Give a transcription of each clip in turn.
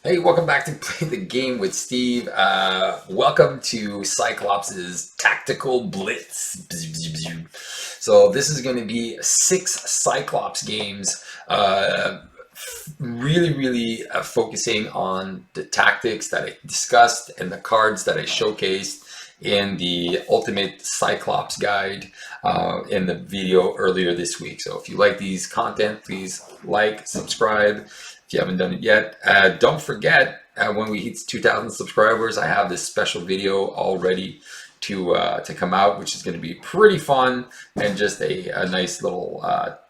Hey, welcome back to Play the Game with Steve. Welcome to Cyclops' Tactical Blitz. So this is going to be 6 Cyclops games, really focusing on the tactics that I discussed and the cards that I showcased in the Ultimate Cyclops guide in the video earlier this week. So if you like these content, please like, subscribe. If you haven't done it yet, don't forget when we hit 2,000 subscribers, I have this special video all ready to come out, which is going to be pretty fun and just a nice little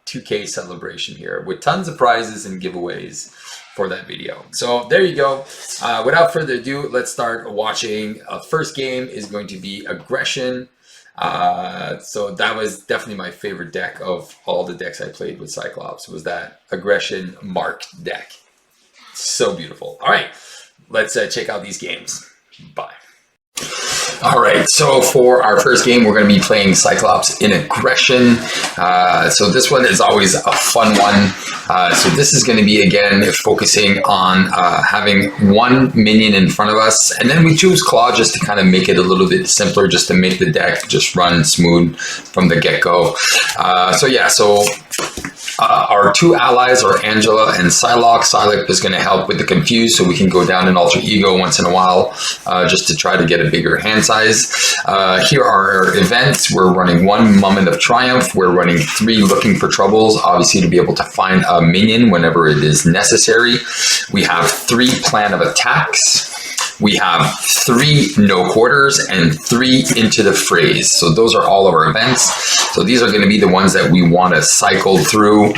2K celebration here with tons of prizes and giveaways for that video. So there you go. Without further ado, let's start watching. First game is going to be Aggression. So that was definitely my favorite deck of all the decks I played with Cyclops, was that Aggression marked deck. So beautiful. All right, let's check out these games. Bye. All right, so for our first game, we're going to be playing Cyclops in Aggression. So this one is always a fun one. So this is going to be, again, focusing on having one minion in front of us. And then we choose Klaw just to kind of make it a little bit simpler, just to make the deck just run smooth from the get-go. Our two allies are Angela and Psylocke. Psylocke is going to help with the Confuse, so we can go down in Alter Ego once in a while, just to try to get a bigger hand size. Here are our events. We're running 1 Moment of Triumph. We're running 3 Looking for Troubles, obviously to be able to find a minion whenever it is necessary. We have 3 Plan of Attacks. We have 3 No Quarters and 3 Into the Phrase. So those are all of our events. So these are going to be the ones that we want to cycle through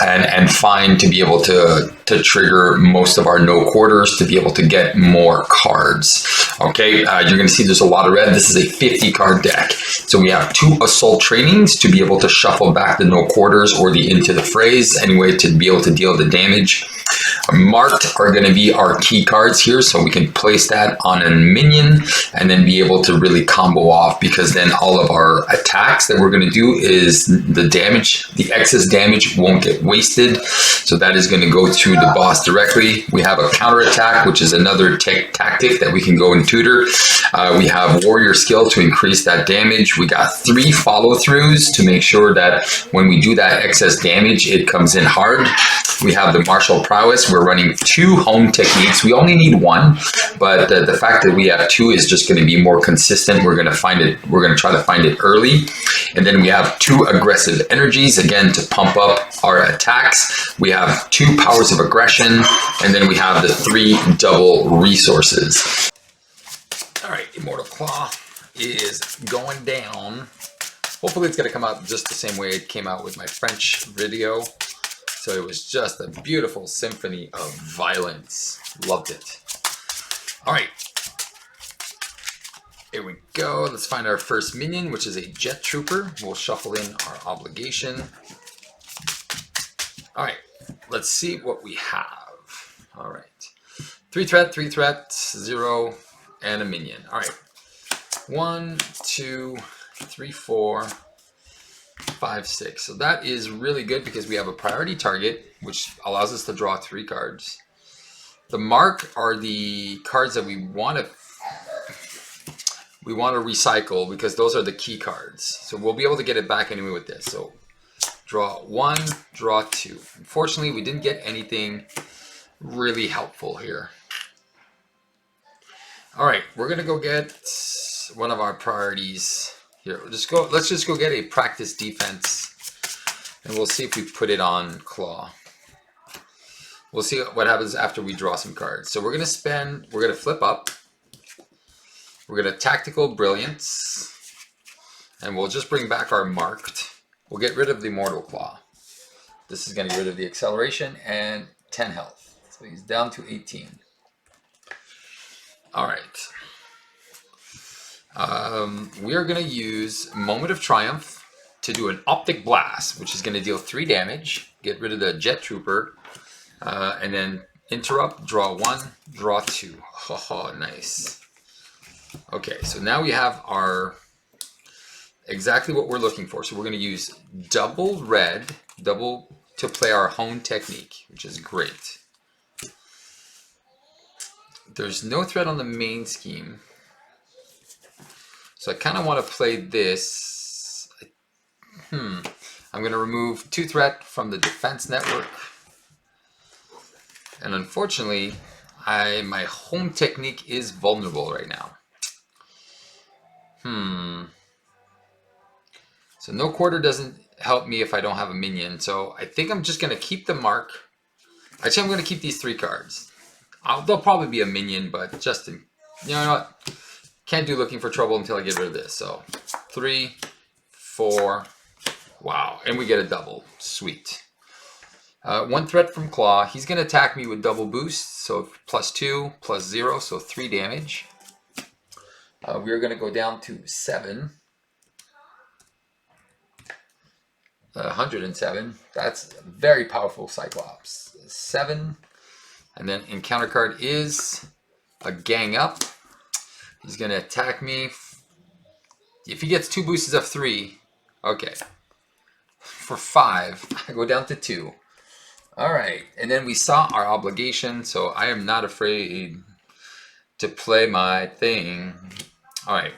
and find to be able to trigger most of our No Quarters to be able to get more cards. Okay, you're going to see there's a lot of red. This is a 50 card deck. So we have 2 Assault Trainings to be able to shuffle back the No Quarters or the Into the Phrase, anyway, to be able to deal the damage. Marked are going to be our key cards here, so we can place that on a minion and then be able to really combo off, because then all of our attacks that we're going to do is the damage, the excess damage won't get wasted. So that is going to go to the boss directly. We have a counter attack, which is another tactic that we can go and tutor. We have warrior skill to increase that damage. We got 3 follow throughs to make sure that when we do that excess damage, it comes in hard. We have the martial prowess. We're running 2 home techniques. We only need 1, but the fact that we have 2 is just going to be more consistent. We're going to find it. We're going to try to find it early. And then we have 2 aggressive energies, again, to pump up our attacks. We have 2 powers of aggression, and then we have the 3 double resources. All right, Immortal Klaw is going down. Hopefully it's going to come out just the same way it came out with my French video. So it was just a beautiful symphony of violence. Loved it. All right. Here we go. Let's find our first minion, which is a Jet Trooper. We'll shuffle in our obligation. All right. Let's see what we have. All right. 3 threat, 0, and a minion. All right. 1, 2, 3, 4, 5, 6. So that is really good because we have a priority target, which allows us to draw 3 cards. The mark are the cards that we want to recycle, because those are the key cards. So we'll be able to get it back anyway with this. So draw 1, draw 2. Unfortunately, we didn't get anything really helpful here. All right, we're gonna go get one of our priorities. Here, let's just go get a practice defense, and we'll see if we put it on Klaw. We'll see what happens after we draw some cards. So we're going to flip up. We're going to Tactical Brilliance, and we'll just bring back our marked. We'll get rid of the Immortal Klaw. This is going to get rid of the acceleration and 10 health. So he's down to 18. All right. We are going to use Moment of Triumph to do an Optic Blast, which is going to deal 3 damage, get rid of the Jet Trooper, and then interrupt, draw 1, draw 2. Oh, nice. Okay, so now we have our exactly what we're looking for. So we're going to use double red, double to play our home technique, which is great. There's no threat on the main scheme. So I kind of want to play this. I'm going to remove 2 threat from the defense network. And unfortunately, my home technique is vulnerable right now. So no quarter doesn't help me if I don't have a minion. So I think I'm just going to keep the mark. Actually, I'm going to keep these 3 cards. There'll probably be a minion, but just in, you know what? Can't do looking for trouble until I get rid of this. So 3, 4, wow. And we get a double. Sweet. 1 threat from Klaw. He's going to attack me with double boost. So +2, +0, so 3 damage. We're going to go down to 7. 107. That's a very powerful Cyclops. 7. And then encounter card is a gang up. He's going to attack me. If he gets 2 boosts of 3, okay. For 5, I go down to 2. All right, and then we saw our obligation, so I am not afraid to play my thing. All right.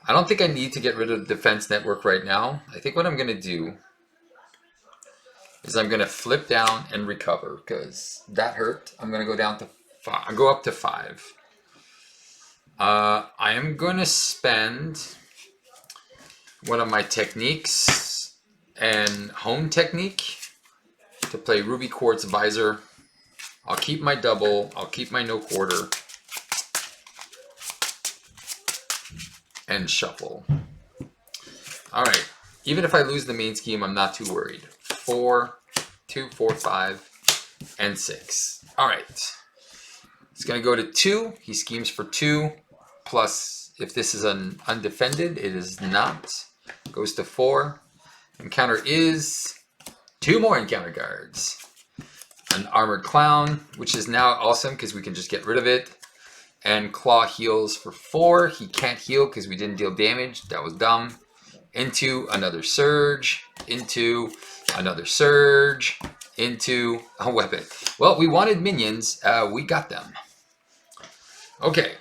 I don't think I need to get rid of the defense network right now. I think what I'm going to do is I'm going to flip down and recover because that hurt. I'm going to go down to 5. I'll go up to 5. I am going to spend one of my techniques and home technique to play Ruby Quartz Visor. I'll keep my double. I'll keep my no quarter. And shuffle. Alright. Even if I lose the main scheme, I'm not too worried. 4, 2, 4, 5, and 6. Alright. It's going to go to 2. He schemes for 2. Plus, if this is an undefended, it is not. Goes to 4. Encounter is 2 more encounter cards. An armored clown, which is now awesome because we can just get rid of it. And Klaw heals for 4. He can't heal because we didn't deal damage. That was dumb. Into another surge. Into another surge. Into a weapon. Well, we wanted minions. We got them. Okay.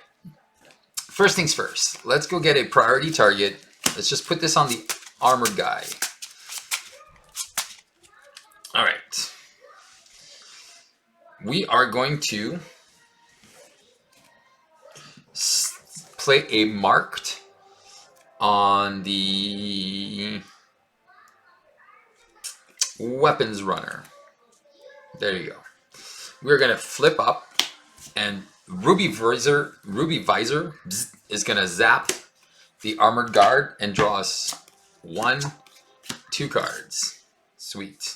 First things first. Let's go get a priority target. Let's just put this on the armored guy. Alright. We are going to play a marked on the weapons runner. There you go. We're going to flip up and Ruby Visor is going to zap the armored guard and draw us 1, 2 cards. Sweet.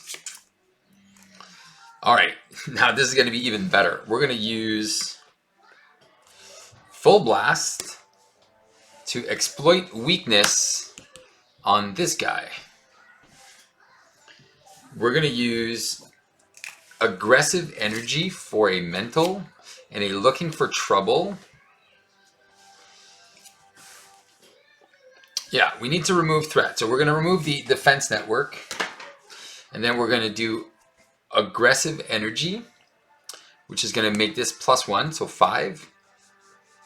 Alright, now this is going to be even better. We're going to use Full Blast to exploit weakness on this guy. We're going to use Aggressive Energy for a mental and a Looking for Trouble. Yeah, we need to remove threat. So we're going to remove the defense network. And then we're going to do Aggressive Energy, which is going to make this +1, so 5.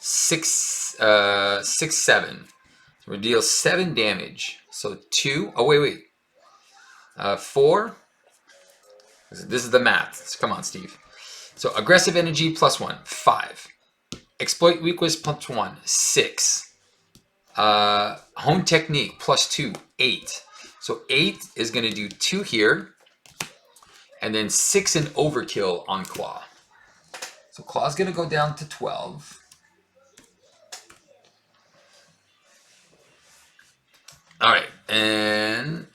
6, 7. So we deal 7 damage. So 2. Oh, wait. 4. This is the math. So come on, Steve. So aggressive energy +1, 5. Exploit weakness +1, 6. Home technique +2, 8. So 8 is going to do 2 here. And then 6 in overkill on Klaw. So Klaw's going to go down to 12. All right, and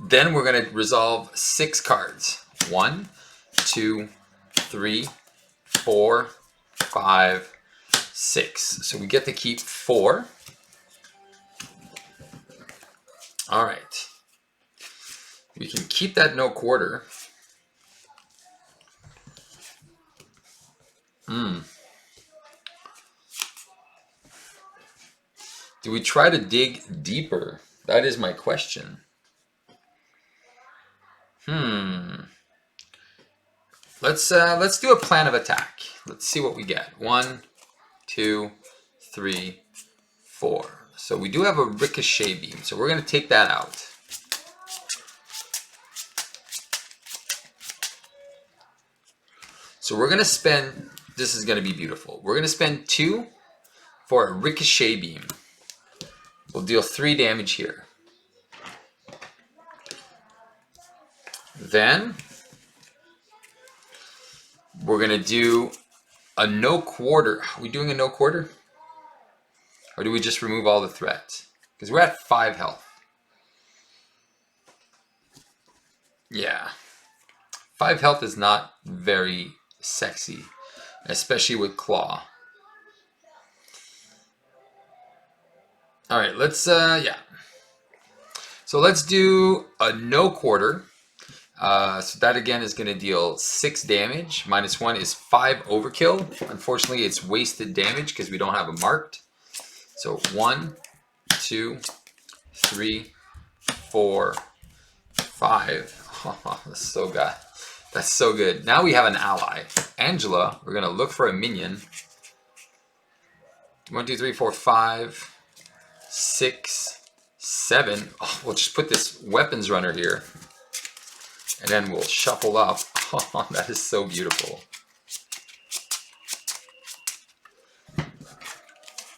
then we're going to resolve 6 cards. 1, 2, 3, 4, 5, 6. So we get to keep 4. All right. We can keep that no quarter. Do we try to dig deeper? That is my question. Let's let's do a plan of attack. Let's see what we get. 1, 2, 3, 4. So we do have a ricochet beam, so we're going to take that out. So we're going to spend, this is going to be beautiful. We're going to spend 2 for a ricochet beam. We'll deal 3 damage here. Then we're going to do a no quarter. Are we doing a no quarter? Or do we just remove all the threat? Because we're at 5 health. Yeah. 5 health is not very sexy, especially with Claw. Alright, let's, yeah. So let's do a no quarter. So that again is going to deal 6 damage. -1 is 5 overkill. Unfortunately, it's wasted damage because we don't have it marked. So 1, 2, 3, 4, 5. Oh, that's so good. That's so good. Now we have an ally. Angela, we're going to look for a minion. 1, 2, 3, 4, 5, 6, 7. Oh, we'll just put this weapons runner here. And then we'll shuffle up. Oh, that is so beautiful.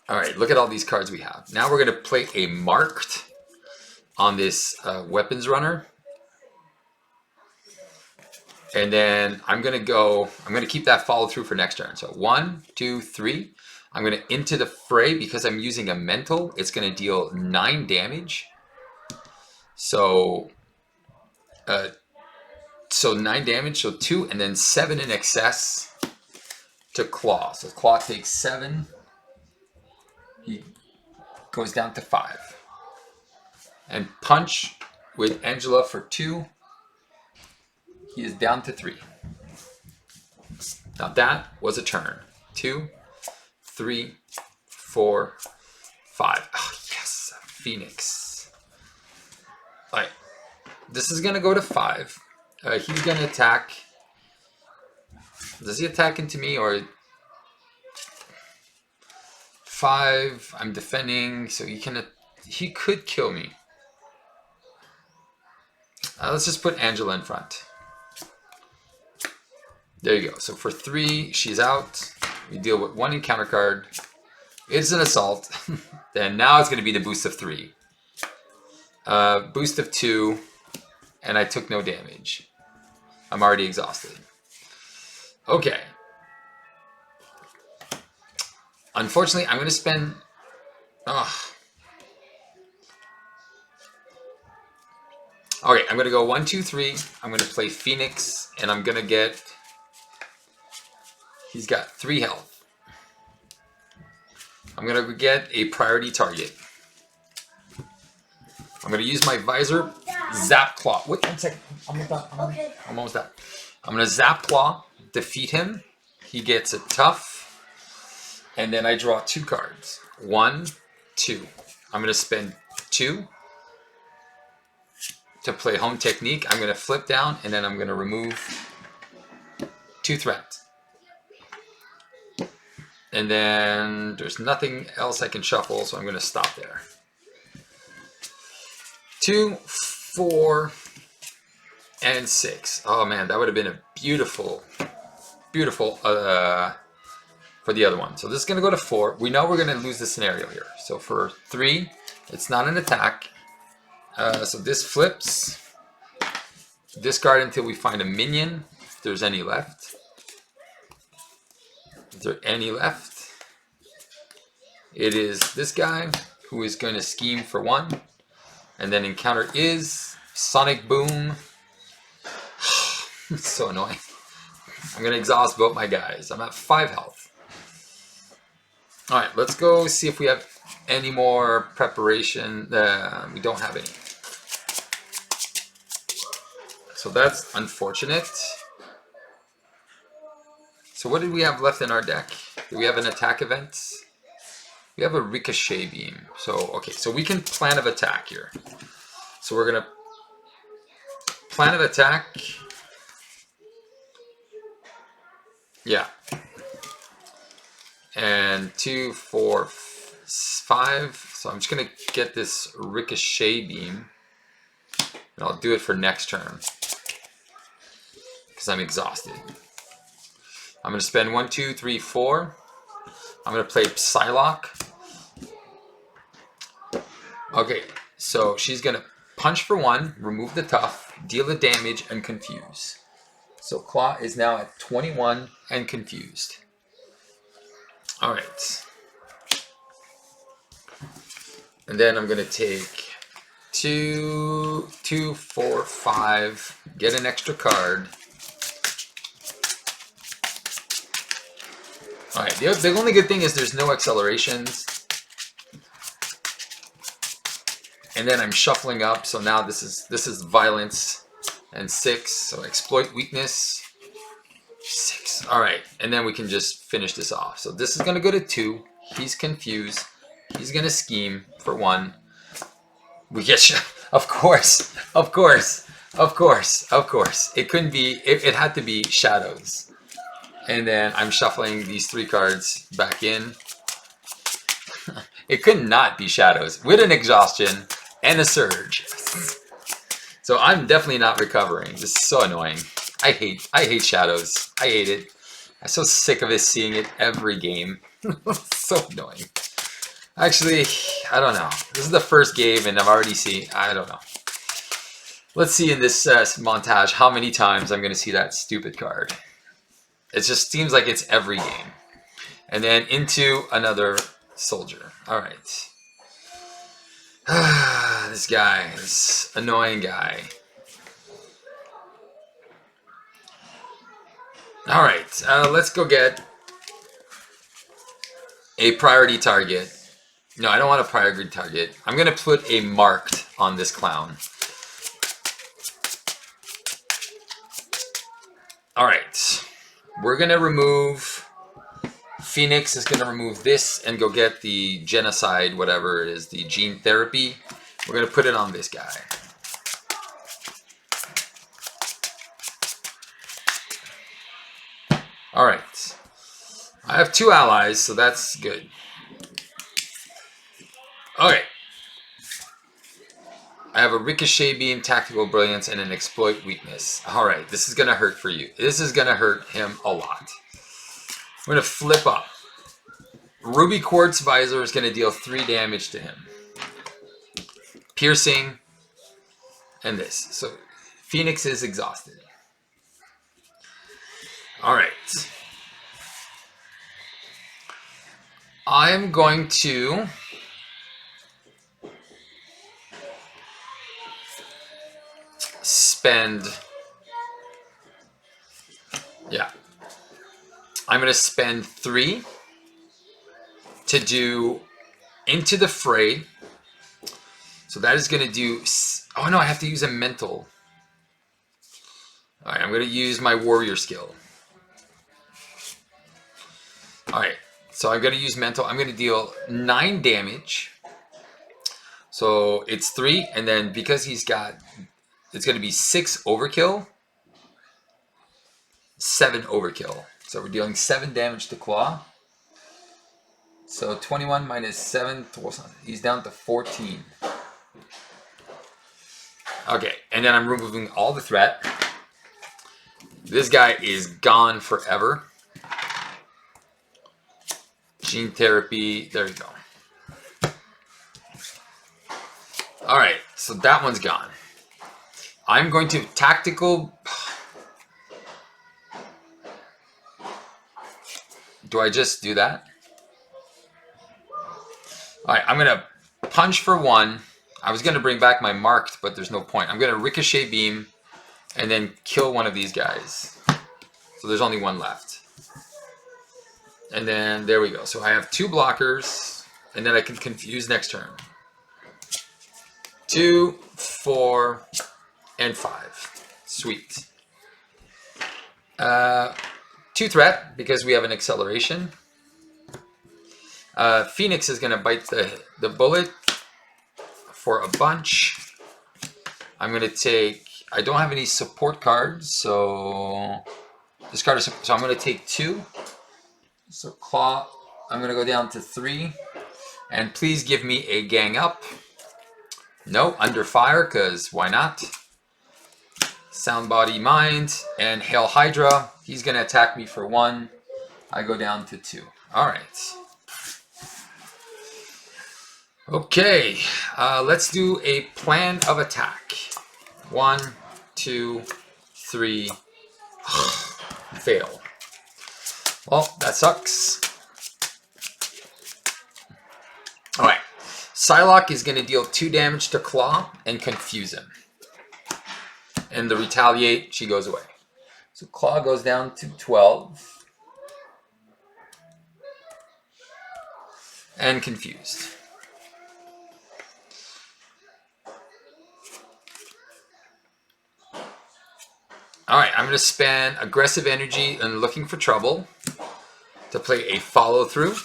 Alright, look at all these cards we have. Now we're going to play a marked on this weapons runner. And then I'm going to keep that follow through for next turn. So 1, 2, 3. I'm going to into the fray because I'm using a mental. It's going to deal 9 damage. So 9 damage, so 2, and then 7 in excess to Claw. So Claw takes 7. He goes down to 5. And punch with Angela for 2. He is down to 3. Now that was a turn. 2, 3, 4, 5. Oh, yes, Phoenix. Alright, this is going to go to 5. He's going to attack. Does he attack into me or 5? I'm defending, so he could kill me. Let's just put Angela in front. There you go. So for 3, she's out. We deal with 1 encounter card. It's an assault. Then now it's going to be the boost of 3. Boost of 2. And I took no damage. I'm already exhausted. Okay. Unfortunately, I'm going to spend... Okay, I'm going to go 1, 2, 3. I'm going to play Phoenix. And I'm going to get... He's got 3 health. I'm going to get a priority target. I'm going to use my visor, Zap Claw. Wait 1 second. I'm almost done. I'm going to Zap Claw, defeat him. He gets a tough. And then I draw 2 cards. 1, 2. I'm going to spend 2 to play Home Technique. I'm going to flip down, and then I'm going to remove 2 threat. And then there's nothing else I can shuffle, so I'm going to stop there. 2, 4, and 6. Oh man, that would have been a beautiful, beautiful for the other one. So this is going to go to 4. We know we're going to lose the scenario here. So for 3, it's not an attack. So this flips. Discard until we find a minion, if there's any left. Is there any left? It is this guy who is going to scheme for 1. And then encounter is Sonic Boom. It's so annoying. I'm going to exhaust both my guys. I'm at 5 health. Alright, let's go see if we have any more preparation. We don't have any. So that's unfortunate. So what did we have left in our deck? Do we have an attack event? We have a ricochet beam. So, okay, so we can plan of attack here. So we're going to plan of attack. Yeah. And 2, 4, 5. So I'm just going to get this ricochet beam. And I'll do it for next turn. Because I'm exhausted. I'm going to spend 1, 2, 3, 4. I'm going to play Psylocke. Okay, so she's going to punch for 1, remove the tough, deal the damage, and confuse. So Klaw is now at 21 and confused. Alright. And then I'm going to take 2, 4, 5, get an extra card. Alright, the only good thing is there's no accelerations. And then I'm shuffling up, so now this is violence and 6, so exploit weakness. 6. Alright, and then we can just finish this off. So this is gonna go to 2. He's confused. He's gonna scheme for 1. We get of course. It couldn't be it had to be shadows. And then I'm shuffling these 3 cards back in. It could not be shadows with an exhaustion and a surge. So I'm definitely not recovering. This is so annoying. I hate shadows. I hate it. I'm so sick of it, seeing it every game. So annoying. Actually, I don't know. This is the first game and I'm already seeing, I don't know. Let's see in this montage how many times I'm going to see that stupid card. It just seems like it's every game. And then into another soldier. All right. This guy, this annoying guy. All right, let's go get a priority target. No, I don't want a priority target. I'm going to put a marked on this clown. All right, we're going to remove... Phoenix is going to remove this and go get the genocide, whatever it is, the gene therapy. We're going to put it on this guy. All right. I have 2 allies, so that's good. Okay. I have a ricochet beam, tactical brilliance, and an exploit weakness. All right, this is going to hurt for you. This is going to hurt him a lot. I'm going to flip up. Ruby Quartz Visor is going to deal 3 damage to him. Piercing. And this. So Phoenix is exhausted. Alright. I'm going to... spend... Yeah. I'm going to spend 3 to do Into the Fray. So that is going to do... Oh no, I have to use a mental. Alright, I'm going to use my warrior skill. Alright, so I'm going to use mental. I'm going to deal 9 damage. So it's 3, and then because he's got... It's going to be 6 overkill. 7 overkill. So we're dealing 7 damage to Klaw. So 21 minus 7, he's down to 14. Okay, and then I'm removing all the threat. This guy is gone forever. Gene therapy, there you go. Alright, so that one's gone. I'm going to tactical... Do I just do that? Alright, I'm going to punch for 1. I was going to bring back my marked, but there's no point. I'm going to ricochet beam and then kill one of these guys. So there's only 1 left. And then there we go. So I have 2 blockers, and then I can confuse next turn. 2, 4, and 5. Sweet. 2 threat, because we have an acceleration. Phoenix is going to bite the bullet for a bunch. I'm going to take... I don't have any support cards, so... discard. So I'm going to take 2. So Claw, I'm going to go down to 3. And please give me a gang up. No, under fire, because why not? Sound Body Mind and Hail Hydra. He's going to attack me for 1. I go down to 2. All right. Okay, let's do a plan of attack. 1, 2, 3. Fail. Well, that sucks. Alright. Psylocke is going to deal 2 damage to Claw and confuse him. And the retaliate, she goes away. So Claw goes down to 12. And confused. Alright, I'm going to spend aggressive energy and looking for trouble to play a follow through.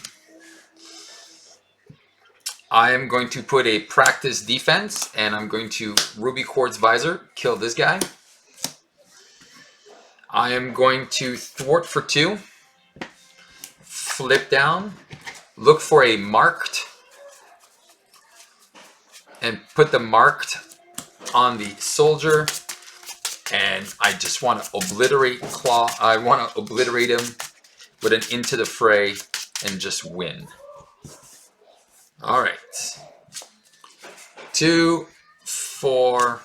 I am going to put a practice defense and I'm going to Ruby Quartz Visor, kill this guy. I am going to thwart for 2, flip down, look for a marked, and put the marked on the soldier. And I just want to obliterate Claw. I want to obliterate him with an Into the Fray and just win. All right. 2, 4,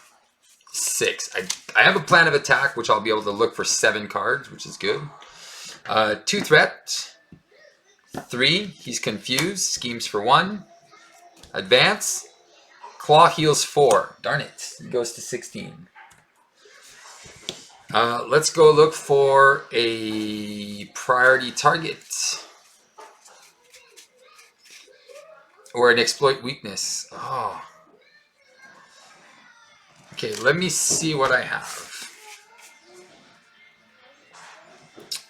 6. I have a plan of attack, which I'll be able to look for 7 cards, which is good. 2 threat. 3. He's confused. Schemes for 1. Advance. Claw heals 4. Darn it. He goes to 16. Let's go look for a priority target. Or an exploit weakness. Oh. Okay, let me see what I have.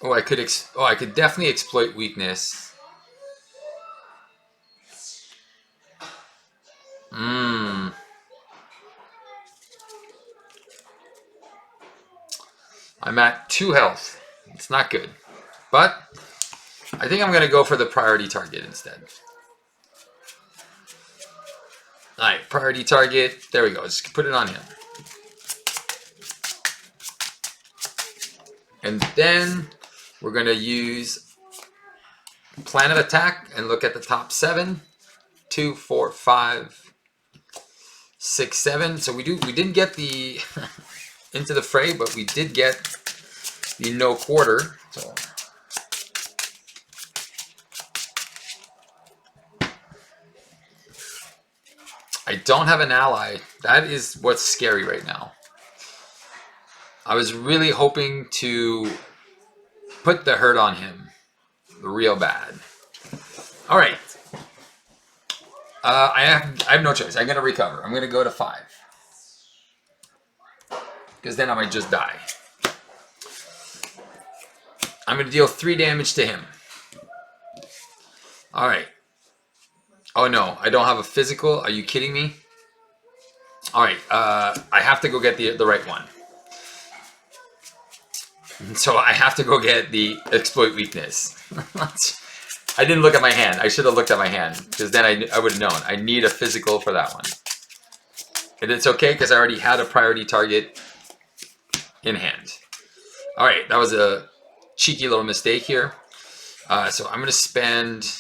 Oh, I could definitely exploit weakness. I'm at 2 health. It's not good. But I think I'm going to go for the priority target instead. Alright, priority target. There we go. Just put it on him. And then we're going to use plan of attack and look at the top 7. 2, 4, 5, 6, 7. So we didn't get the Into the Fray, but we did get the no quarter. So I don't have an ally. That is what's scary right now. I was really hoping to put the hurt on him real bad. All right. I have no choice. I'm going to recover. I'm going to go to 5. Because then I might just die. I'm going to deal 3 damage to him. Alright. Oh no, I don't have a physical. Are you kidding me? Alright, I have to go get the right one. So I have to go get the exploit weakness. I didn't look at my hand. I should have looked at my hand. Because then I would have known. I need a physical for that one. And it's okay because I already had a priority target in hand. Alright, that was a cheeky little mistake here. So I'm going to spend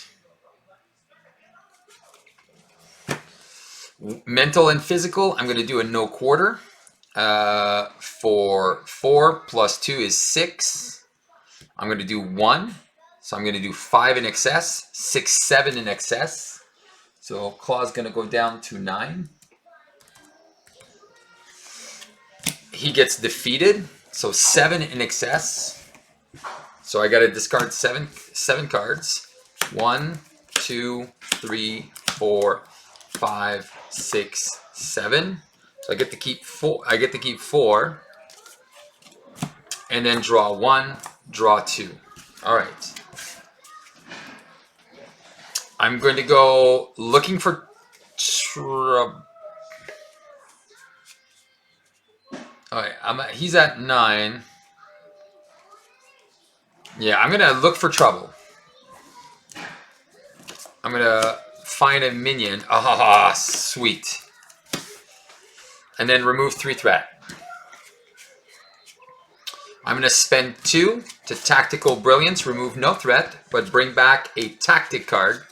mental and physical. I'm going to do a no quarter. For 4 plus 2 is 6. I'm going to do 1. So I'm going to do 5 in excess. 6, 7 in excess. So Claw's going to go down to 9. He gets defeated. So 7 in excess. So I got to discard 7 cards. 1, 2, 3, 4, 5, 6, 7. So I get to keep 4. I get to keep 4. And then draw 1, draw 2. All right. I'm going to go looking for trouble. All right, he's at 9. Yeah, I'm gonna look for trouble. I'm gonna find a minion. Ah, sweet. And then remove 3 threat. I'm gonna spend 2 to Tactical Brilliance, remove no threat, but bring back a tactic card,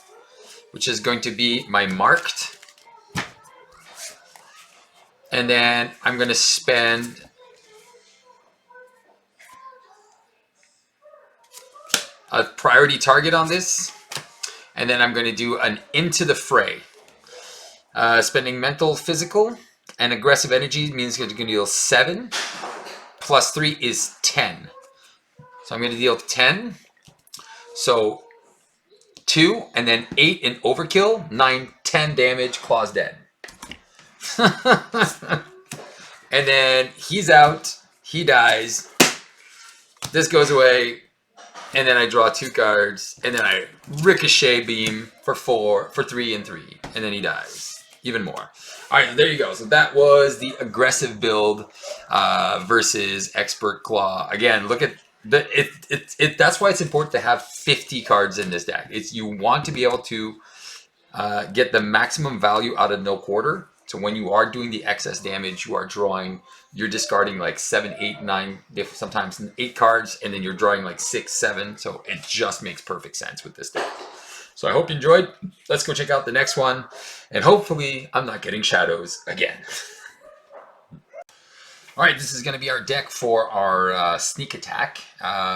which is going to be my marked. And then I'm gonna spend a priority target on this. And then I'm going to do an Into the Fray. Spending mental, physical, and aggressive energy means you're going to deal 7. Plus 3 is 10. So I'm going to deal 10. So 2 and then 8 in overkill. 9, 10 damage. Claw's dead. And then he's out. He dies. This goes away. And then I draw 2 cards, and then I ricochet beam for 3 and 3, and then he dies. Even more. All right, there you go. So that was the aggressive build versus expert claw. Again, look at that's why it's important to have 50 cards in this deck. You want to be able to get the maximum value out of no quarter. So when you are doing the excess damage, you're discarding like 7, 8, 9, sometimes 8 cards, and then you're drawing like 6, 7. So it just makes perfect sense with this deck. So I hope you enjoyed. Let's go check out the next one. And hopefully I'm not getting shadows again. All right, this is going to be our deck for our sneak attack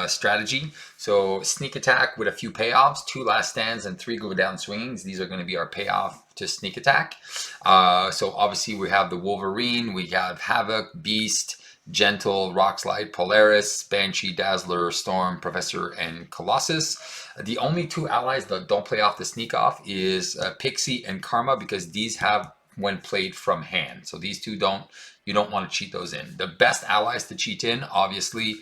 strategy. So sneak attack with a few payoffs, 2 last stands and 3 go down swings. These are going to be our payoff to sneak attack. So obviously we have the Wolverine, we have Havoc, Beast, Gentle, Rockslide, Polaris, Banshee, Dazzler, Storm, Professor, and Colossus. The only 2 allies that don't play off the sneak off is Pixie and Karma, because these have when played from hand. So these 2 you don't want to cheat those in. The best allies to cheat in, obviously,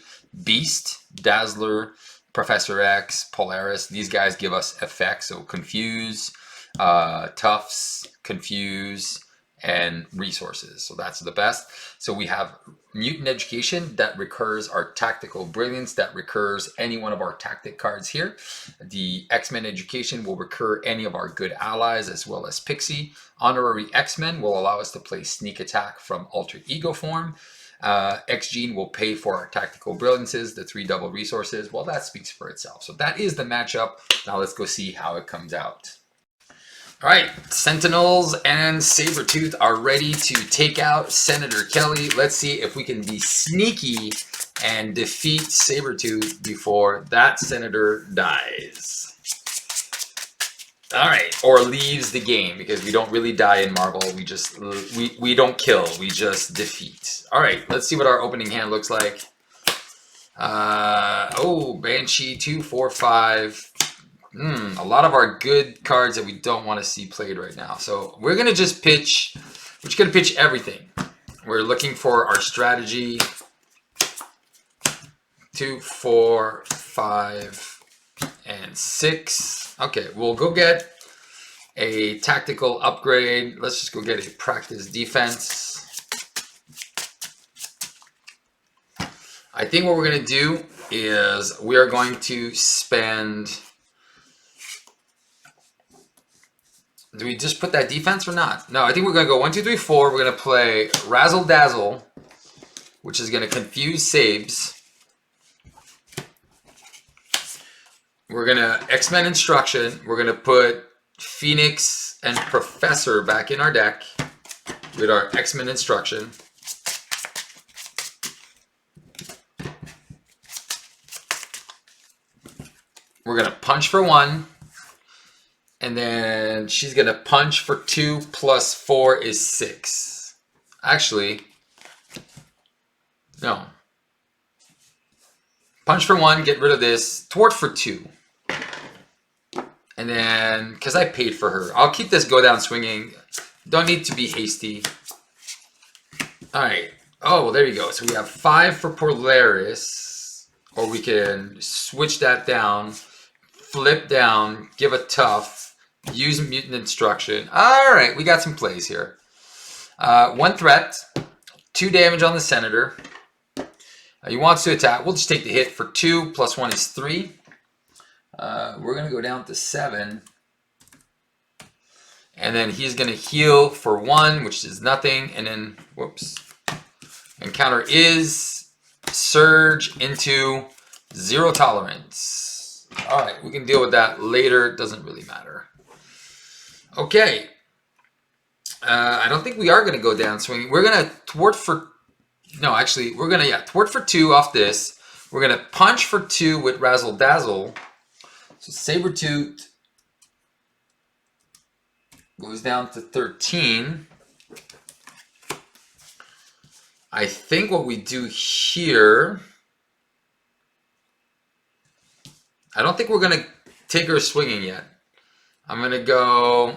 Beast, Dazzler, Professor X, Polaris. These guys give us effects. So Confuse, Tufts, Confuse, and Resources. So that's the best. So we have Mutant Education that recurs our Tactical Brilliance, that recurs any one of our tactic cards here. The X-Men Education will recur any of our good allies as well as Pixie. Honorary X-Men will allow us to play Sneak Attack from Alter Ego form. X-Gene will pay for our Tactical Brilliances, the 3 double resources. Well, that speaks for itself. So that is the matchup. Now let's go see how it comes out. All right, Sentinels and Sabertooth are ready to take out Senator Kelly. Let's see if we can be sneaky and defeat Sabertooth before that senator dies. All right, or leaves the game, because we don't really die in Marvel. We don't kill, we just defeat. All right, let's see what our opening hand looks like. Banshee, 2, 4, 5. A lot of our good cards that we don't want to see played right now. So we're going to just pitch. We're just going to pitch everything. We're looking for our strategy. 2, 4, 5, and 6. Okay, we'll go get a tactical upgrade. Let's just go get a practice defense. I think what we're going to do is we are going to spend... Do we just put that defense or not? No, I think we're going to go 1, 2, 3, 4. We're going to play Razzle Dazzle, which is going to confuse Sabes. We're going to X-Men Instruction. We're going to put Phoenix and Professor back in our deck with our X-Men Instruction. We're going to punch for 1. And then she's going to punch for 2 plus 4 is 6. Actually, no. Punch for 1, get rid of this. Thwart for 2. And then, because I paid for her, I'll keep this go down swinging. Don't need to be hasty. All right. Oh, there you go. So we have 5 for Polaris. Or we can switch that down. Flip down. Give a tough. Use Mutant Instruction. All right, we got some plays here. 1 threat, 2 damage on the Senator. He wants to attack. We'll just take the hit for 2. Plus 1 is 3. We're going to go down to 7. And then he's going to heal for 1, which is nothing. And then, whoops. And counter is surge into 0 tolerance. All right, we can deal with that later. It doesn't really matter. Okay. I don't think we are going to go down swinging. We're going to thwart for... No, actually, we're going to, thwart for 2 off this. We're going to punch for 2 with Razzle Dazzle. So Sabertooth goes down to 13. I think what we do here... I don't think we're going to take her swinging yet. I'm going to go...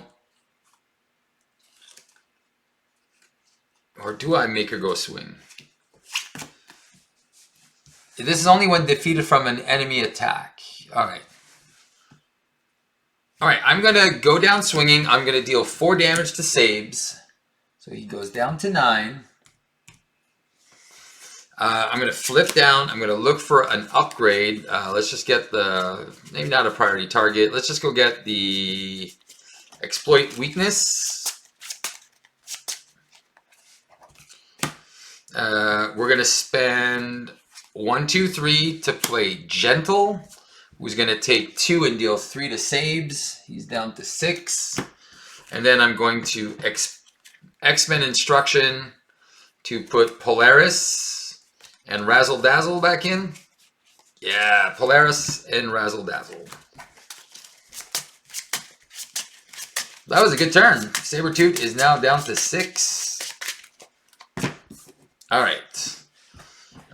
Or do I make her go swing? This is only when defeated from an enemy attack. Alright. Alright, I'm going to go down swinging. I'm going to deal 4 damage to Sabes. So he goes down to 9. I'm going to flip down. I'm going to look for an upgrade. Let's just get the... Maybe not a priority target. Let's just go get the exploit weakness. We're going to spend 1, 2, 3 to play Gentle, who's going to take 2 and deal 3 to Sabes. He's down to 6. And then I'm going to X-Men Instruction to put Polaris and Razzle Dazzle back in. Yeah, Polaris and Razzle Dazzle. That was a good turn. Sabertooth is now down to 6. All right.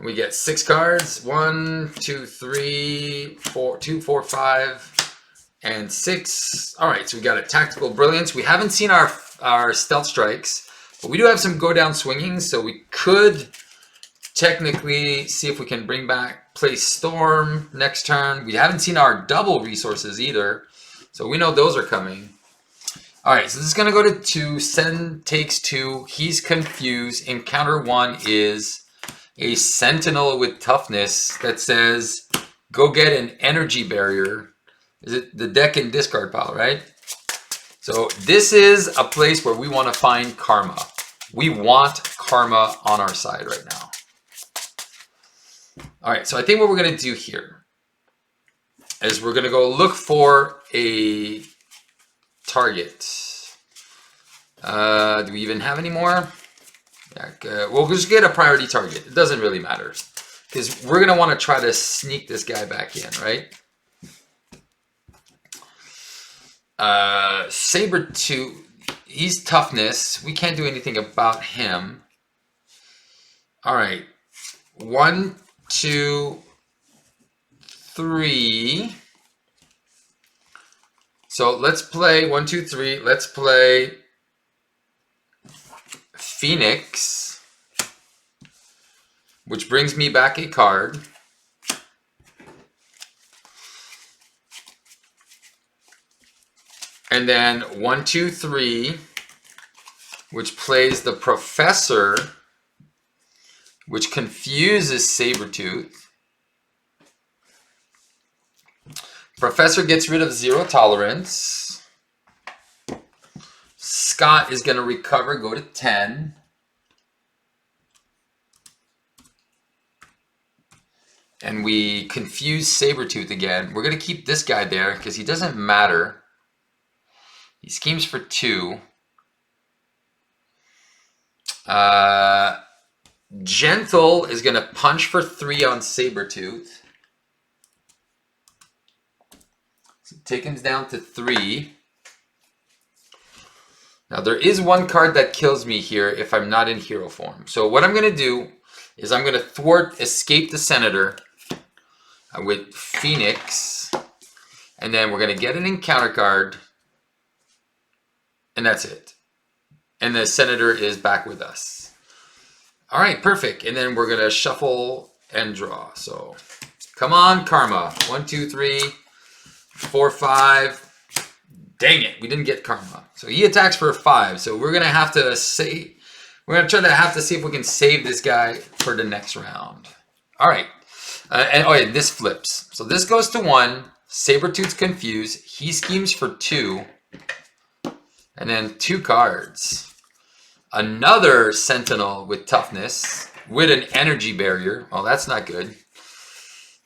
We get 6 cards. 1, 2, 3, 4, 2, 4, 5, and 6. All right, so we got a Tactical Brilliance. We haven't seen our Stealth Strikes, but we do have some go down swinging, so we could technically see if we can bring back play Storm next turn. We haven't seen our double resources either, so we know those are coming. All right, so this is going to go to 2. Send takes 2. He's confused. Encounter 1 is a Sentinel with toughness that says, go get an energy barrier. Is it the deck and discard pile, right? So this is a place where we want to find karma. We want karma on our side right now. All right, so I think what we're going to do here is we're going to go look for a target. Do we even have any more? Yeah, we'll just get a priority target. It doesn't really matter because we're going to want to try to sneak this guy back in, right? Sabertooth, he's toughness. We can't do anything about him. All right. 1, 2, 3. So let's play 1, 2, 3. Let's play Phoenix, which brings me back a card. And then 1, 2, 3, which plays the Professor, which confuses Sabertooth. Professor gets rid of 0 tolerance. Scott is going to recover, go to 10. And we confuse Sabertooth again. We're going to keep this guy there because he doesn't matter. He schemes for 2. Gentle is going to punch for 3 on Sabertooth. So take him down to 3. Now there is one card that kills me here if I'm not in hero form. So what I'm going to do is I'm going to thwart Escape the Senator with Phoenix. And then we're going to get an encounter card. And that's it. And the Senator is back with us. All right, perfect. And then we're going to shuffle and draw. So come on, Karma. 1, 2, 3, 4, 5. Dang it, we didn't get Karma. So he attacks for 5. So we're gonna have to see. We're gonna try to see if we can save this guy for the next round. All right. And oh yeah, this flips. So this goes to 1. Sabertooth's confused. He schemes for 2. And then 2 cards. Another sentinel with toughness with an energy barrier. Oh, that's not good.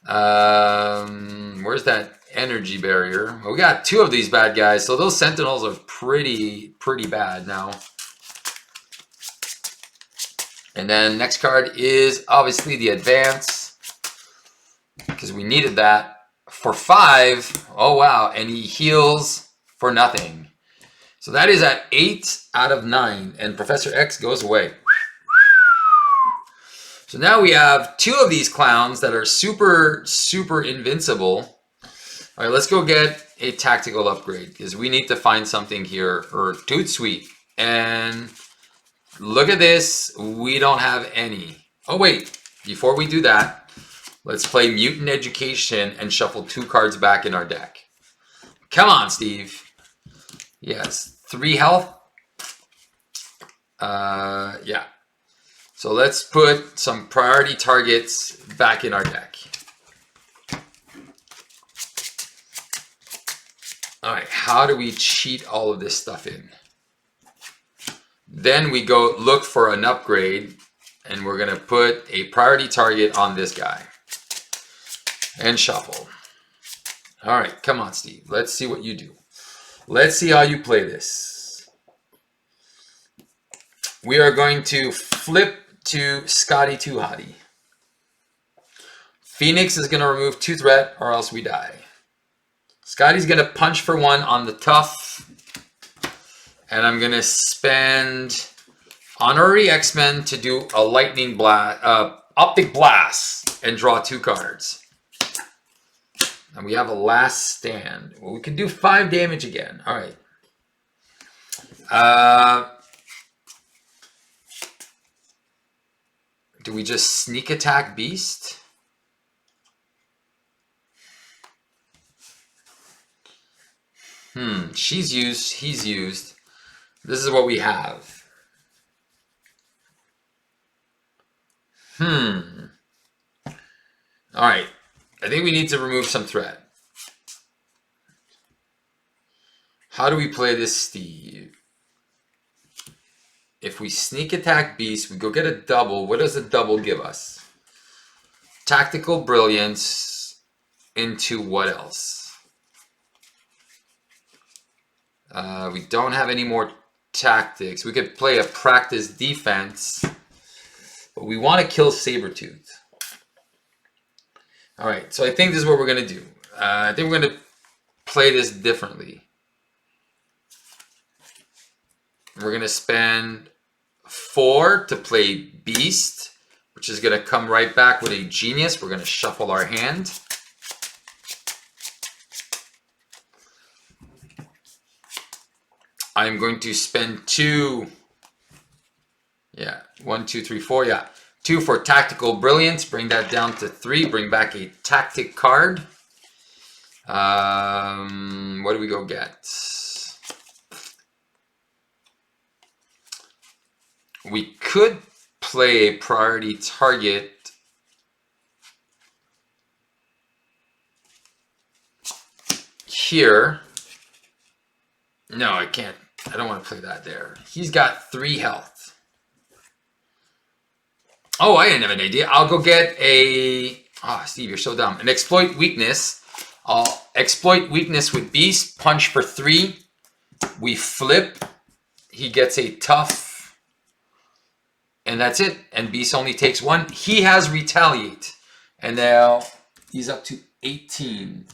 Where's that energy barrier? Well, we got 2 of these bad guys. So those sentinels are pretty bad now. And then next card is obviously the advance, because we needed that for 5. Oh, wow. And he heals for nothing. So that is at 8 out of 9. And Professor X goes away. So now we have 2 of these clowns that are super invincible. All right, let's go get a tactical upgrade, because we need to find something here for Tooth Sweet. And look at this. We don't have any. Oh, wait. Before we do that, let's play Mutant Education and shuffle 2 cards back in our deck. Come on, Steve. Yes. 3 health. Yeah. So let's put some priority targets back in our deck. All right. How do we cheat all of this stuff in? Then we go look for an upgrade, and we're going to put a priority target on this guy. And shuffle. All right, come on, Steve. Let's see what you do. Let's see how you play this. We are going to flip to Scotty Too Hottie. Phoenix is going to remove 2 threat, or else we die. Scotty's going to punch for 1 on the tough. And I'm going to spend Honorary X-Men to do a lightning blast, optic blast, and draw 2 cards. And we have a last stand. Well, we can do 5 damage again. All right. Do we just sneak attack Beast? She's used. He's used. This is what we have. All right. I think we need to remove some threat. How do we play this, Steve? If we sneak attack Beast, we go get a double. What does a double give us? Tactical Brilliance into what else? We don't have any more tactics. We could play a practice defense, but we want to kill Sabertooth. All right, so I think this is what we're going to do. I think we're going to play this differently. We're going to spend 4 to play Beast, which is going to come right back with a Genius. We're going to shuffle our hand. I'm going to spend 2. Yeah, 1, 2, 3, 4. Yeah, 2 for Tactical Brilliance. Bring that down to 3. Bring back a tactic card. What do we go get? We could play a priority target. Here. No, I can't. I don't want to play that there. He's got 3 health. Oh, I didn't have an idea. I'll go get a... Oh, Steve, you're so dumb. An exploit weakness. I'll exploit weakness with Beast. Punch for 3. We flip. He gets a tough. And that's it. And Beast only takes 1. He has retaliate. And now he's up to 18.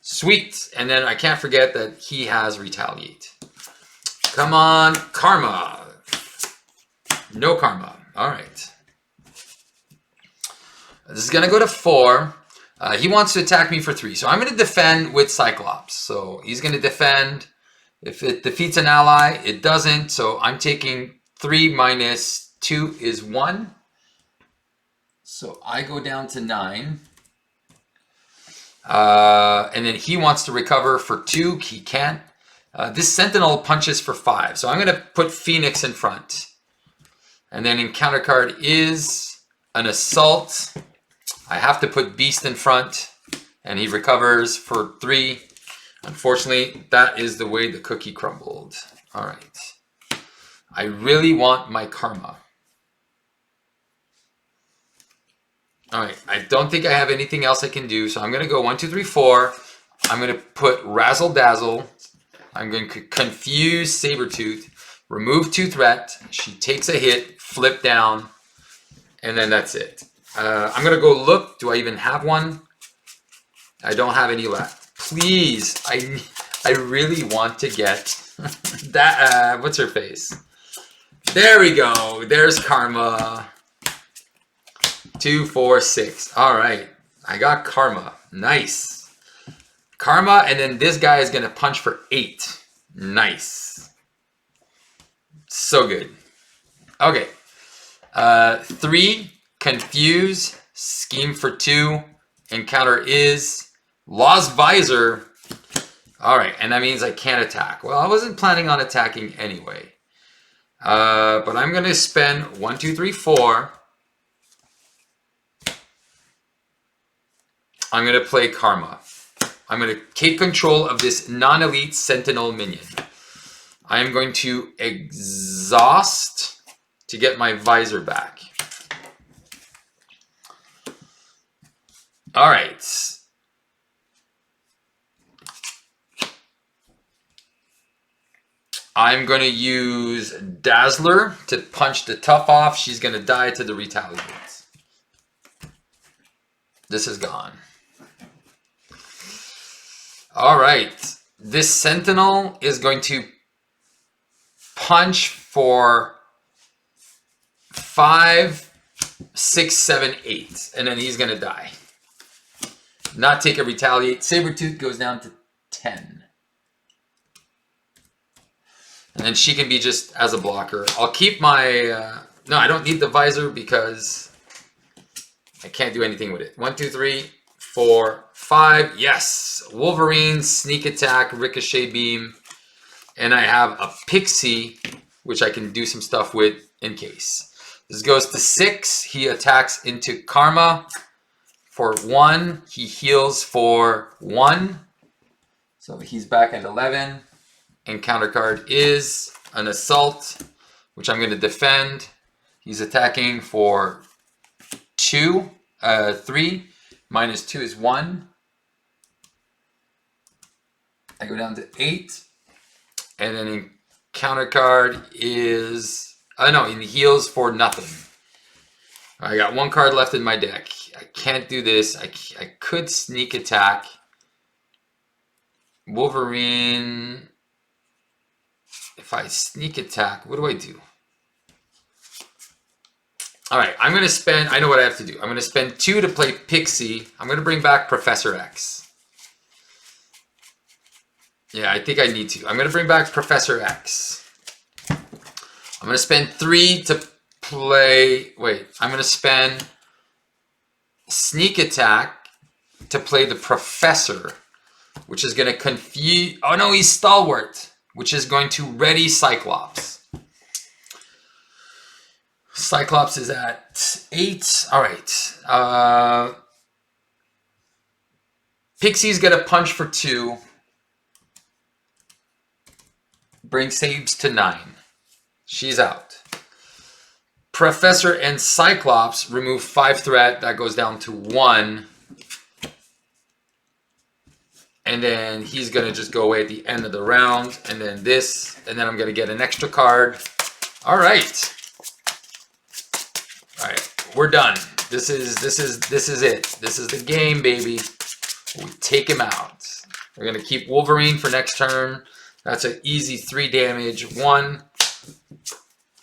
Sweet. And then I can't forget that he has retaliate. Come on, karma. No karma. All right. This is going to go to 4. He wants to attack me for 3. So I'm going to defend with Cyclops. So he's going to defend. If it defeats an ally, it doesn't. So I'm taking 3 minus 2 is 1. So I go down to 9. And then he wants to recover for 2. He can't. This Sentinel punches for 5. So I'm going to put Phoenix in front. And then in counter card is an Assault. I have to put Beast in front, and he recovers for 3. Unfortunately, that is the way the cookie crumbled. All right. I really want my karma. All right. I don't think I have anything else I can do, so I'm going to go 1, 2, 3, 4. I'm going to put Razzle Dazzle. I'm going to confuse Sabertooth. Remove 2 threat. She takes a hit. Flip down. And then that's it. I'm going to go look. Do I even have one? I don't have any left. Please. I really want to get that. What's her face? There we go. There's karma. 2, 4, 6. All right. I got karma. Nice. Karma, and then this guy is going to punch for 8. Nice. So good. Okay. 3, confuse, scheme for 2. Encounter is Lost Visor. All right, and that means I can't attack. Well, I wasn't planning on attacking anyway. But I'm going to spend 1, 2, 3, 4. I'm going to play Karma. I'm going to take control of this non-elite Sentinel minion. I am going to exhaust to get my visor back. All right. I'm going to use Dazzler to punch the tough off. She's going to die to the retaliates. This is gone. All right. This Sentinel is going to punch for 5, 6, 7, 8. And then he's going to die. Not take a retaliate. Sabertooth goes down to 10. And then she can be just as a blocker. I'll keep my... no, I don't need the visor because I can't do anything with it. 1, 2, 3, 4, 5. Yes! Wolverine, sneak attack, ricochet beam. And I have a pixie, which I can do some stuff with in case. This goes to 6. He attacks into Karma for 1. He heals for 1. So he's back at 11. And counter card is an assault, which I'm going to defend. He's attacking for 2, 3. Minus 2 is 1. I go down to 8. And then in counter card is... no, he heals for nothing. I got 1 card left in my deck. I can't do this. I could sneak attack. Wolverine... If I sneak attack, what do I do? All right, I'm going to spend... I know what I have to do. I'm going to spend 2 to play Pixie. I'm going to bring back Professor X. Yeah, I think I need to. I'm going to bring back Professor X. I'm going to spend 3 to play... Wait, I'm going to spend Sneak Attack to play the Professor, which is going to confuse... Oh, no, he's Stalwart, which is going to ready Cyclops. Cyclops is at 8. All right. Pixie's going to punch for 2. Bring saves to 9. She's out. Professor and Cyclops remove 5 threat. That goes down to 1. And then he's going to just go away at the end of the round. And then this. And then I'm going to get an extra card. All right. All right. We're done. This is it. This is the game, baby. We take him out. We're going to keep Wolverine for next turn. That's an easy 3 damage. 1.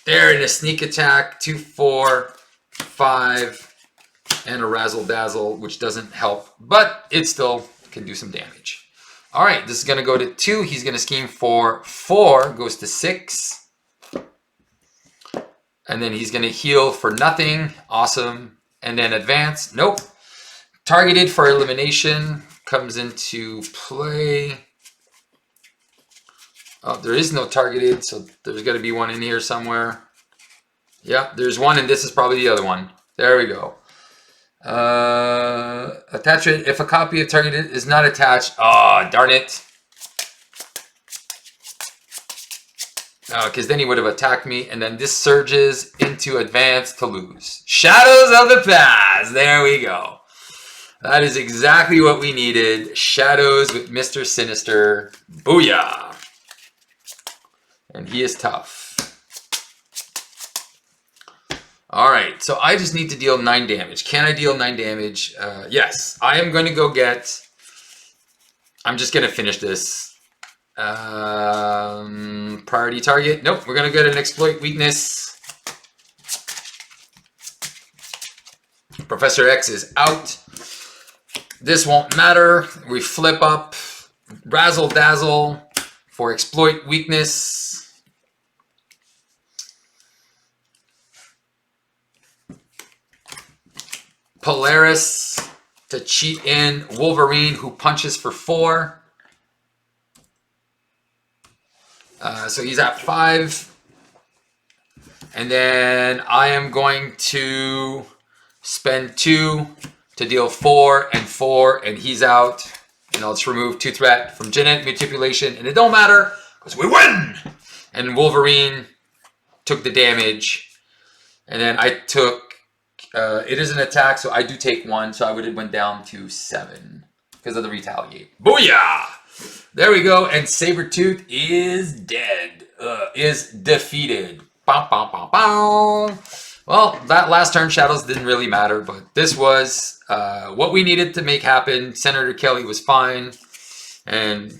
There in a sneak attack. 2, 4, 5. And a razzle dazzle, which doesn't help. But it still can do some damage. All right, this is going to go to 2. He's going to scheme for 4. Goes to 6. And then he's going to heal for nothing. Awesome. And then advance. Nope. Targeted for elimination. Comes into play. Oh, there is no targeted, so there's got to be one in here somewhere. Yep, there's one, and this is probably the other one. There we go. Attach it if a copy of target is not attached. Oh, darn it. Because then he would have attacked me, and then this surges into advance to lose. Shadows of the Past. There we go. That is exactly what we needed. Shadows with Mr. Sinister. Booyah. And he is tough. All right, so I just need to deal 9 damage. Can I deal 9 damage? Yes. I am going to go get... I'm just going to finish this. Priority target. Nope, we're going to get an exploit weakness. Professor X is out. This won't matter. We flip up. Razzle Dazzle for exploit weakness. Polaris to cheat in Wolverine, who punches for 4. So he's at 5. And then I am going to spend 2 to deal 4 and 4, and he's out. And I'll just remove 2 threat from genetic manipulation, and it don't matter because we win. And Wolverine took the damage, and then I took. It is an attack, so I do take 1, so I would have went down to 7 because of the retaliate. Booyah! There we go, and Sabertooth is dead. Is defeated. Bow, bow, bow, bow. Well, that last turn Shadows didn't really matter, but this was what we needed to make happen. Senator Kelly was fine, and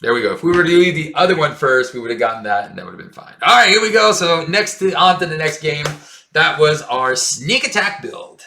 there we go. If we were to do the other one first, we would have gotten that, and that would have been fine. All right, here we go. So on to the next game. That was our sneak attack build.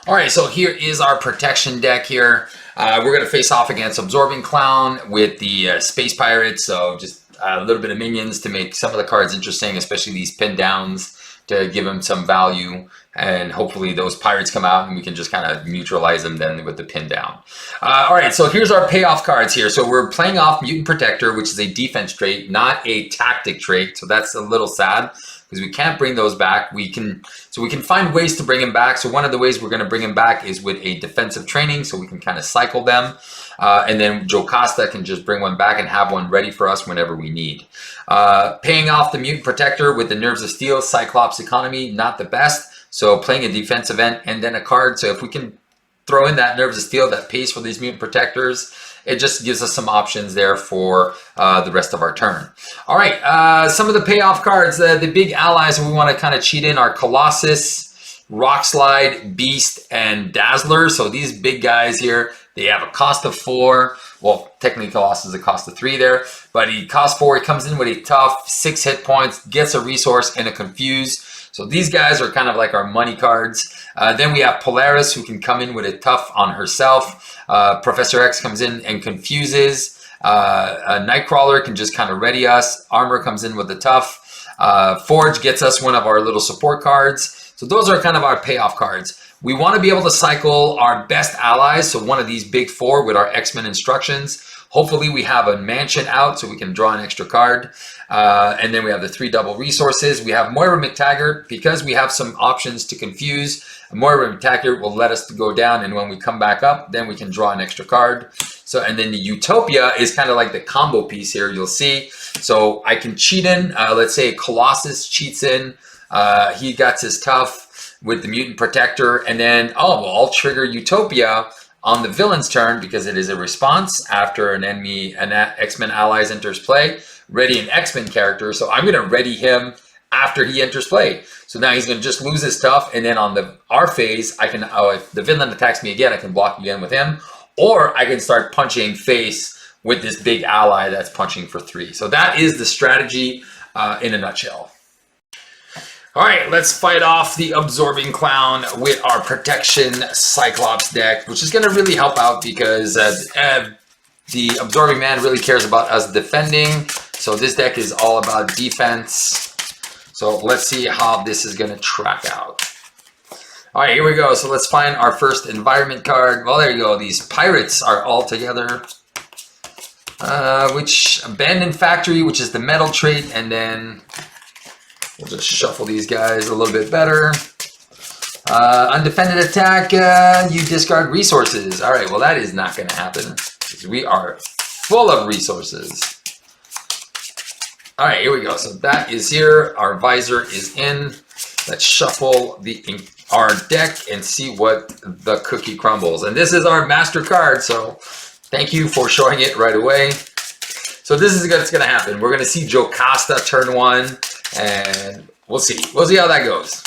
All right, so here is our protection deck here. We're going to face off against Absorbing Clown with the Space Pirates. So just a little bit of minions to make some of the cards interesting, especially these pin downs to give them some value. And hopefully those pirates come out and we can just kind of neutralize them then with the pin down. All right, so here's our payoff cards here. So we're playing off Mutant Protector, which is a defense trait, not a tactic trait. So that's a little sad, because we can't bring those back. We can find ways to bring them back. So one of the ways we're going to bring them back is with a defensive training, so we can kind of cycle them. And then Jocasta can just bring one back and have one ready for us whenever we need. Paying off the Mutant Protector with the Nerves of Steel, Cyclops Economy, not the best. So playing a defense event and then a card. So if we can throw in that Nerves of Steel that pays for these Mutant Protectors, it just gives us some options there for the rest of our turn. All right, some of the payoff cards, the big allies we want to kind of cheat in are Colossus, Rockslide, Beast, and Dazzler. So these big guys here, they have a cost of 4. Well, technically Colossus is a cost of 3 there, but he costs 4. He comes in with a tough 6 hit points, gets a resource and a confuse. So these guys are kind of like our money cards. Then we have Polaris, who can come in with a tough on herself. Professor X comes in and confuses. Nightcrawler can just kind of ready us. Armor comes in with a tough. Forge gets us one of our little support cards. So those are kind of our payoff cards. We want to be able to cycle our best allies. So one of these big 4 with our X-Men instructions. Hopefully we have a mansion out so we can draw an extra card. And then we have the 3 double resources. We have Moira McTaggart because we have some options to confuse. Moira McTaggart will let us go down, and when we come back up, then we can draw an extra card. So, and then the Utopia is kind of like the combo piece here, you'll see. So I can cheat in, let's say Colossus cheats in. He got his tough with the Mutant Protector, and then, I'll trigger Utopia on the villain's turn because it is a response after an X-Men allies enters play. Ready an X-Men character, so I'm going to ready him after he enters play. So now he's going to just lose his stuff, and then on our phase, I can, if the villain attacks me again, I can block again with him, or I can start punching face with this big ally that's punching for 3. So that is the strategy in a nutshell. All right, let's fight off the Absorbing Clown with our Protection Cyclops deck, which is going to really help out because the Absorbing Man really cares about us defending. So this deck is all about defense. So let's see how this is going to track out. All right, here we go. So let's find our first environment card. Well, there you go. These pirates are all together. Which Abandoned Factory, which is the metal trait, and then we'll just shuffle these guys a little bit better. Undefended attack, you discard resources. All right, well, that is not going to happen because we are full of resources. All right, here we go. So that is here. Our visor is in. Let's shuffle our deck and see what the cookie crumbles. And this is our master card, so thank you for showing it right away. So this is what's going to happen. We're going to see Jocasta turn 1, and we'll see. We'll see how that goes.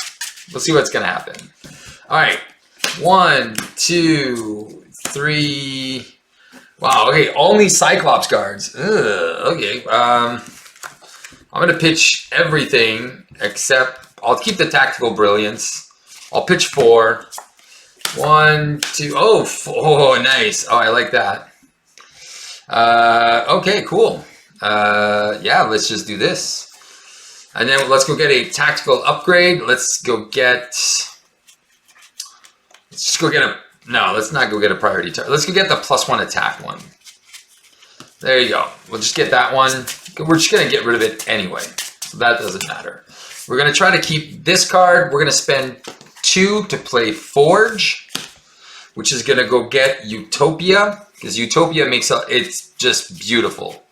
We'll see what's going to happen. All right. 1, 2, 3. Wow, okay. Only Cyclops cards. Ugh, okay. I'm going to pitch everything except I'll keep the Tactical Brilliance. I'll pitch 4. 1, 2. Oh, 4. Nice. Oh, I like that. Okay, cool. Yeah, let's just do this. And then let's go get a tactical upgrade. Let's just go get a, no, let's not go get a priority target. Let's go get the +1 attack one. There you go. We'll just get that one. We're just going to get rid of it anyway. So that doesn't matter. We're going to try to keep this card. We're going to spend 2 to play Forge, which is going to go get Utopia, because Utopia makes it's just beautiful.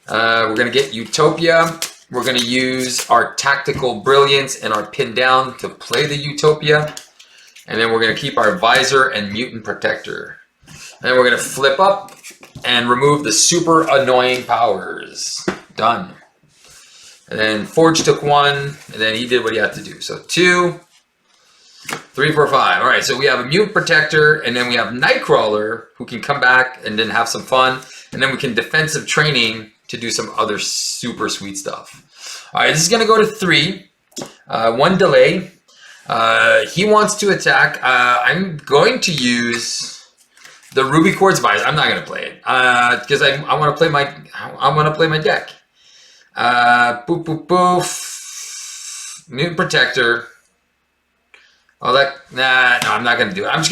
We're going to get Utopia. We're going to use our Tactical Brilliance and our Pin Down to play the Utopia. And then we're going to keep our Visor and Mutant Protector. And then we're going to flip up and remove the super annoying powers. Done. And then Forge took 1, and then he did what he had to do. So 2, 3, 4, 5. All right, so we have a Mutant Protector, and then we have Nightcrawler, who can come back and then have some fun. And then we can Defensive Training to do some other super sweet stuff. All right, this is going to go to 3. 1 delay. He wants to attack. I'm going to use the Ruby Quartz Visor. I'm not going to play it because I want to play my deck. Boop boop boof. Mutant Protector. Oh, no, I'm not going to do it. I'm just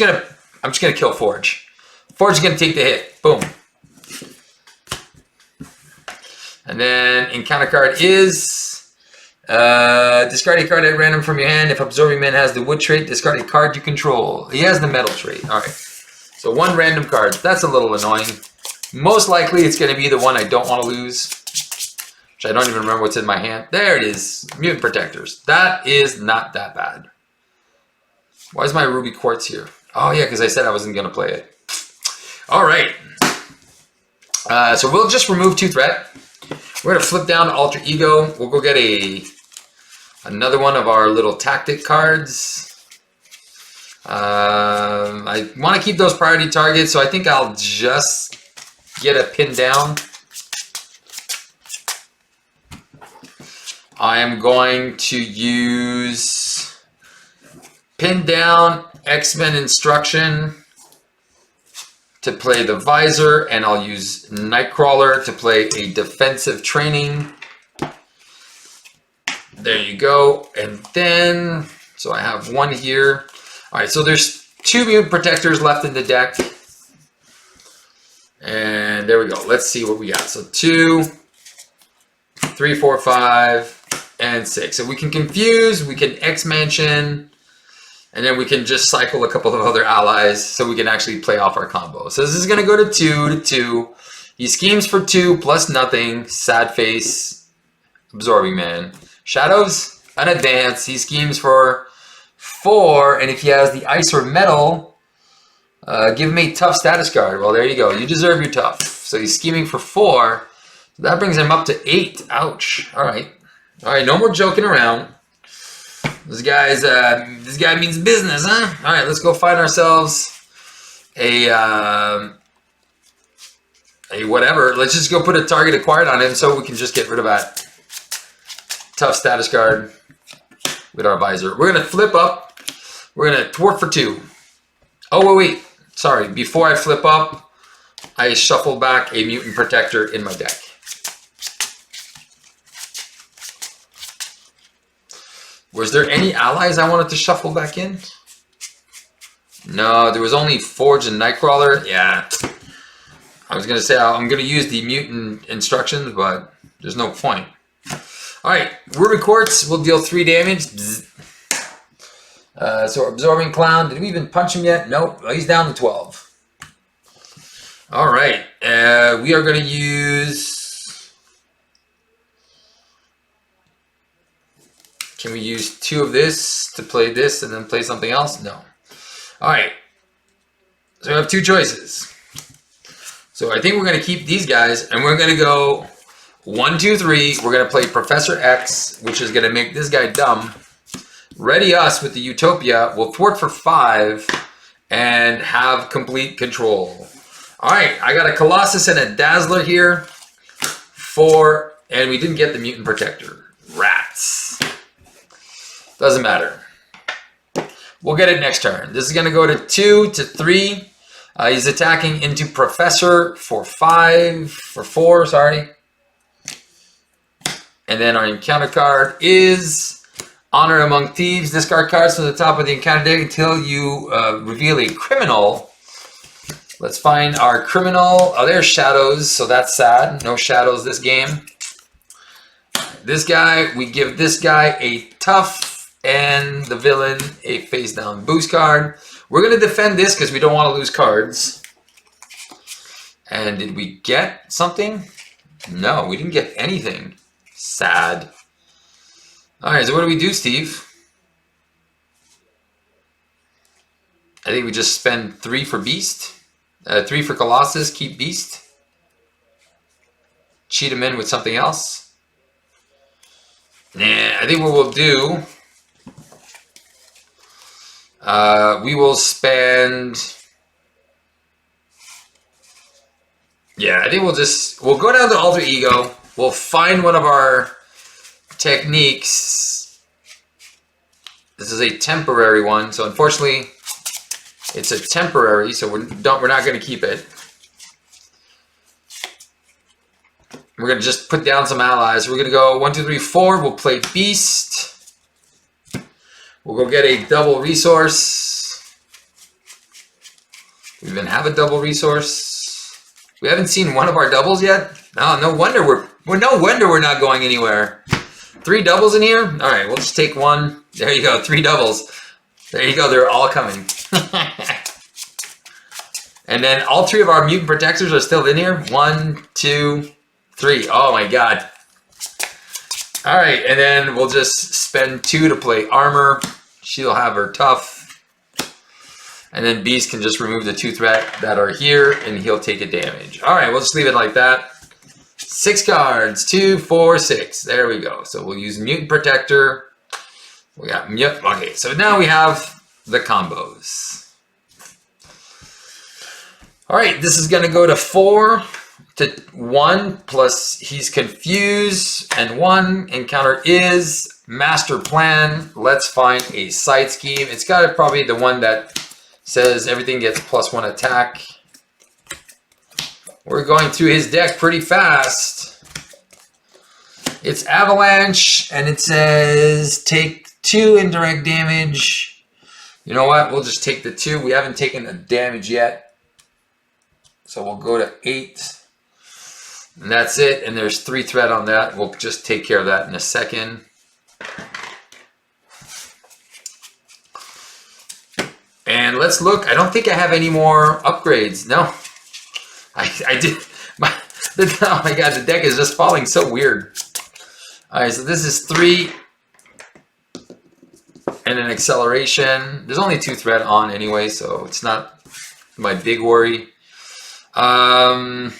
gonna kill Forge. Forge is going to take the hit. Boom. And then encounter card is discard a card at random from your hand. If Absorbing Man has the wood trait, discard a card you control. He has the metal trait. All right. So 1 random card. That's a little annoying. Most likely it's going to be the one I don't want to lose, which I don't even remember what's in my hand. There it is. Mutant Protectors. That is not that bad. Why is my Ruby Quartz here? Oh, yeah, because I said I wasn't going to play it. All right. So we'll just remove 2 threat. We're going to flip down to Alter Ego. We'll go get another one of our little tactic cards. I want to keep those priority targets, so I think I'll just get a Pin Down. I am going to use Pin Down, X-Men Instruction to play the Visor, and I'll use Nightcrawler to play a Defensive Training. There you go. And then, so I have 1 here. All right, so there's 2 Mutant Protectors left in the deck. And there we go. Let's see what we got. So 2, 3, 4, 5, and 6. So we can confuse, we can X-Mansion, and then we can just cycle a couple of other allies so we can actually play off our combo. So this is going to go to 2. He schemes for 2 plus nothing. Sad Face, Absorbing Man. Shadows, an advance. He schemes for 4, and if he has the Ice or Metal, give him a tough status card. Well, there you go. You deserve your tough. So he's scheming for 4. So that brings him up to 8. Ouch. All right. All right, no more joking around. This guy means business, huh? All right, let's go find ourselves a whatever. Let's just go put a target acquired on him so we can just get rid of that tough status card with our Visor. We're going to flip up. We're going to thwart for 2. Oh, wait. Sorry. Before I flip up, I shuffle back a Mutant Protector in my deck. Was there any allies I wanted to shuffle back in? No, there was only Forge and Nightcrawler. Yeah. I was going to say I'm going to use the Mutant Instructions, but there's no point. All right. Ruby Quartz will deal 3 damage. So absorbing clown. Did we even punch him yet? Nope. Oh, he's down to 12. All right. We are going to use. Can we use 2 of this to play this and then play something else? No. All right. So we have 2 choices. So I think we're going to keep these guys, and we're going to go 1, 2, 3. We're going to play Professor X, which is going to make this guy dumb. Ready us with the Utopia. We'll thwart for 5 and have complete control. All right, I got a Colossus and a Dazzler here. 4, and we didn't get the Mutant Protector. Rats. Doesn't matter. We'll get it next turn. This is going to go to 2 to 3. He's attacking into Professor for 4, sorry. And then our encounter card is Honor Among Thieves. Discard cards from the top of the encounter deck until you reveal a criminal. Let's find our criminal. Oh, there's shadows, so that's sad. No shadows this game. This guy, we give this guy a tough and the villain a face down boost card. We're going to defend this because we don't want to lose cards. And did we get something? No, we didn't get anything. Sad. All right, so what do we do, Steve? I think we just spend 3 for Beast. 3 for Colossus, keep Beast. Cheat him in with something else. Nah, I think what we'll do... we will spend... Yeah, I think we'll go down to Alter Ego. We'll find one of our techniques. This is a temporary one, so unfortunately it's a temporary, so we're not going to keep it. We're going to just put down some allies. We're going to go 1, 2, 3, 4. We'll play Beast. We'll go get a double resource. We even have a double resource. We haven't seen one of our doubles yet. No wonder we're not going anywhere. 3 doubles in here? All right, we'll just take 1. There you go, 3 doubles. There you go, they're all coming. And then all 3 of our mutant protectors are still in here. 1, 2, 3. Oh my god. All right, and then we'll just spend 2 to play armor. She'll have her tough. And then Beast can just remove the 2 threat that are here, and he'll take a damage. All right, we'll just leave it like that. 6 cards, 2, 4, 6. There we go. So we'll use Mutant Protector. We got okay. So now we have the combos. All right, this is going to go to 4 to 1 plus he's confused and 1. Encounter is Master Plan. Let's find a side scheme. It's got to probably the one that says everything gets +1 attack. We're going through his deck pretty fast. It's Avalanche, and it says take 2 indirect damage. You know what? We'll just take the 2. We haven't taken the damage yet. So we'll go to 8. And that's it. And there's 3 threat on that. We'll just take care of that in a second. And let's look. I don't think I have any more upgrades. No. I did. Oh my god, the deck is just falling so weird. Alright, so this is 3. And an acceleration. There's only 2 threat on anyway, so it's not my big worry. I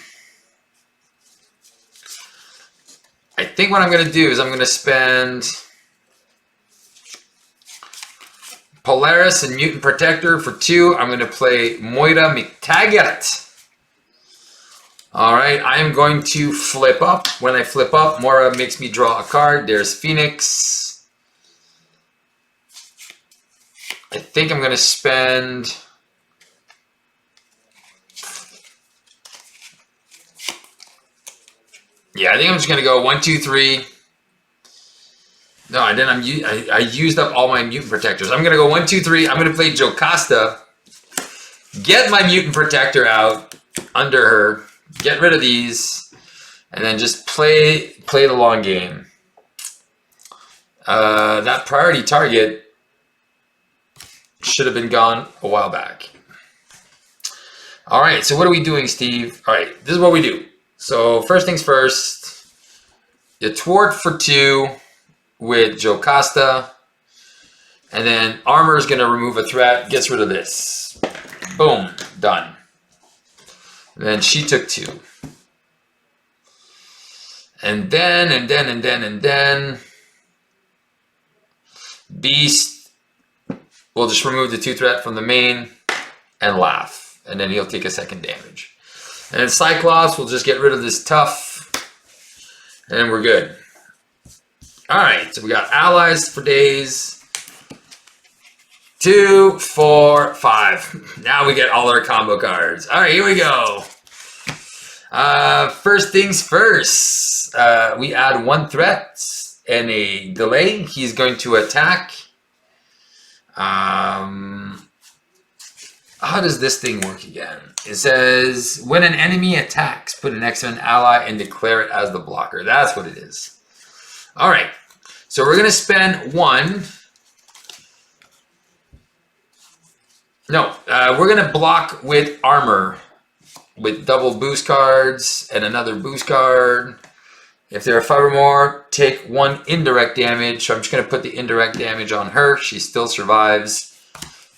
think what I'm going to do is I'm going to spend Polaris and Mutant Protector for 2. I'm going to play Moira McTaggart. Alright, I am going to flip up. When I flip up, Moira makes me draw a card. There's Phoenix. I think I'm going to spend... Yeah, I think I'm just going to go 1, 2, 3. No, and then I used up all my Mutant Protectors. I'm going to go 1, 2, 3. I'm going to play Jocasta. Get my Mutant Protector out under her. Get rid of these. And then just play the long game. That priority target. should have been gone a while back. All right, so what are we doing, Steve? All right, this is what we do. So first things first, you thwart for 2 with Jocasta, and then armor is going to remove a threat, gets rid of this. Boom, done. And then she took 2. And then Beast will just remove the 2 threat from the main and laugh. And then he'll take a 2nd damage. And then Cyclops will just get rid of this tough. And then we're good. Alright, so we got allies for days. 2, 4, 5. Now we get all our combo cards. Alright, here we go. First things first. We add 1 threat and a delay. He's going to attack. How does this thing work again? It says, when an enemy attacks, put an X-Men ally and declare it as the blocker. That's what it is. All right. So we're going to spend 1. No, we're going to block with armor with double boost cards and another boost card. If there are 5 or more, take 1 indirect damage. So I'm just going to put the indirect damage on her. She still survives.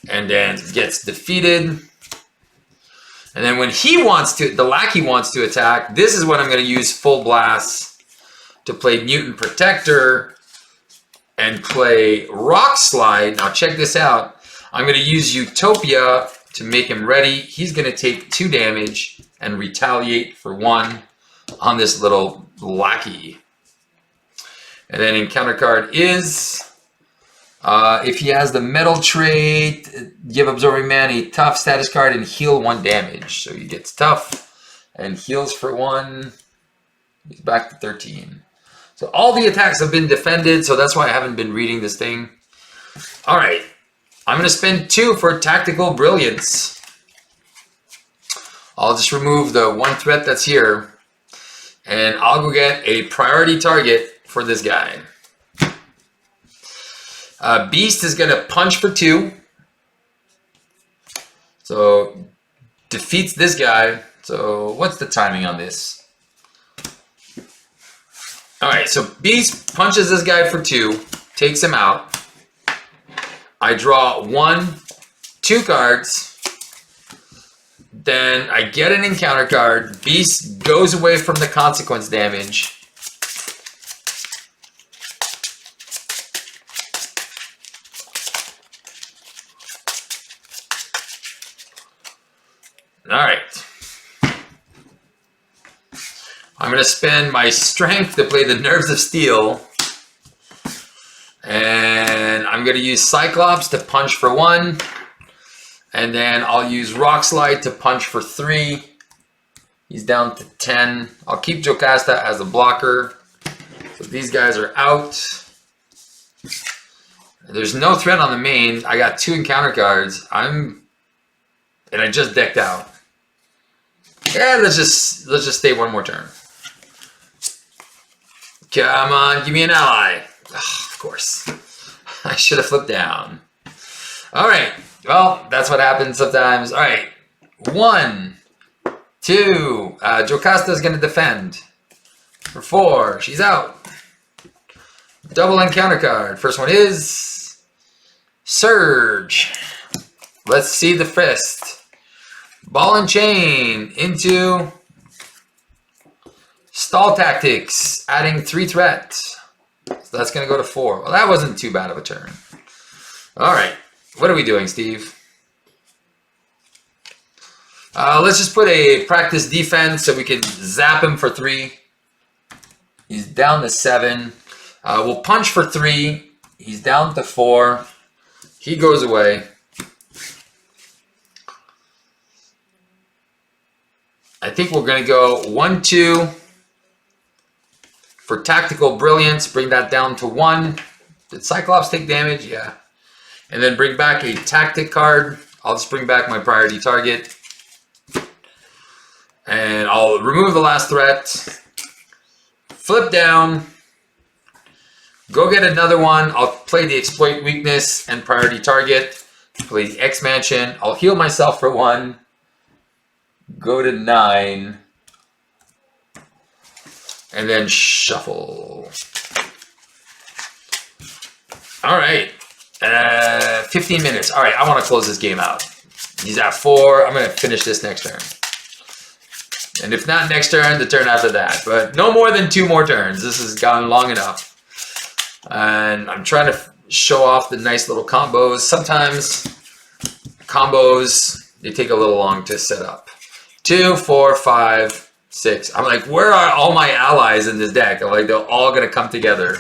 And then gets defeated. And then when he wants to, the lackey wants to attack, this is when I'm going to use full blast to play mutant protector and play rock slide. Now check this out. I'm going to use Utopia to make him ready. He's going to take 2 damage and retaliate for 1 on this little lackey. And then encounter card is... if he has the metal trait, give Absorbing Man a tough status card and heal 1 damage. So he gets tough and heals for 1. He's back to 13. So all the attacks have been defended, so that's why I haven't been reading this thing. All right. I'm going to spend 2 for Tactical Brilliance. I'll just remove the 1 threat that's here. And I'll go get a priority target for this guy. Beast is going to punch for 2. So, defeats this guy. So, what's the timing on this? Alright, so Beast punches this guy for 2. Takes him out. I draw 1, 2 cards. Then I get an encounter card. Beast goes away from the consequence damage. Alright. I'm going to spend my strength to play the Nerves of Steel. And I'm going to use Cyclops to punch for 1. And then I'll use Rock Slide to punch for 3. He's down to 10. I'll keep Jocasta as a blocker. So these guys are out. There's no threat on the main. I got 2 encounter cards. And I just decked out. Yeah, let's just stay 1 more turn. Come on, give me an ally. Oh, of course. I should have flipped down. All right. Well, that's what happens sometimes. All right. 1, 2. Jocasta is going to defend. For 4. She's out. Double encounter card. First one is Surge. Let's see the fist. Ball and chain into Stall Tactics, adding 3 threats. So that's going to go to 4. Well, that wasn't too bad of a turn. All right. What are we doing, Steve? Let's just put a practice defense so we can zap him for 3. He's down to 7. We'll punch for 3. He's down to 4. He goes away. I think we're going to go 1, 2 for Tactical Brilliance. Bring that down to 1. Did Cyclops take damage? Yeah. And then bring back a Tactic card. I'll just bring back my priority target. And I'll remove the last threat. Flip down. Go get another one. I'll play the Exploit Weakness and priority target. Play the X Mansion. I'll heal myself for 1. Go to 9. And then shuffle. All right. 15 minutes. All right, I want to close this game out. He's at 4. I'm going to finish this next turn. And if not next turn, the turn after that. But no more than 2 more turns. This has gone long enough. And I'm trying to show off the nice little combos. Sometimes combos, they take a little long to set up. 2, 4, 5, 6. I'm like, where are all my allies in this deck? I'm like, they're all going to come together.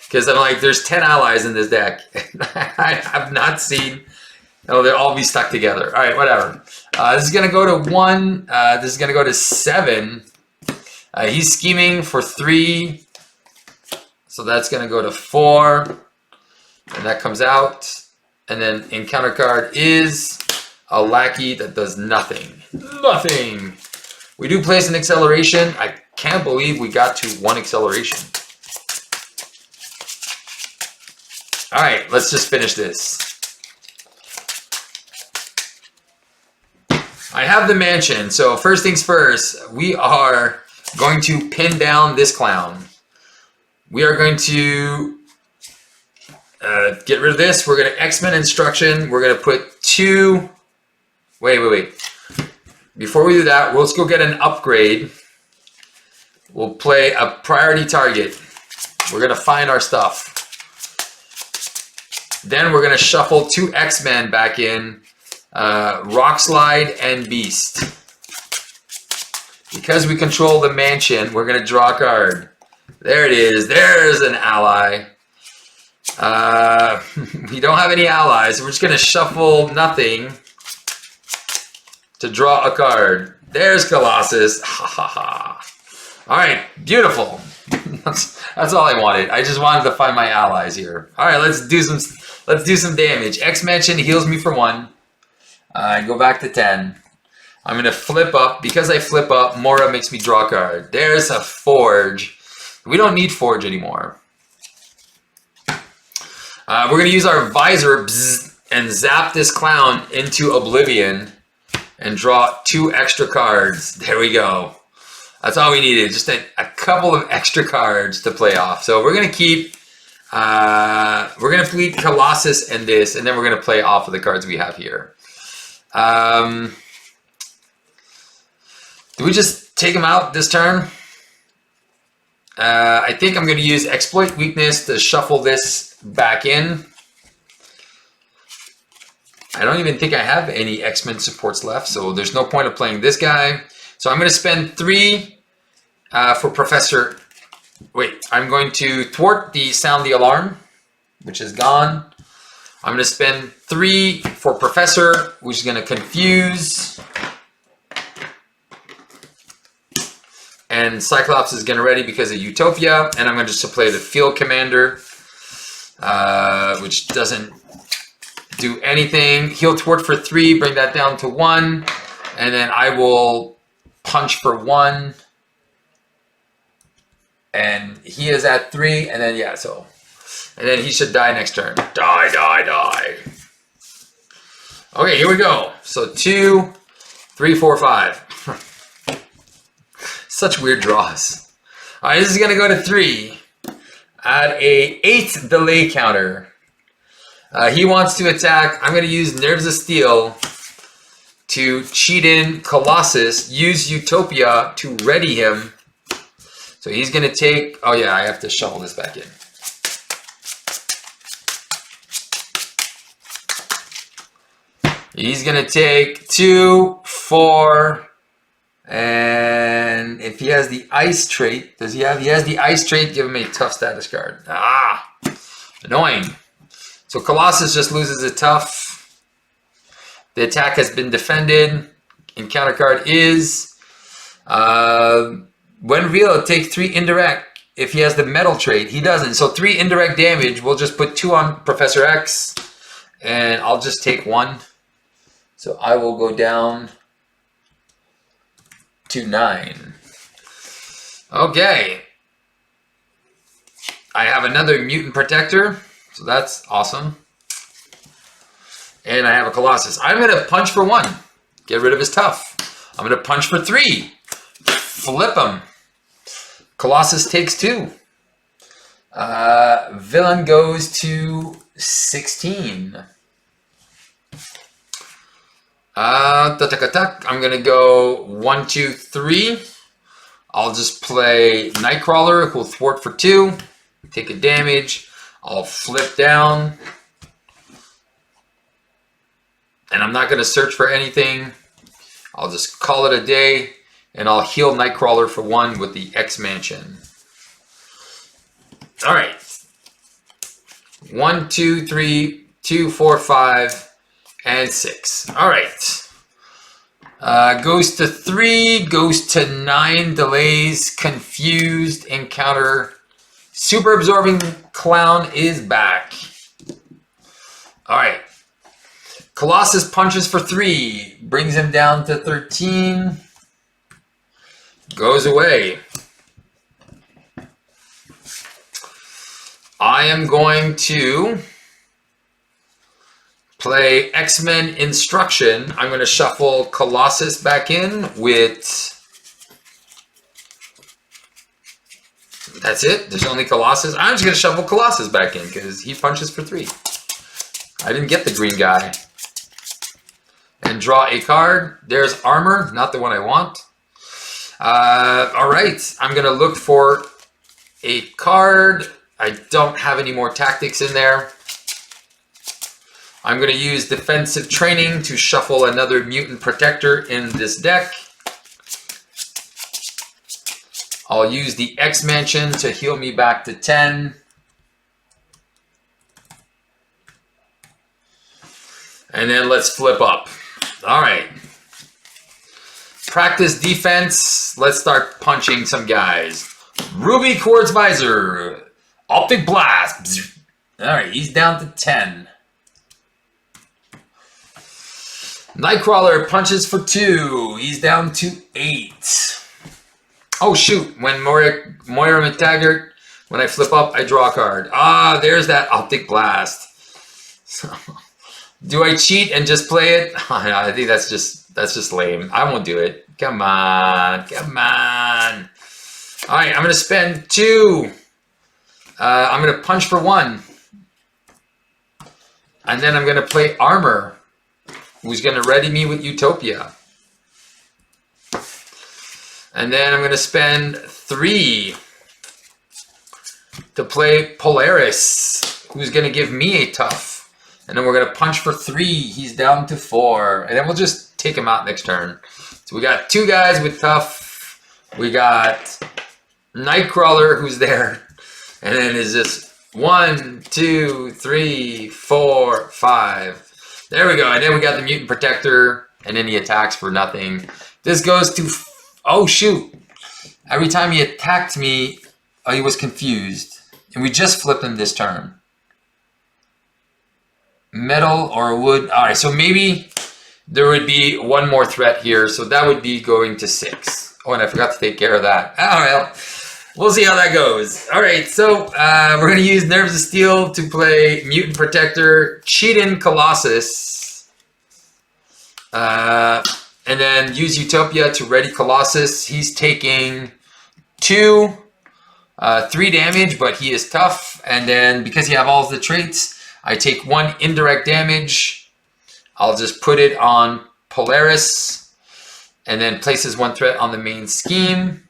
Because I'm like, there's 10 allies in this deck. I have not seen... No, they'll all be stuck together. All right, whatever. This is going to go to 1. This is going to go to 7. He's scheming for 3. So that's going to go to 4. And that comes out. And then encounter card is a lackey that does nothing. Nothing. We do place an acceleration. I can't believe we got to 1 acceleration. All right, let's just finish this. I have the mansion, so first things first, we are going to pin down this clown. We are going to get rid of this. We're going to X-Men instruction. We're going to put 2... Wait. Before we do that, let's go get an upgrade. We'll play a priority target. We're going to find our stuff. Then we're going to shuffle 2 X-Men back in. Rock Slide and Beast. Because we control the mansion, we're going to draw a card. There it is. There's an ally. We don't have any allies. We're just going to shuffle nothing to draw a card. There's Colossus. Ha ha ha. All right, beautiful. That's all I wanted. I just wanted to find my allies here. All right, let's do some damage. X Mansion heals me for 1. I go back to 10. I'm going to flip up. Because I flip up, Mora makes me draw a card. There's a Forge. We don't need Forge anymore. We're going to use our Visor and zap this clown into Oblivion and draw 2 extra cards. There we go. That's all we needed. Just a couple of extra cards to play off. So we're going to keep... we're going to fleet Colossus and this, and then we're going to play off of the cards we have here. Do we just take him out this turn? I think I'm going to use Exploit Weakness to shuffle this back in. I don't even think I have any X-Men supports left, so there's no point of playing this guy. So I'm going to spend 3 for Professor... Wait, I'm going to thwart the Sound the Alarm, which is gone. I'm going to spend 3 for Professor, which is going to confuse. And Cyclops is going to ready because of Utopia. And I'm going to just play the Field Commander, which doesn't do anything. He'll thwart for 3, bring that down to 1. And then I will punch for 1. And he is at 3. And then, yeah, so... And then he should die next turn. Die. Okay, here we go. So 2, 3, 4, 5. Such weird draws. All right, this is going to go to 3. Add a 8 delay counter. He wants to attack. I'm going to use Nerves of Steel to cheat in Colossus. Use Utopia to ready him. So he's going to take... Oh, yeah, I have to shuffle this back in. He's going to take 2, 4, and if he has the ice trait, does he have? He has the ice trait, give him a tough status card. Ah, annoying. So Colossus just loses a tough. The attack has been defended. Encounter card is, when revealed, take 3 indirect. If he has the metal trait, he doesn't. So 3 indirect damage, we'll just put 2 on Professor X, and I'll just take 1. So I will go down to 9. Okay. I have another Mutant Protector, so that's awesome. And I have a Colossus. I'm going to punch for 1. Get rid of his tough. I'm going to punch for 3. Flip him. Colossus takes 2. Villain goes to 16. I'm going to go 1, 2, 3. I'll just play Nightcrawler, who will thwart for 2. Take a damage. I'll flip down. And I'm not going to search for anything. I'll just call it a day. And I'll heal Nightcrawler for 1 with the X Mansion. Alright. 1, 2, 3, 2, 4, 5, and 6. Alright. Goes to 3, goes to 9, delays, confused, encounter. Super Absorbing Clown is back. Alright. Colossus punches for 3, brings him down to 13. Goes away. I am going to play X-Men Instruction. I'm going to shuffle Colossus back in with... That's it. There's only Colossus. I'm just going to shuffle Colossus back in because he punches for 3. I didn't get the green guy. And draw a card. There's Armor, not the one I want. Alright, I'm going to look for a card. I don't have any more tactics in there. I'm going to use Defensive Training to shuffle another Mutant Protector in this deck. I'll use the X Mansion to heal me back to 10. And then let's flip up. Alright. Practice defense. Let's start punching some guys. Ruby Quartz Visor. Optic Blast. Alright, he's down to 10. Nightcrawler punches for 2. He's down to 8. Oh shoot, when Moira McTaggart, when I flip up, I draw a card. Ah, there's that Optic Blast. So, do I cheat and just play it? I think that's just lame. I won't do it. Come on, come on. All right, I'm gonna spend 2. I'm gonna punch for 1, and then I'm gonna play Armor, who's gonna ready me with Utopia, and then I'm gonna spend 3 to play Polaris, who's gonna give me a tough, and then we're gonna punch for 3. He's down to 4, and then we'll just take him out next turn. So we got 2 guys with tough. We got Nightcrawler, who's there. And then it's just 1, 2, 3, 4, 5. There we go. And then we got the Mutant Protector. And then he attacks for nothing. This goes to... Oh, shoot. Every time he attacked me, he was confused. And we just flipped him this turn. Metal or wood. All right, so maybe there would be 1 more threat here. So that would be going to 6. Oh, and I forgot to take care of that. All right. We'll see how that goes. All right, so we're going to use Nerves of Steel to play Mutant Protector, Cheatin' Colossus, and then use Utopia to ready Colossus. He's taking 3 damage, but he is tough. And then because you have all of the traits, I take 1 indirect damage. I'll just put it on Polaris, and then places 1 threat on the main scheme.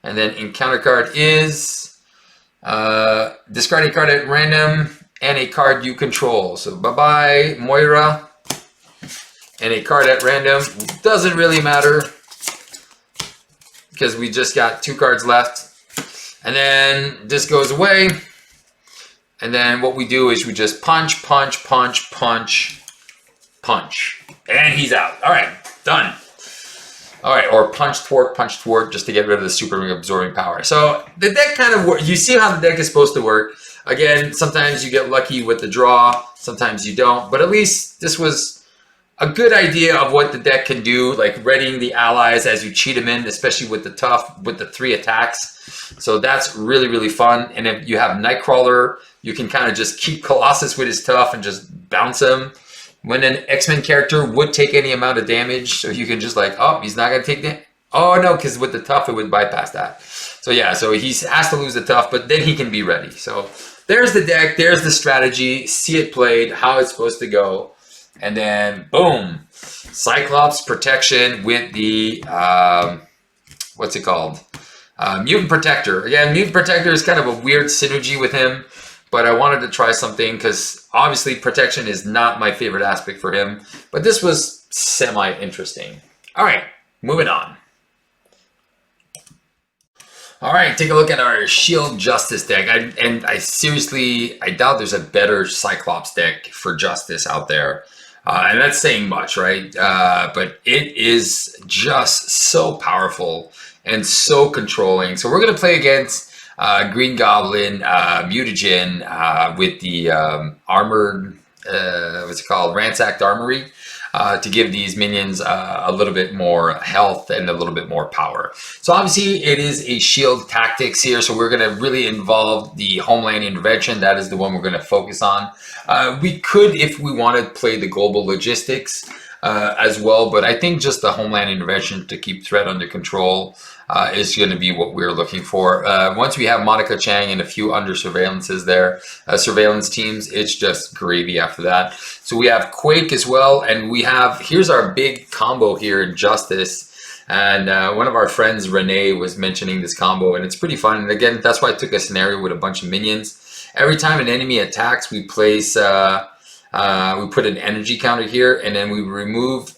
And then encounter card is discard a card at random and a card you control. So bye-bye, Moira. And a card at random. Doesn't really matter because we just got 2 cards left. And then this goes away. And then what we do is we just punch, punch, punch, punch, punch. And he's out. All right, done. All right, or punch thwart, just to get rid of the super absorbing power. So the deck kind of works. You see how the deck is supposed to work. Again, sometimes you get lucky with the draw, sometimes you don't. But at least this was a good idea of what the deck can do, like readying the allies as you cheat them in, especially with the tough, with the 3 attacks. So that's really, really fun. And if you have Nightcrawler, you can kind of just keep Colossus with his tough and just bounce him. when an X-Men character would take any amount of damage. So you can just like, oh, he's not going to take that. Oh, no, because with the tough, it would bypass that. So yeah, so he has to lose the tough, but then he can be ready. So there's the deck. There's the strategy. See it played, how it's supposed to go. And then, boom, Cyclops protection with the, what's it called? Mutant Protector. Again, Mutant Protector is kind of a weird synergy with him, but I wanted to try something because obviously protection is not my favorite aspect for him, but this was semi-interesting. All right, moving on. All right, take a look at our Shield Justice deck. I seriously, I doubt there's a better Cyclops deck for Justice out there. And that's saying much, right? But it is just so powerful and so controlling. So we're going to play against Green Goblin, mutagen with the armored, what's it called? Ransacked Armoury. To give these minions a little bit more health and a little bit more power. So obviously it is a shield tactics here, so we're going to really involve the homeland intervention. That is the one we're going to focus on. We could, if we wanted, play the global logistics as well, but I think just the homeland intervention to keep threat under control is going to be what we're looking for. Once we have Monica Chang and a few under surveillances there, surveillance teams, it's just gravy after that. So we have Quake as well, and we have, here's our big combo here in Justice. And one of our friends, Renee, was mentioning this combo, and it's pretty fun. And again, that's why I took a scenario with a bunch of minions. Every time an enemy attacks, we place, we put an energy counter here, and then we remove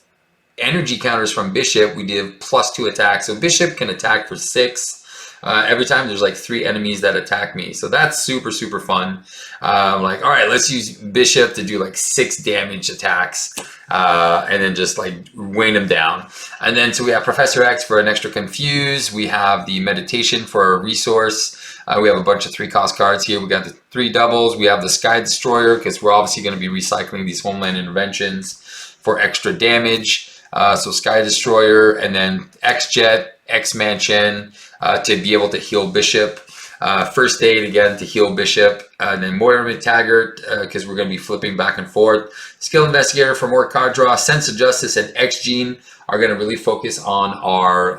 energy counters from Bishop. We give +2 attacks. So Bishop can attack for 6. Every time there's like 3 enemies that attack me. So that's super, super fun. I'm like, all right, let's use Bishop to do like 6 damage attacks. And then just like weighing them down. And then so we have Professor X for an extra confuse. We have the meditation for a resource. We have a bunch of 3-cost cards here. We got the 3 doubles. We have the Sky Destroyer because we're obviously going to be recycling these homeland interventions for extra damage. So Sky Destroyer, and then X-Jet, X-Mansion to be able to heal Bishop. First Aid, again, to heal Bishop. And then Moira McTaggart, because we're going to be flipping back and forth. Skill Investigator for more card draw. Sense of Justice and X-Gene are going to really focus on our,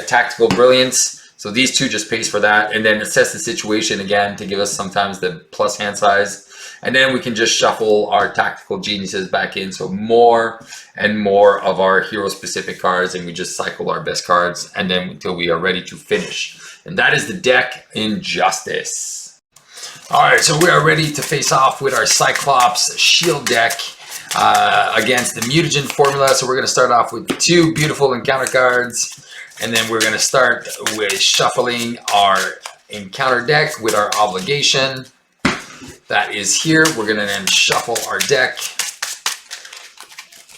Tactical Brilliance. So these 2 just pays for that. And then Assess the Situation, again, to give us sometimes the plus hand size. And then we can just shuffle our tactical geniuses back in. So more and more of our hero-specific cards, and we just cycle our best cards, and then until we are ready to finish. And that is the deck in Justice. All right, so we are ready to face off with our Cyclops Shield deck against the mutagen formula. So we're going to start off with 2 beautiful encounter cards, and then we're going to start with shuffling our encounter deck with our obligation. That is here. We're going to then shuffle our deck.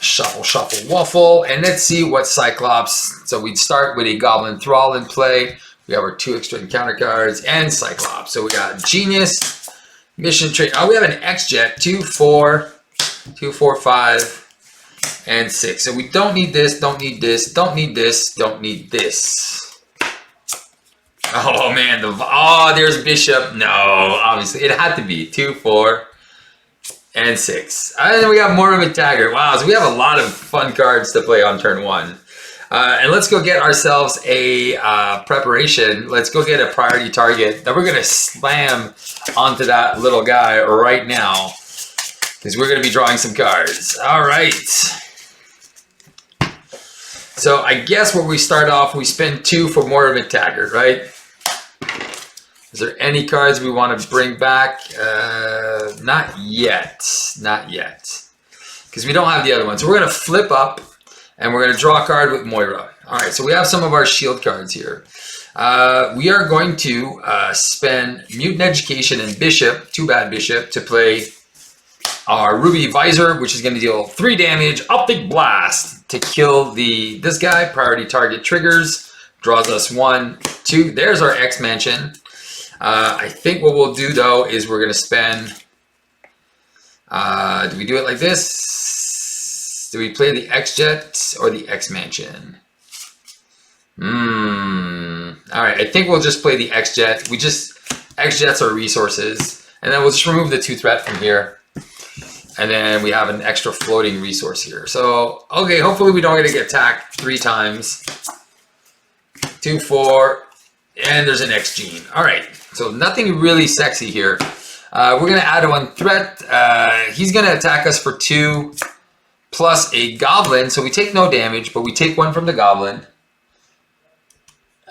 Shuffle, shuffle, waffle. And let's see what Cyclops. So we'd start with a Goblin Thrall in play. We have our 2 extra encounter cards and Cyclops. So we got Genius, Mission Trade. Oh, we have an X-Jet. 2, 4, 2, 4, 5, and 6. So we don't need this, don't need this, don't need this, don't need this. Oh man, there's Bishop. No, obviously it had to be 2, 4, and 6. And then we got Moira McTaggart. Wow, so we have a lot of fun cards to play on turn 1. And let's go get ourselves a preparation. Let's go get a priority target that we're going to slam onto that little guy right now, because we're going to be drawing some cards. All right. So I guess where we start off, we spend 2 for Moira McTaggart, right? Is there any cards we want to bring back? Not yet. Not yet. Because we don't have the other one. So we're going to flip up and we're going to draw a card with Moira. All right, so we have some of our shield cards here. We are going to spend Mutant Education and Bishop, 2-bad Bishop, to play our Ruby Visor, which is going to deal 3 damage, Optic Blast, to kill this guy. Priority target triggers, draws us 1, 2. There's our X-Mansion. I think what we'll do though is we're going to spend, do we do it like this? Do we play the X-Jet or the X-Mansion? All right, I think we'll just play the X-Jet. X-Jets are resources, and then we'll just remove the 2 threat from here. And then we have an extra floating resource here. So, okay, hopefully we don't get attacked 3 times. 2, 4, and there's an X gene. All right, so nothing really sexy here. We're going to add 1 threat. He's going to attack us for 2 plus a goblin. So we take no damage, but we take 1 from the goblin.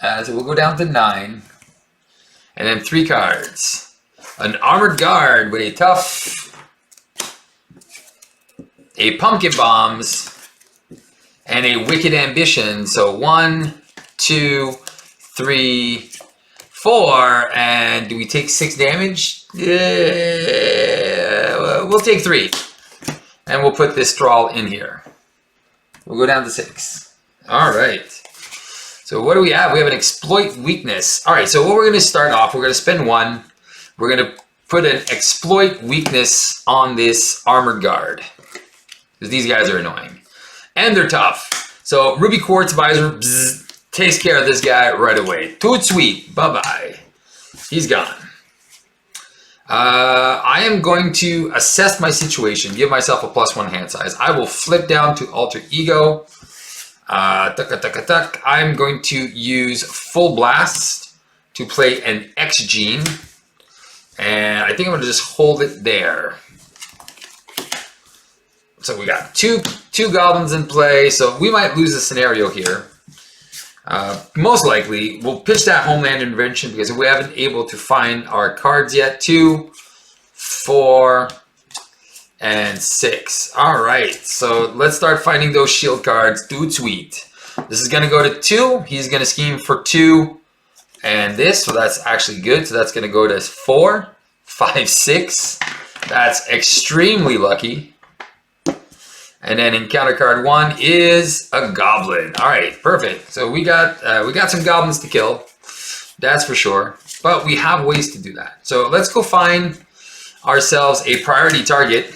So we'll go down to 9. And then 3 cards. An armored guard with a tough, a pumpkin bombs, and a wicked ambition. So 1, 2, 3, 4, and do we take 6 damage? Yeah, we'll take 3, and we'll put this straw in here. We'll go down to 6. All right. So what do we have? We have an exploit weakness. All right. So what we're going to start off, we're going to spend 1. We're going to put an exploit weakness on this armored guard, because these guys are annoying and they're tough. So Ruby Quartz Visor takes care of this guy right away. Toot sweet. Bye-bye. He's gone. I am going to assess my situation, give myself a +1 hand size. I will flip down to alter ego. I'm going to use full blast to play an X gene. And I think I'm going to just hold it there. So we got two goblins in play, so we might lose a scenario here. Most likely, we'll pitch that Homeland Intervention because we haven't able to find our cards yet. 2, 4, and 6. All right, so let's start finding those shield cards. Dude, sweet. This is going to go to 2. He's going to scheme for 2 and this, so that's actually good. So that's going to go to 4, 5, 6. That's extremely lucky. And then encounter card 1 is a goblin. All right, perfect. So we got some goblins to kill, that's for sure. But we have ways to do that. So let's go find ourselves a priority target.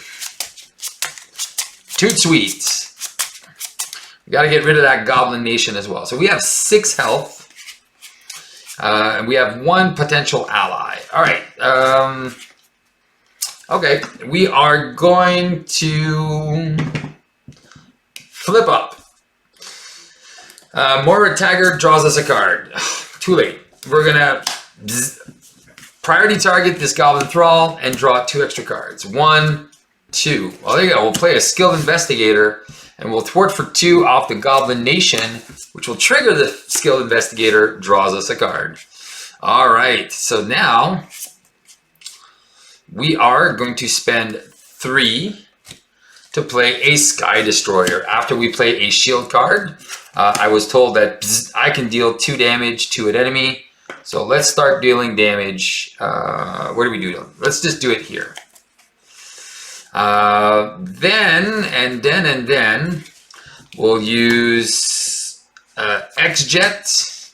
Toot sweet. We got to get rid of that goblin nation as well. So we have 6 health, and we have 1 potential ally. All right. Okay, we are going to flip up. Moira Taggart draws us a card. Too late. We're gonna priority target this Goblin Thrall and draw 2 extra cards. 1, 2. Well, there you go. We'll play a Skilled Investigator and we'll thwart for 2 off the Goblin Nation, which will trigger the Skilled Investigator, draws us a card. All right. So now we are going to spend 3 to play a Sky Destroyer. After we play a shield card, I was told that I can deal 2 damage to an enemy. So let's start dealing damage. Where do we do it? Let's just do it here. Then we'll use X-Jet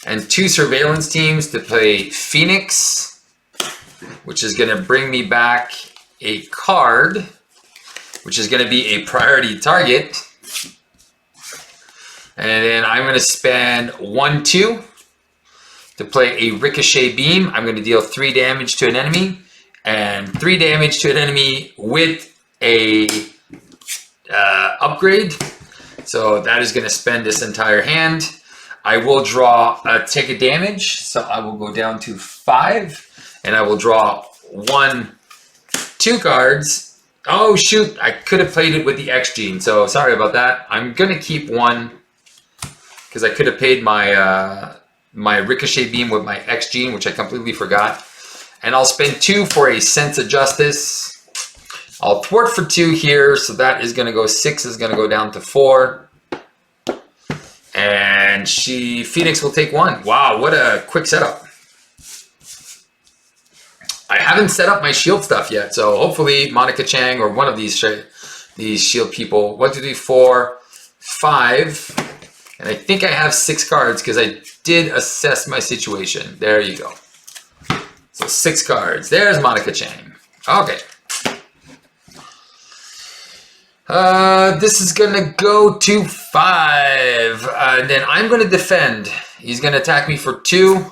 and 2 surveillance teams to play Phoenix, which is going to bring me back a card, which is going to be a priority target. And then I'm going to spend 1, 2 to play a Ricochet Beam. I'm going to deal 3 damage to an enemy and 3 damage to an enemy with a upgrade. So that is going to spend this entire hand. I will draw take a damage. So I will go down to 5 and I will draw 1, 2 cards. Oh shoot, I could have played it with the X gene, so sorry about that. I'm gonna keep 1 because I could have paid my my Ricochet Beam with my X gene, which I completely forgot. And I'll spend 2 for a Sense of Justice. I'll thwart for 2 here, so that is gonna go 6 is gonna go down to 4. And Phoenix will take 1. Wow, what a quick setup. I haven't set up my shield stuff yet, so hopefully Monica Chang or one of these shield people. 1, 2, 3, 4, 5, and I think I have 6 cards because I did assess my situation. There you go. So 6 cards. There's Monica Chang. Okay. This is gonna go to 5, and then I'm gonna defend. He's gonna attack me for 2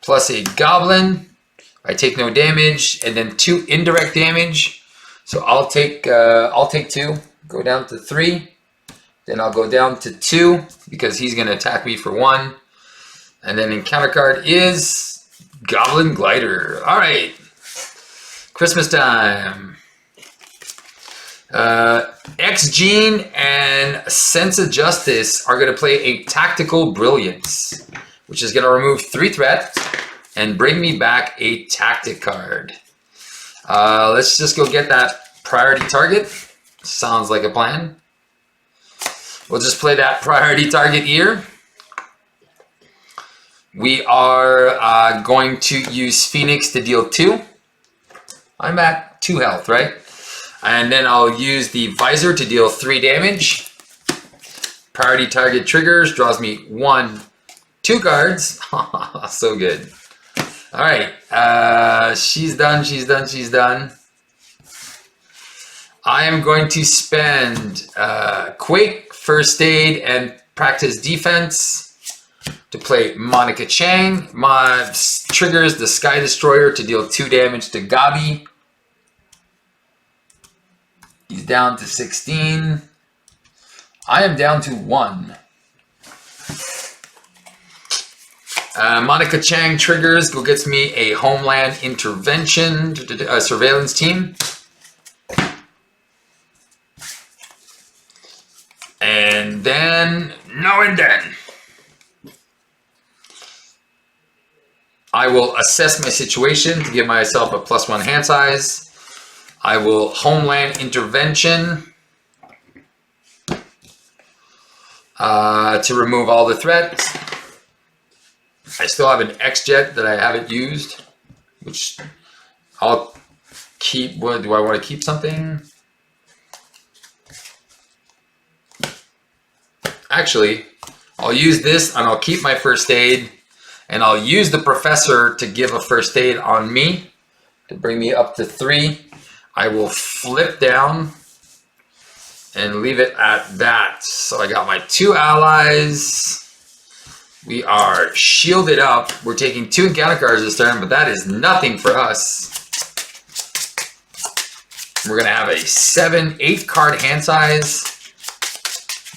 plus a goblin. I take no damage, and then 2 indirect damage. So I'll take 2, go down to 3. Then I'll go down to 2 because he's going to attack me for 1. And then encounter card is Goblin Glider. All right. Christmas time. X-Gene and Sense of Justice are going to play a Tactical Brilliance, which is going to remove 3 threat and bring me back a tactic card. Let's just go get that priority target. Sounds like a plan. We'll just play that priority target here. We are going to use Phoenix to deal 2. I'm at 2 health, right? And then I'll use the Visor to deal 3 damage. Priority target triggers, draws me 1, 2 cards. So good. All right, she's done, she's done, she's done. I am going to spend Quake, First Aid, and Practice Defense to play Monica Chang. My triggers the Sky Destroyer to deal 2 damage to Gabi. He's down to 16. I am down to 1. Monica Chang triggers, go gets me a Homeland Intervention surveillance team. And then, I will assess my situation to give myself a +1 hand size. I will Homeland Intervention to remove all the threats. I still have an X-Jet that I haven't used, which I'll keep. What do I want to keep something? Actually, I'll use this and I'll keep my First Aid, and I'll use the Professor to give a First Aid on me to bring me up to 3. I will flip down and leave it at that. So I got my 2 allies. We are shielded up. We're taking 2 encounter cards this turn, but that is nothing for us. We're going to have a 7, 8 card hand size.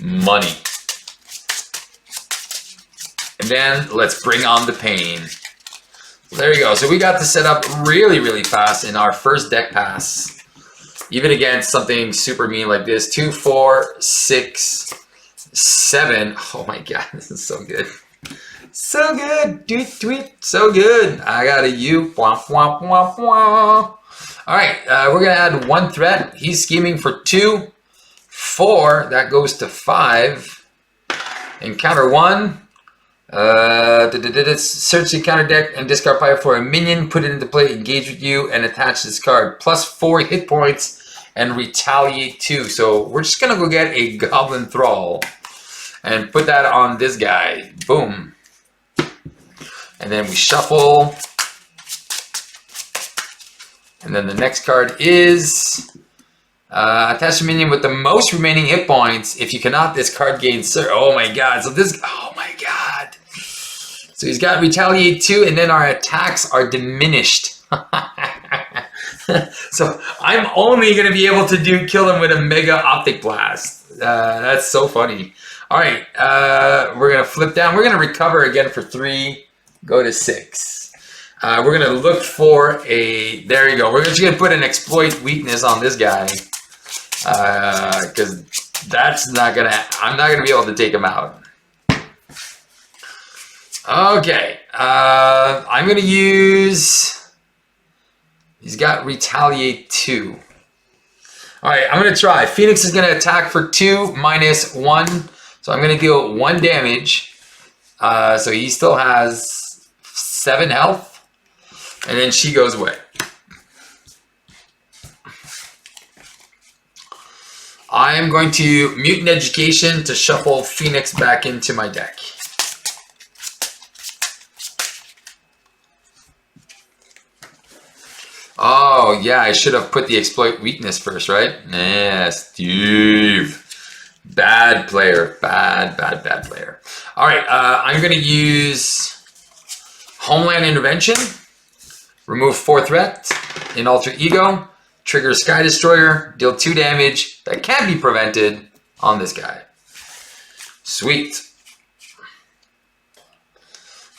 Money. And then let's bring on the pain. So there you go. So we got to set up really, really fast in our first deck pass. Even against something super mean like this. 2, 4, 6, 7. Oh my god, this is so good. So good. Tweet, tweet. So good. I got a U. Wah, wah, wah, wah. All right. We're going to add 1 threat. He's scheming for 2. 4. That goes to 5. Encounter 1. Search the counter deck and discard pile for a minion, put it into play, engage with you, and attach this card. +4 hit points and retaliate 2. So we're just gonna go get a Goblin Thrall and put that on this guy. Boom. And then we shuffle. And then the next card is attach a minion with the most remaining hit points. If you cannot, this card gains. Oh my god. So this. Oh my god. So he's got retaliate 2, and then our attacks are diminished. So I'm only going to be able to kill him with a Mega Optic Blast. That's so funny. All right, we're going to flip down. We're going to recover again for 3, go to 6. We're going to look for a, there you go. We're just going to put an exploit weakness on this guy. Because that's not going to, I'm not going to be able to take him out. Okay, I'm going to use, he's got retaliate 2. All right, I'm going to try. Phoenix is going to attack for 2 -1. So I'm going to deal 1 damage. So he still has 7 health. And then she goes away. I am going to Mutant Education to shuffle Phoenix back into my deck. Oh, yeah, I should have put the exploit weakness first, right? Yeah, Steve. Bad player. Bad player. All right, I'm going to use Homeland Intervention. Remove 4 threat in Alter Ego. Trigger Sky Destroyer, deal 2 damage. That can be prevented on this guy. Sweet.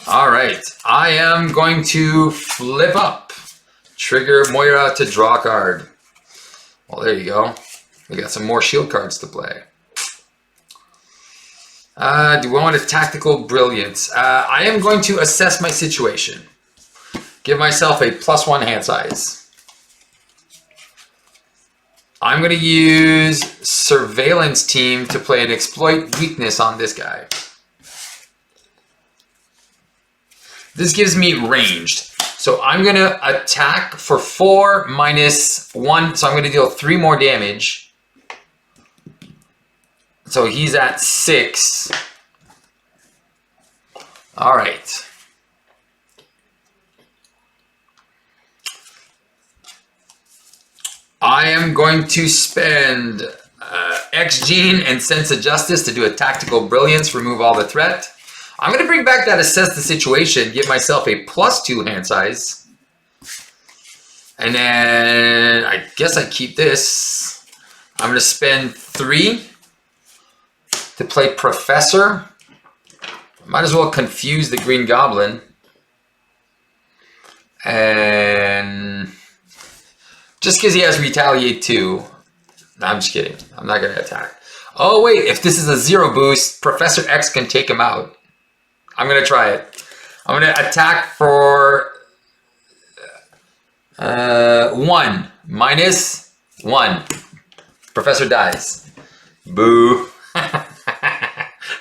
Alright, I am going to flip up. Trigger Moira to draw a card. Well, there you go. We got some more shield cards to play. Do we want a Tactical Brilliance? I am going to assess my situation. Give myself a +1 hand size. I'm going to use Surveillance Team to play an Exploit Weakness on this guy. This gives me ranged. So I'm going to attack for 4 minus 1. So I'm going to deal 3 more damage. So he's at 6. All right. I am going to spend X-Gene and Sense of Justice to do a Tactical Brilliance, remove all the threat. I'm going to bring back that Assess the Situation, give myself a +2 hand size. And then I guess I keep this. I'm going to spend 3 to play Professor. Might as well confuse the Green Goblin. And just because he has Retaliate 2. No, I'm just kidding. I'm not going to attack. Oh, wait. If this is a 0 boost, Professor X can take him out. I'm going to try it. I'm going to attack for 1 minus 1. Professor dies. Boo.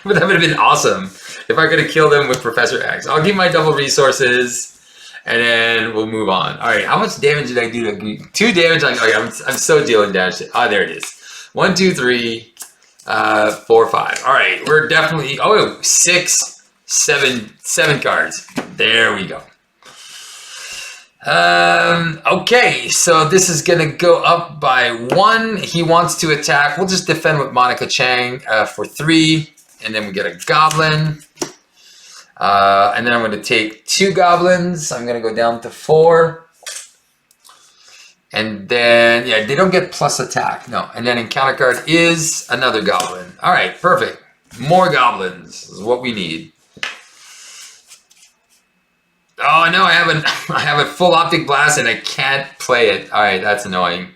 But that would have been awesome if I could have killed him with Professor X. I'll give my double resources and then we'll move on. All right, how much damage did I do to 2 damage? Okay, I'm so dealing damage. Ah, there it is. 1, 2, 3, 4, 5. All right, we're definitely, 6, 7 cards. There we go. Okay, so this is gonna go up by 1. He wants to attack. We'll just defend with Monica Chang for 3, and then we get a goblin. And then I'm going to take 2 goblins. I'm going to go down to 4. And then, yeah, they don't get plus attack. No. And then in counter card is another goblin. All right, perfect. More goblins is what we need. Oh, no, I have a full optic blast and I can't play it. All right, that's annoying.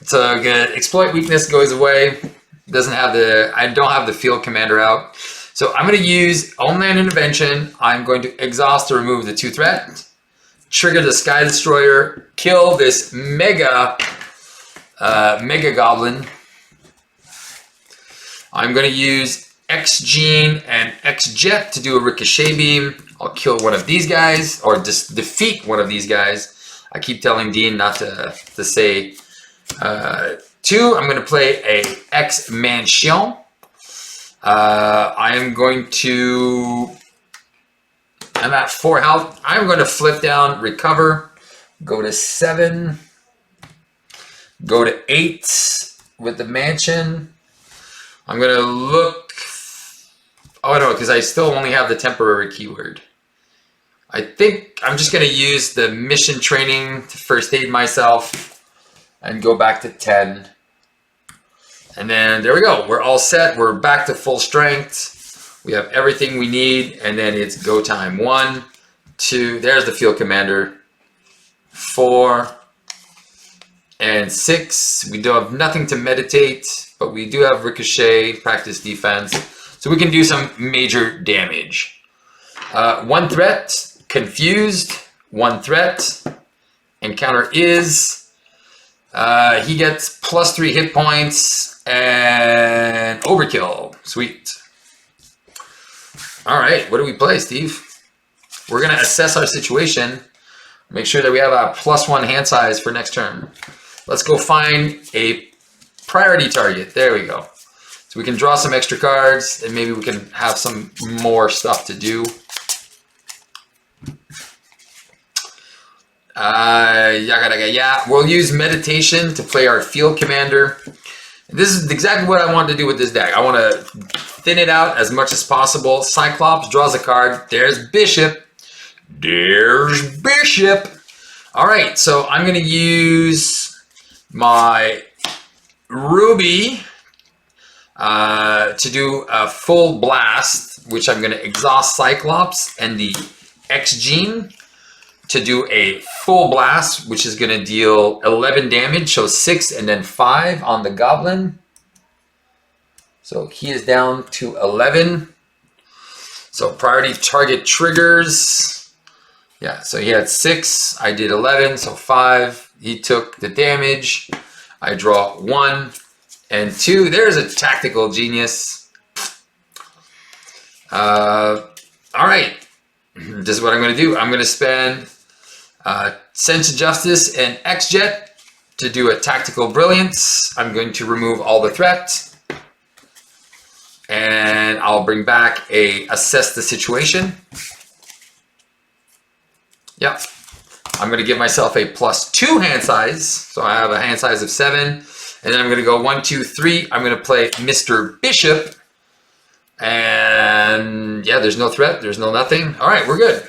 So good. Exploit weakness goes away. Doesn't have the, I don't have the field commander out. So I'm going to use Homeland Intervention. I'm going to exhaust to remove the 2 threat. Trigger the Sky Destroyer. Kill this mega goblin. I'm going to use X-Gene and X-Jet to do a Ricochet Beam. I'll kill one of these guys, or just defeat one of these guys. I keep telling Dean not to say 2. I'm going to play a X-Mansion. I am going to, I'm at 4 health. I'm going to flip down, recover, go to 7, go to 8 with the mansion. I'm going to look, oh no, because I still only have the temporary keyword. I think I'm just going to use the mission training to first aid myself and go back to 10. And then there we go. We're all set. We're back to full strength. We have everything we need. And then it's go time. 1, 2. There's the field commander. 4 and 6. We do have nothing to meditate, but we do have Ricochet, practice defense. So we can do some major damage. 1 threat, confused. 1 threat. Encounter is. He gets +3 hit points. And overkill. Sweet. All right, what do we play, Steve? We're going to assess our situation. Make sure that we have a +1 hand size for next turn. Let's go find a priority target. There we go. So we can draw some extra cards, and maybe we can have some more stuff to do. We'll use meditation to play our field commander. This is exactly what I wanted to do with this deck. I want to thin it out as much as possible. Cyclops draws a card. There's Bishop. There's Bishop. All right, so I'm going to use my Ruby to do a full blast, which I'm going to exhaust Cyclops, and the X gene to do a full blast, which is going to deal 11 damage, so 6 and then 5 on the goblin. So he is down to 11. So priority target triggers. Yeah, so he had 6, I did 11, so 5. He took the damage. I draw 1 and 2. There's a tactical genius. All right, this is what I'm going to do. I'm going to spend Sense of Justice and X-Jet to do a tactical brilliance. I'm going to remove all the threats. And I'll bring back a assess the situation. Yep. I'm going to give myself a +2 hand size. So I have a hand size of 7. And then I'm going to go 1, 2, 3. I'm going to play Mr. Bishop. And yeah, there's no threat. There's no nothing. All right, we're good.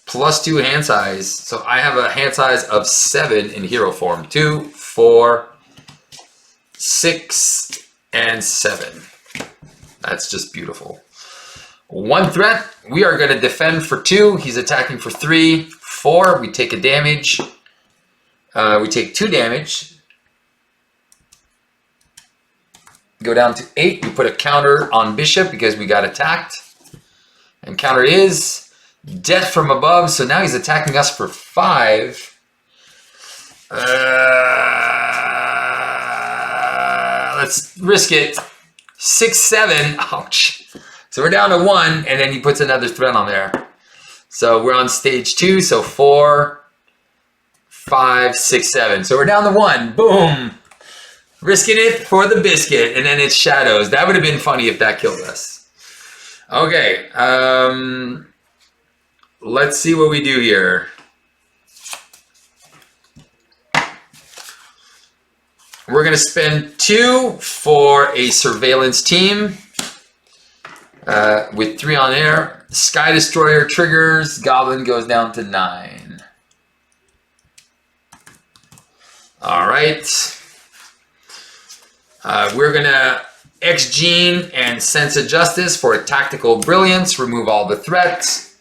+2 hand size. So I have a hand size of 7 in hero form. 2, 4, 6, and 7. That's just beautiful. 1 threat. We are going to defend for 2. He's attacking for 3. 4. We take a damage. We take 2 damage. Go down to 8. We put a counter on Bishop because we got attacked. And counter is Death from Above. So now he's attacking us for 5. Let's risk it. 6, 7. Ouch. So we're down to 1, and then he puts another threat on there. So we're on stage 2. So 4, 5, 6, 7. So we're down to 1. Boom. Risking it for the biscuit, and then it's shadows. That would have been funny if that killed us. Okay. Let's see what we do here. We're going to spend 2 for a surveillance team with 3 on air. Sky Destroyer triggers. Goblin goes down to 9. All right. We're going to X-Gene and Sense of Justice for a tactical brilliance. Remove all the threats.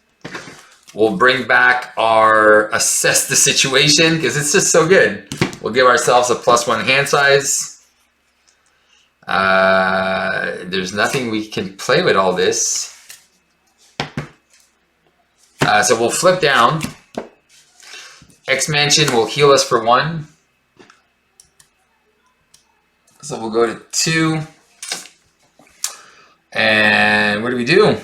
We'll bring back our assess the situation because it's just so good. We'll give ourselves a +1 hand size. There's nothing we can play with all this. So we'll flip down. X-Mansion will heal us for 1. So we'll go to 2. And what do we do?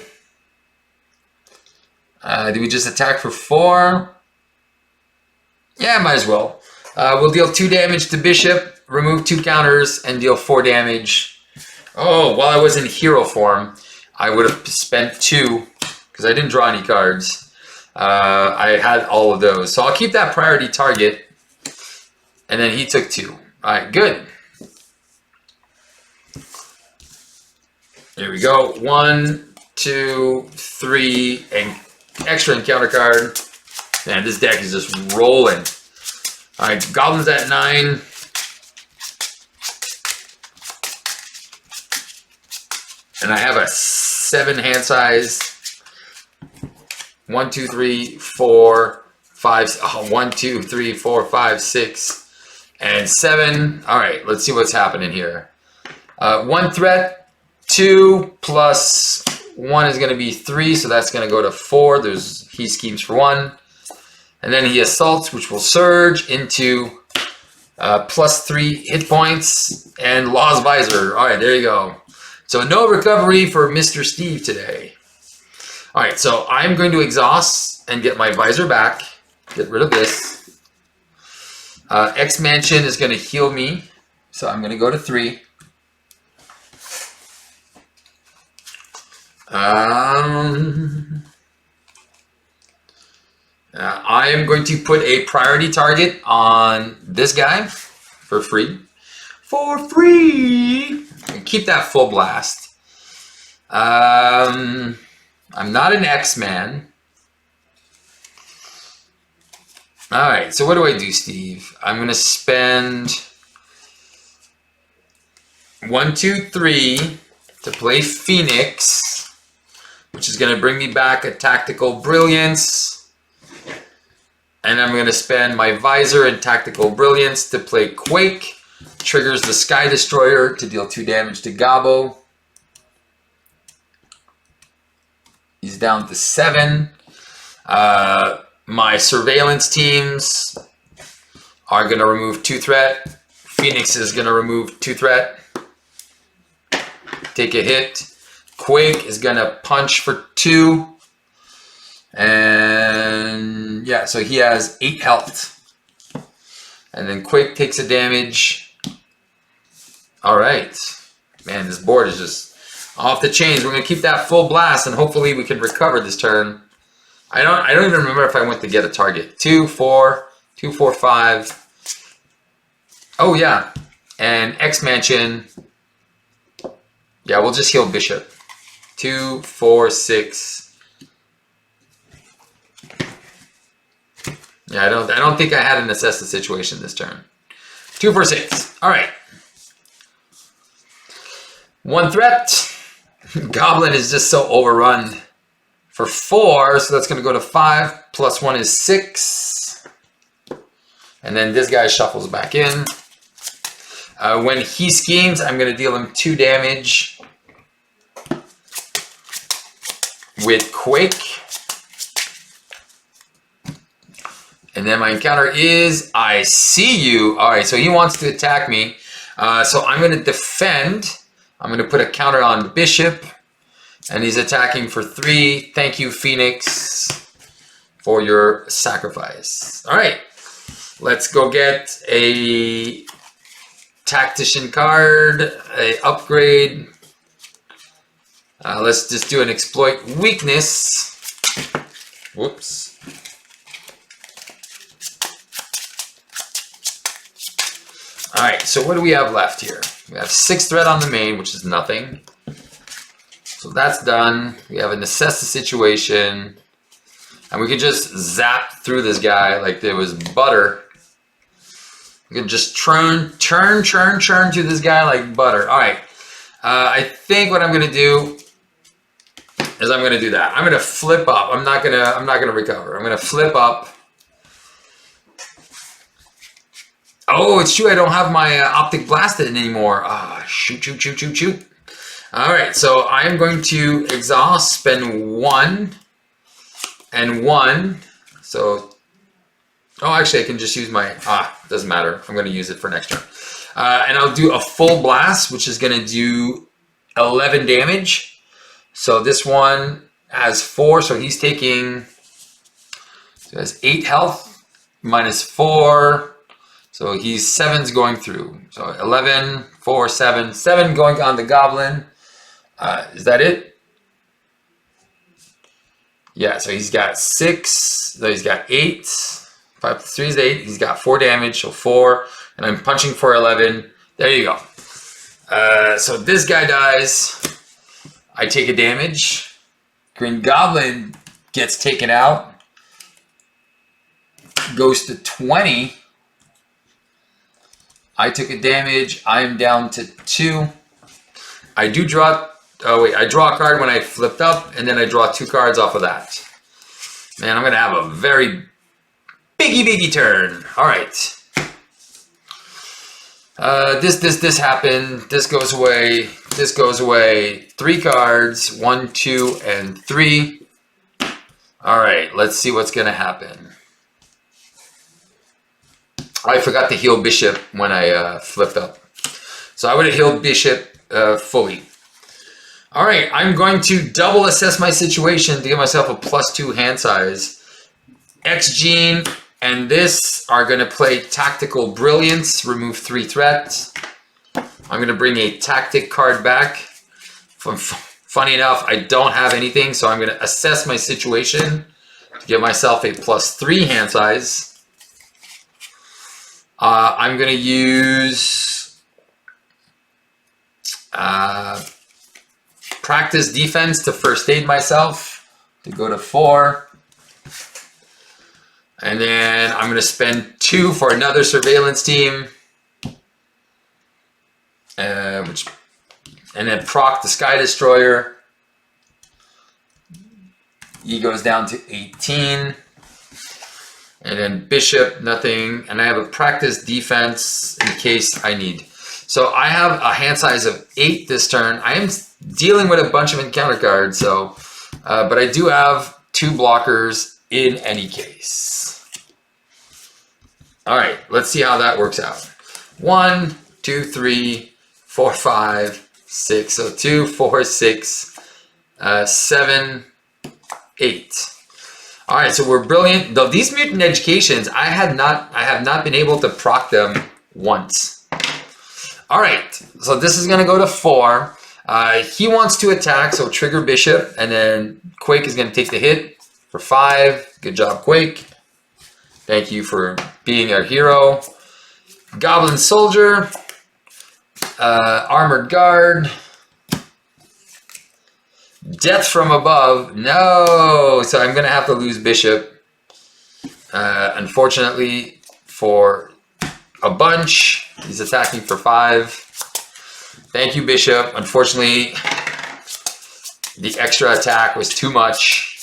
Do we just attack for 4? Yeah, might as well. We'll deal 2 damage to Bishop, remove 2 counters, and deal 4 damage. Oh, while I was in hero form, I would have spent 2 because I didn't draw any cards. I had all of those. So I'll keep that priority target. And then he took 2. All right, good. There we go. 1, 2, 3, and extra encounter card. Man, this deck is just rolling. All right, Goblins at 9. And I have a 7 hand size. 1, 2, 3, 4, 5. Oh, 1, 2, 3, 4, 5, 6, and 7. All right, let's see what's happening here. 1 threat. 2 plus 1 is going to be 3, so that's going to go to 4. He schemes for 1. And then he assaults, which will surge into +3 hit points and Law's Visor. All right, there you go. So no recovery for Mr. Steve today. All right, so I'm going to exhaust and get my Visor back. Get rid of this. X-Mansion is going to heal me, so I'm going to go to 3. I am going to put a priority target on this guy for free. For free! And keep that full blast. I'm not an X-Man. All right, so what do I do, Steve? I'm going to spend 1, 2, 3 to play Phoenix, which is going to bring me back a Tactical Brilliance. And I'm going to spend my Visor and Tactical Brilliance to play Quake. Triggers the Sky Destroyer to deal 2 damage to Gabo. He's down to 7. My surveillance teams are going to remove 2 threat. Phoenix is going to remove 2 threat. Take a hit. Quake is going to punch for 2. And yeah, so he has 8 health. And then Quake takes a damage. All right. Man, this board is just off the chains. We're going to keep that full blast and hopefully we can recover this turn. I don't even remember if I went to get a target. 2, 4, 2, 4, 5. Oh yeah, and X Mansion. Yeah, we'll just heal Bishop. 2, 4, 6. Yeah, I don't think I had an assess the situation this turn. 2, 4, 6. All right. 1 threat. Goblin is just so overrun. For 4, so that's going to go to 5. Plus 1 is 6. And then this guy shuffles back in. When he schemes, I'm going to deal him 2 damage with Quake. And then my encounter is, I see you. All right, so he wants to attack me. So I'm going to defend. I'm going to put a counter on Bishop. And he's attacking for 3. Thank you, Phoenix, for your sacrifice. All right, let's go get a tactician card, a upgrade. Let's just do an exploit weakness. Whoops. All right, so what do we have left here? We have 6 threat on the main, which is nothing. So that's done. We have an assess the situation. And we can just zap through this guy like there was butter. We can just churn through this guy like butter. All right. I think what I'm going to do is I'm going to do that. I'm going to flip up. I'm not going to recover. I'm going to flip up. Oh, it's true. I don't have my optic blasted anymore. Ah, shoot. All right, so I'm going to exhaust, spend 1 and 1. So, oh, actually, I can just use my, doesn't matter. I'm going to use it for next turn. And I'll do a full blast, which is going to do 11 damage. So this one has 4, so he's taking, so he has 8 health, minus 4. So he's 7's going through. So 11, 4, 7. 7 going on the Goblin. Is that it? Yeah, so he's got 6. So he's got 8. 5 plus 3 is 8. He's got 4 damage, so 4. And I'm punching for 11. There you go. So this guy dies. I take a damage. Green Goblin gets taken out. Goes to 20. I took a damage. I am down to 2. I do draw. Oh wait, I draw a card when I flipped up, and then I draw 2 cards off of that. Man, I'm gonna have a very biggie turn. All right. This happened. This goes away. This goes away. 3 cards. 1, 2, and 3. All right. Let's see what's gonna happen. I forgot to heal Bishop when I flipped up, so I would have healed Bishop fully. All right, I'm going to double assess my situation to give myself a +2 hand size. X-Gene and this are going to play Tactical Brilliance, remove 3 threats. I'm going to bring a Tactic card back. Funny enough, I don't have anything, so I'm going to assess my situation to give myself a +3 hand size. I'm going to use Practice Defense to first aid myself to go to 4. And then I'm going to spend 2 for another surveillance team. And then proc the Sky Destroyer. E goes down to 18. And then Bishop, nothing. And I have a practice defense in case I need. So I have a hand size of 8 this turn. I am dealing with a bunch of encounter cards, so but I do have 2 blockers in any case. All right, let's see how that works out. 1, 2, 3, 4, 5, 6. So 2, 4, 6, 7, 8. All right, so we're brilliant. Though these mutant educations, I have not been able to proc them once. All right, so this is gonna go to 4. He wants to attack, so trigger Bishop, and then Quake is gonna take the hit for 5. Good job, Quake. Thank you for being our hero. Goblin Soldier, Armored Guard. Death from above. No, so I'm gonna have to lose Bishop. Unfortunately, for a bunch, he's attacking for 5. Thank you, Bishop. Unfortunately, the extra attack was too much.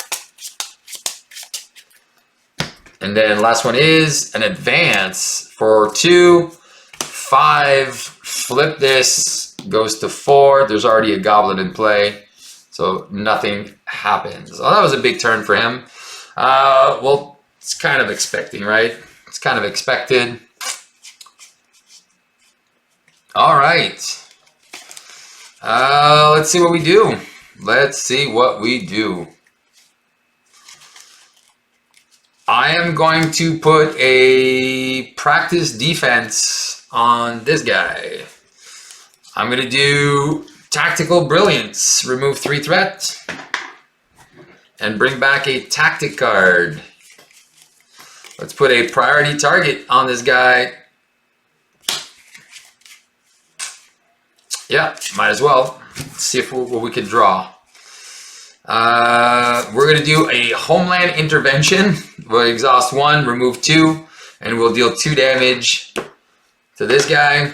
And then last one is an advance for 2, 5. Flip this, goes to 4. There's already a goblin in play, so nothing happens. Well, that was a big turn for him. Well, it's kind of expecting, right? It's kind of expected. All right. Let's see what we do. Let's see what we do. I am going to put a practice defense on this guy. I'm going to do Tactical Brilliance. Remove 3 threat. And bring back a tactic card. Let's put a priority target on this guy. Yeah, might as well. Let's see what we can draw. We're going to do a Homeland Intervention. We'll exhaust 1, remove 2, and we'll deal 2 damage to this guy.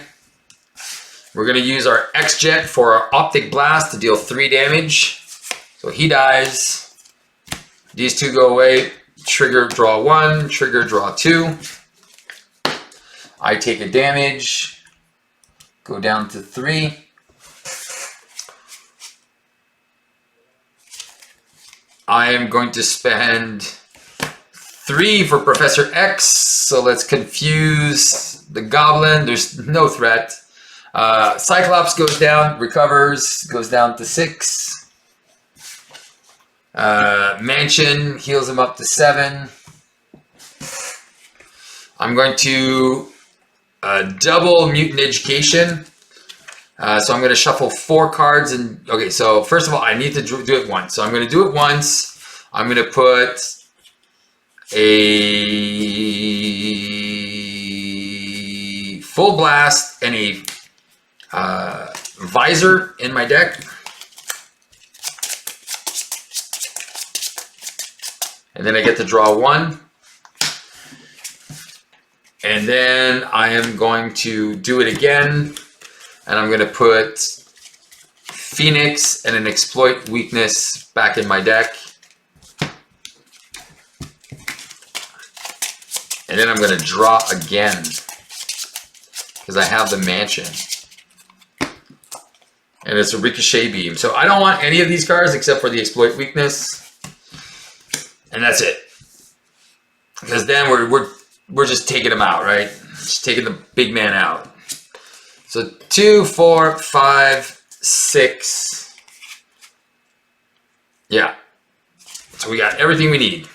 We're going to use our X-Jet for our Optic Blast to deal 3 damage. So he dies. These 2 go away. Trigger, draw 1. Trigger, draw 2. I take a damage. Go down to 3. I am going to spend 3 for Professor X. So let's confuse the goblin. There's no threat. Cyclops goes down, recovers, goes down to 6. Mansion heals him up to 7. I'm going to double Mutant Education. So I'm going to shuffle 4 cards. And okay, so first of all, I need to do it once. So I'm going to do it once. I'm going to put a Full Blast and a Visor in my deck. And then I get to draw 1. And then I am going to do it again. And I'm going to put Phoenix and an Exploit Weakness back in my deck. And then I'm going to draw again. Because I have the Mansion. And it's a Ricochet Beam. So I don't want any of these cards except for the Exploit Weakness. And that's it. Because then we're just taking them out, right? Just taking the big man out. So 2, 4, 5, 6. Yeah. So we got everything we need.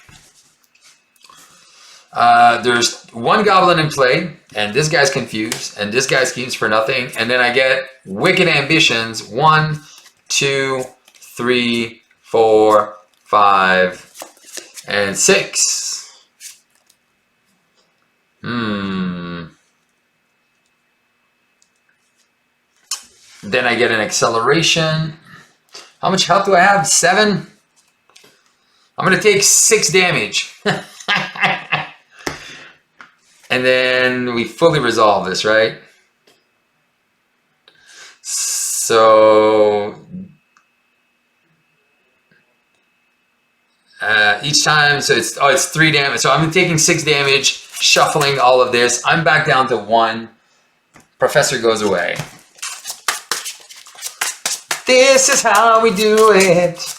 There's 1 goblin in play, and this guy's confused, and this guy schemes for nothing. And then I get Wicked Ambitions. 1, 2, 3, 4, 5, and 6. Then I get an acceleration. How much health do I have? 7? I'm going to take 6 damage. And then we fully resolve this, right? So each time, so it's 3 damage. So I'm taking 6 damage, shuffling all of this. I'm back down to 1. Professor goes away. This is how we do it.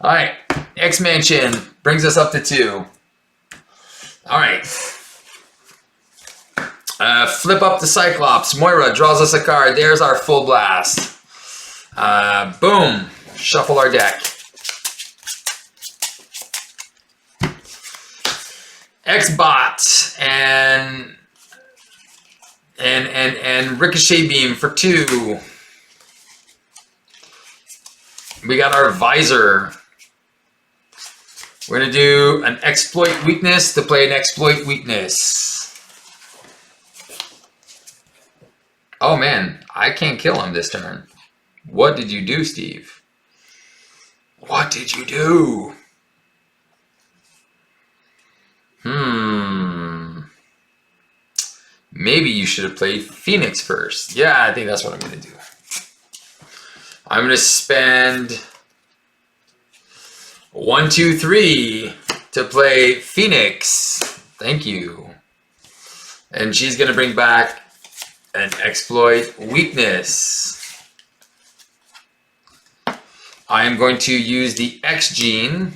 All right, X-Mansion brings us up to 2. All right. Flip up the Cyclops. Moira draws us a card. There's our full blast. Boom. Shuffle our deck. X-Bot and Ricochet Beam for 2. We got our Visor. We're going to do an Exploit Weakness to play an Exploit Weakness. Oh man, I can't kill him this turn. What did you do, Steve? What did you do? Maybe you should have played Phoenix first. Yeah, I think that's what I'm going to do. I'm going to spend 1, 2, 3 to play Phoenix. Thank you. And she's going to bring back an Exploit Weakness. I am going to use the X gene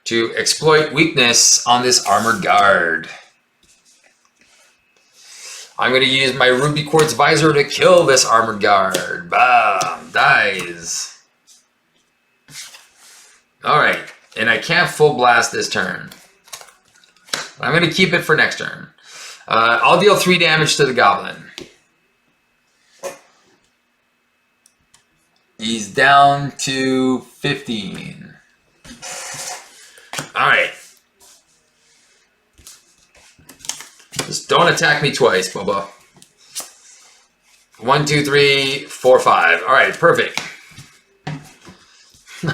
to exploit weakness on this armored guard. I'm going to use my Ruby Quartz Visor to kill this armored guard. Bam, dies. Alright, and I can't full blast this turn. I'm going to keep it for next turn. I'll deal 3 damage to the goblin. He's down to 15. Alright. Just don't attack me twice, Bubba. 1, 2, 3, 4, 5. Alright, perfect.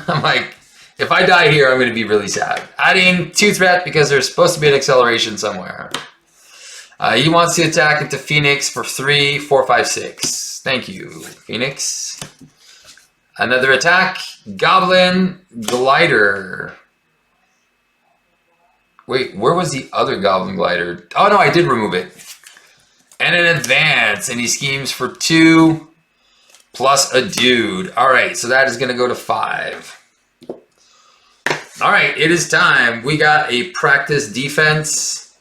I'm like, if I die here, I'm going to be really sad. Adding 2 threat because there's supposed to be an acceleration somewhere. He wants to attack into Phoenix for 3, 4, 5, 6. Thank you, Phoenix. Another attack. Goblin Glider. Wait, where was the other Goblin Glider? Oh no, I did remove it. And an advance, and he schemes for 2 plus a dude. Alright, so that is going to go to 5. Alright, it is time. We got a practice defense.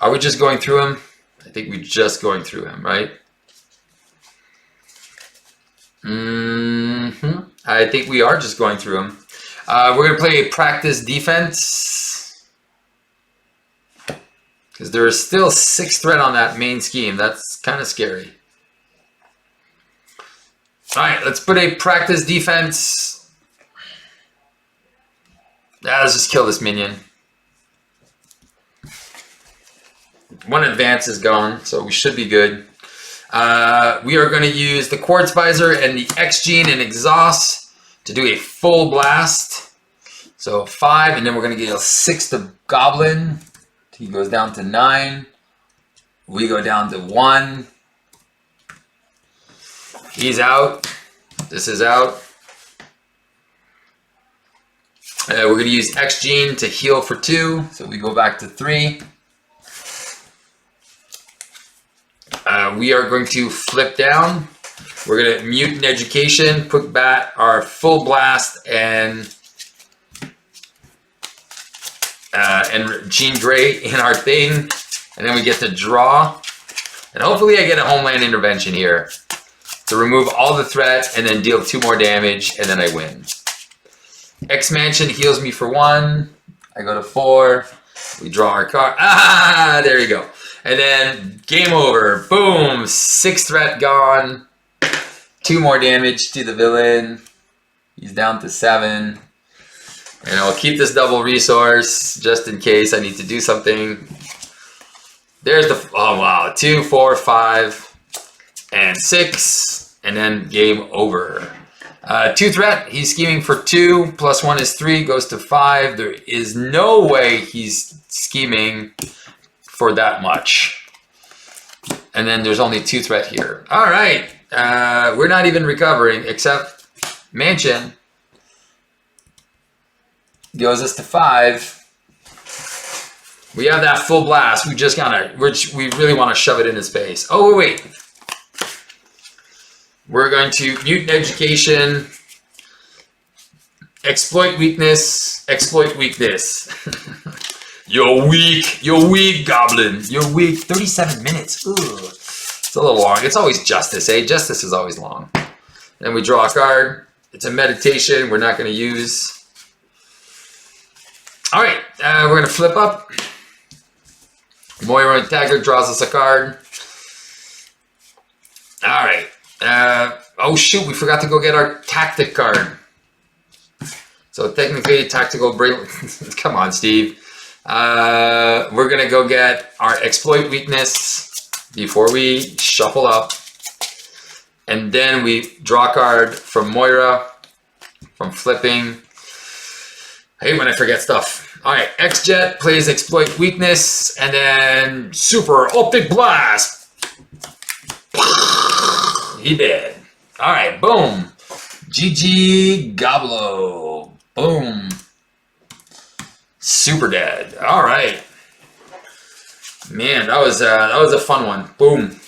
Are we just going through him? I think we're just going through him, right? I think we are just going through him. We're going to play a practice defense. Because there is still 6 threat on that main scheme. That's kind of scary. Alright, let's put a practice defense. Let's just kill this minion. 1 advance is gone, so we should be good. We are going to use the Quartz Visor and the X gene and exhaust to do a full blast. So 5, and then we're going to deal 6 to Goblin. He goes down to 9. We go down to 1. He's out. This is out. We're going to use X gene to heal for 2. So we go back to 3. We are going to flip down. We're going to mutant education, put back our full blast and Jean Grey in our thing, and then we get to draw. And hopefully I get a homeland intervention here to remove all the threat and then deal 2 more damage, and then I win. X-Mansion heals me for 1. I go to 4. We draw our card. Ah, there you go. And then game over. Boom. 6 threat gone. 2 more damage to the villain. He's down to 7. And I'll keep this double resource just in case I need to do something. There's the, oh wow, 2, 4, 5, and 6. And then game over. 2 threat, he's scheming for 2, plus 1 is 3, goes to 5. There is no way he's scheming for that much. And then there's only 2 threat here. All right, we're not even recovering, except Mansion goes us to 5. We have that full blast. We just gotta, we really want to shove it in his face. Oh, wait. We're going to mutant education, exploit weakness, exploit weakness. You're weak, goblin. You're weak. 37 minutes. Ugh. It's a little long. It's always justice, eh? Justice is always long. Then we draw a card. It's a meditation we're not going to use. All right, we're going to flip up. Moira and Taggart draws us a card. All right. Oh shoot, we forgot to go get our tactic card. So technically, tactical break. Come on, Steve. We're gonna go get our exploit weakness before we shuffle up, and then we draw a card from Moira from flipping. I hate when I forget stuff. All right, X-Jet plays exploit weakness, and then super optic blast. He did. All right, boom. GG Goblo. Boom. Super dead. All right. Man, that was a fun one. Boom.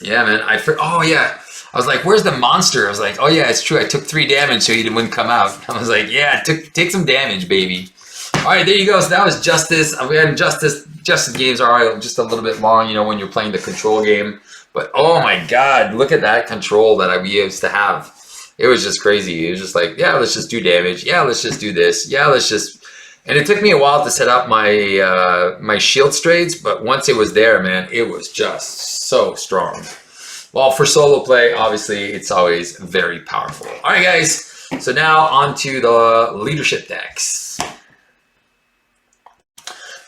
Yeah, man. Oh yeah. I was like, "Where's the monster?" I was like, "Oh yeah, it's true. I took 3 damage, so he wouldn't come out." I was like, "Yeah, take some damage, baby." All right, there you go. So that was Justice. We had Justice games are just a little bit long, you know, when you're playing the control game. But oh my God, look at that control that we used to have. It was just crazy. It was just like, yeah, let's just do damage. Yeah, let's just do this. Yeah, let's just. And it took me a while to set up my my shield strays, but once it was there, man, it was just so strong. Well, for solo play, obviously, it's always very powerful. All right, guys. So now on to the leadership decks.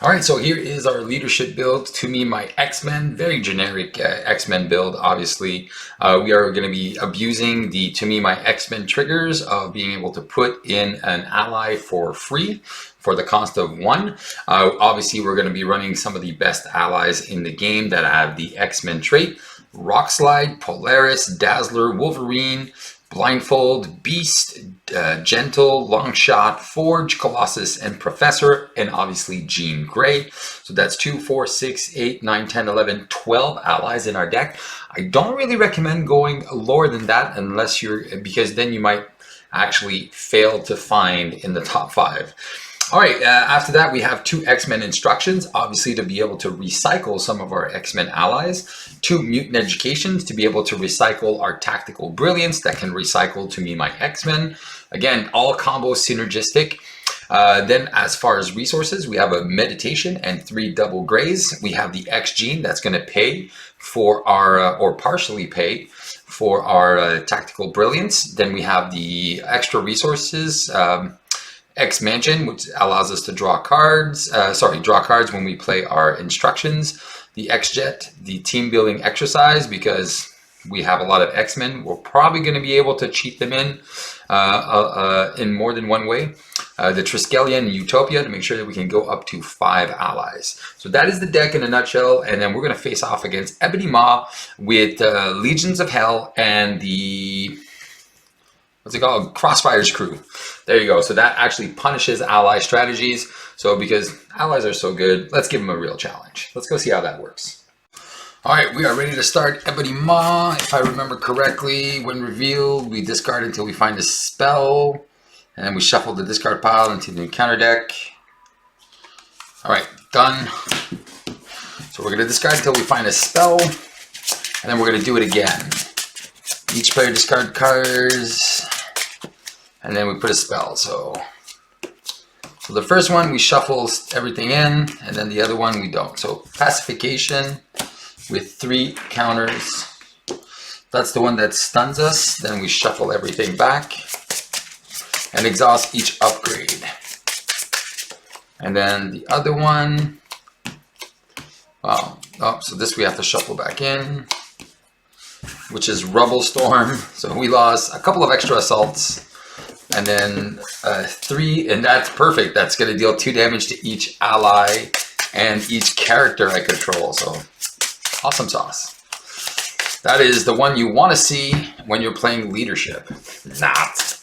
All right, so here is our leadership build. To me, my X-Men, very generic X-Men build, obviously. We are going to be abusing the, to me, my X-Men triggers of being able to put in an ally for free for the cost of 1. Obviously, we're going to be running some of the best allies in the game that have the X-Men trait. Rock Slide, Polaris, Dazzler, Wolverine, Blindfold, Beast, Gentle, Longshot, Forge, Colossus, and Professor, and obviously Jean Grey. So that's 2, 4, 6, 8, 9, 10, 11, 12 allies in our deck. I don't really recommend going lower than that unless because then you might actually fail to find in the top 5. All right, after that, we have 2 X-Men instructions, obviously to be able to recycle some of our X-Men allies, 2 mutant educations to be able to recycle our tactical brilliance that can recycle to me my X-Men. Again, all combo synergistic. Then as far as resources, we have a meditation and 3 double grays. We have the X gene that's going to pay for our, or partially pay for our tactical brilliance. Then we have the extra resources, X Mansion, which allows us to draw cards, draw cards when we play our instructions. The X-Jet, the team building exercise, because we have a lot of X-Men. We're probably going to be able to cheat them in more than one way. The Triskelion Utopia to make sure that we can go up to 5 allies. So that is the deck in a nutshell. And then we're going to face off against Ebony Maw with Legions of Hell and the... what's it called? Crossfire's crew. There you go. So that actually punishes ally strategies. So because allies are so good, let's give them a real challenge. Let's go see how that works. All right, we are ready to start Ebony Maw. If I remember correctly, when revealed, we discard until we find a spell. And then we shuffle the discard pile into the counter deck. All right, done. So we're going to discard until we find a spell. And then we're going to do it again. Each player discard cards, and then we put a spell. So the first one, we shuffle everything in, and then the other one, we don't. So pacification with 3 counters. That's the one that stuns us. Then we shuffle everything back and exhaust each upgrade. And then the other one, wow. Oh, so this we have to shuffle back in. which is Rubble Storm. So we lost a couple of extra assaults, and then 3, and that's perfect. That's going to deal 2 damage to each ally and each character I control. So awesome sauce. That is the one you want to see when you're playing leadership. Not.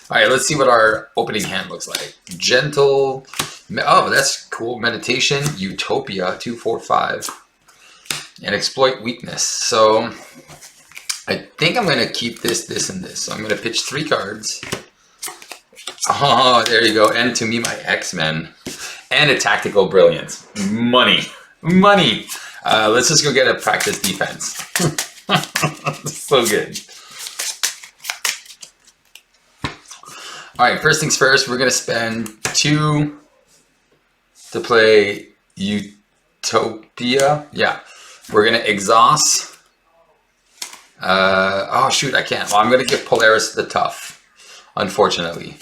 All right, let's see what our opening hand looks like. Gentle. Oh, that's cool. Meditation, Utopia, 2, 4, 5. And exploit weakness. So I think I'm going to keep this, this, and this. So I'm going to pitch 3 cards. Oh, there you go. And to me, my X-Men. And a tactical brilliance. Money. Money. Let's just go get a practice defense. So good. All right, first things first, we're going to spend 2 to play Utopia. Yeah, we're going to exhaust. Oh, shoot, I can't. Well, I'm going to give Polaris the tough, unfortunately.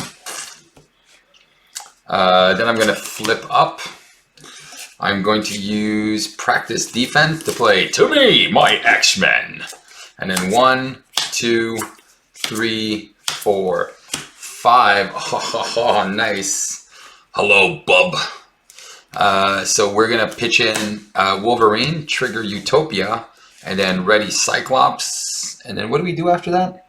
Then I'm going to flip up. I'm going to use practice defense to play To Me, My X-Men. And then 1, 2, 3, 4, 5. Oh, nice. Hello, bub. So we're going to pitch in Wolverine, trigger Utopia, and then ready Cyclops. And then what do we do after that?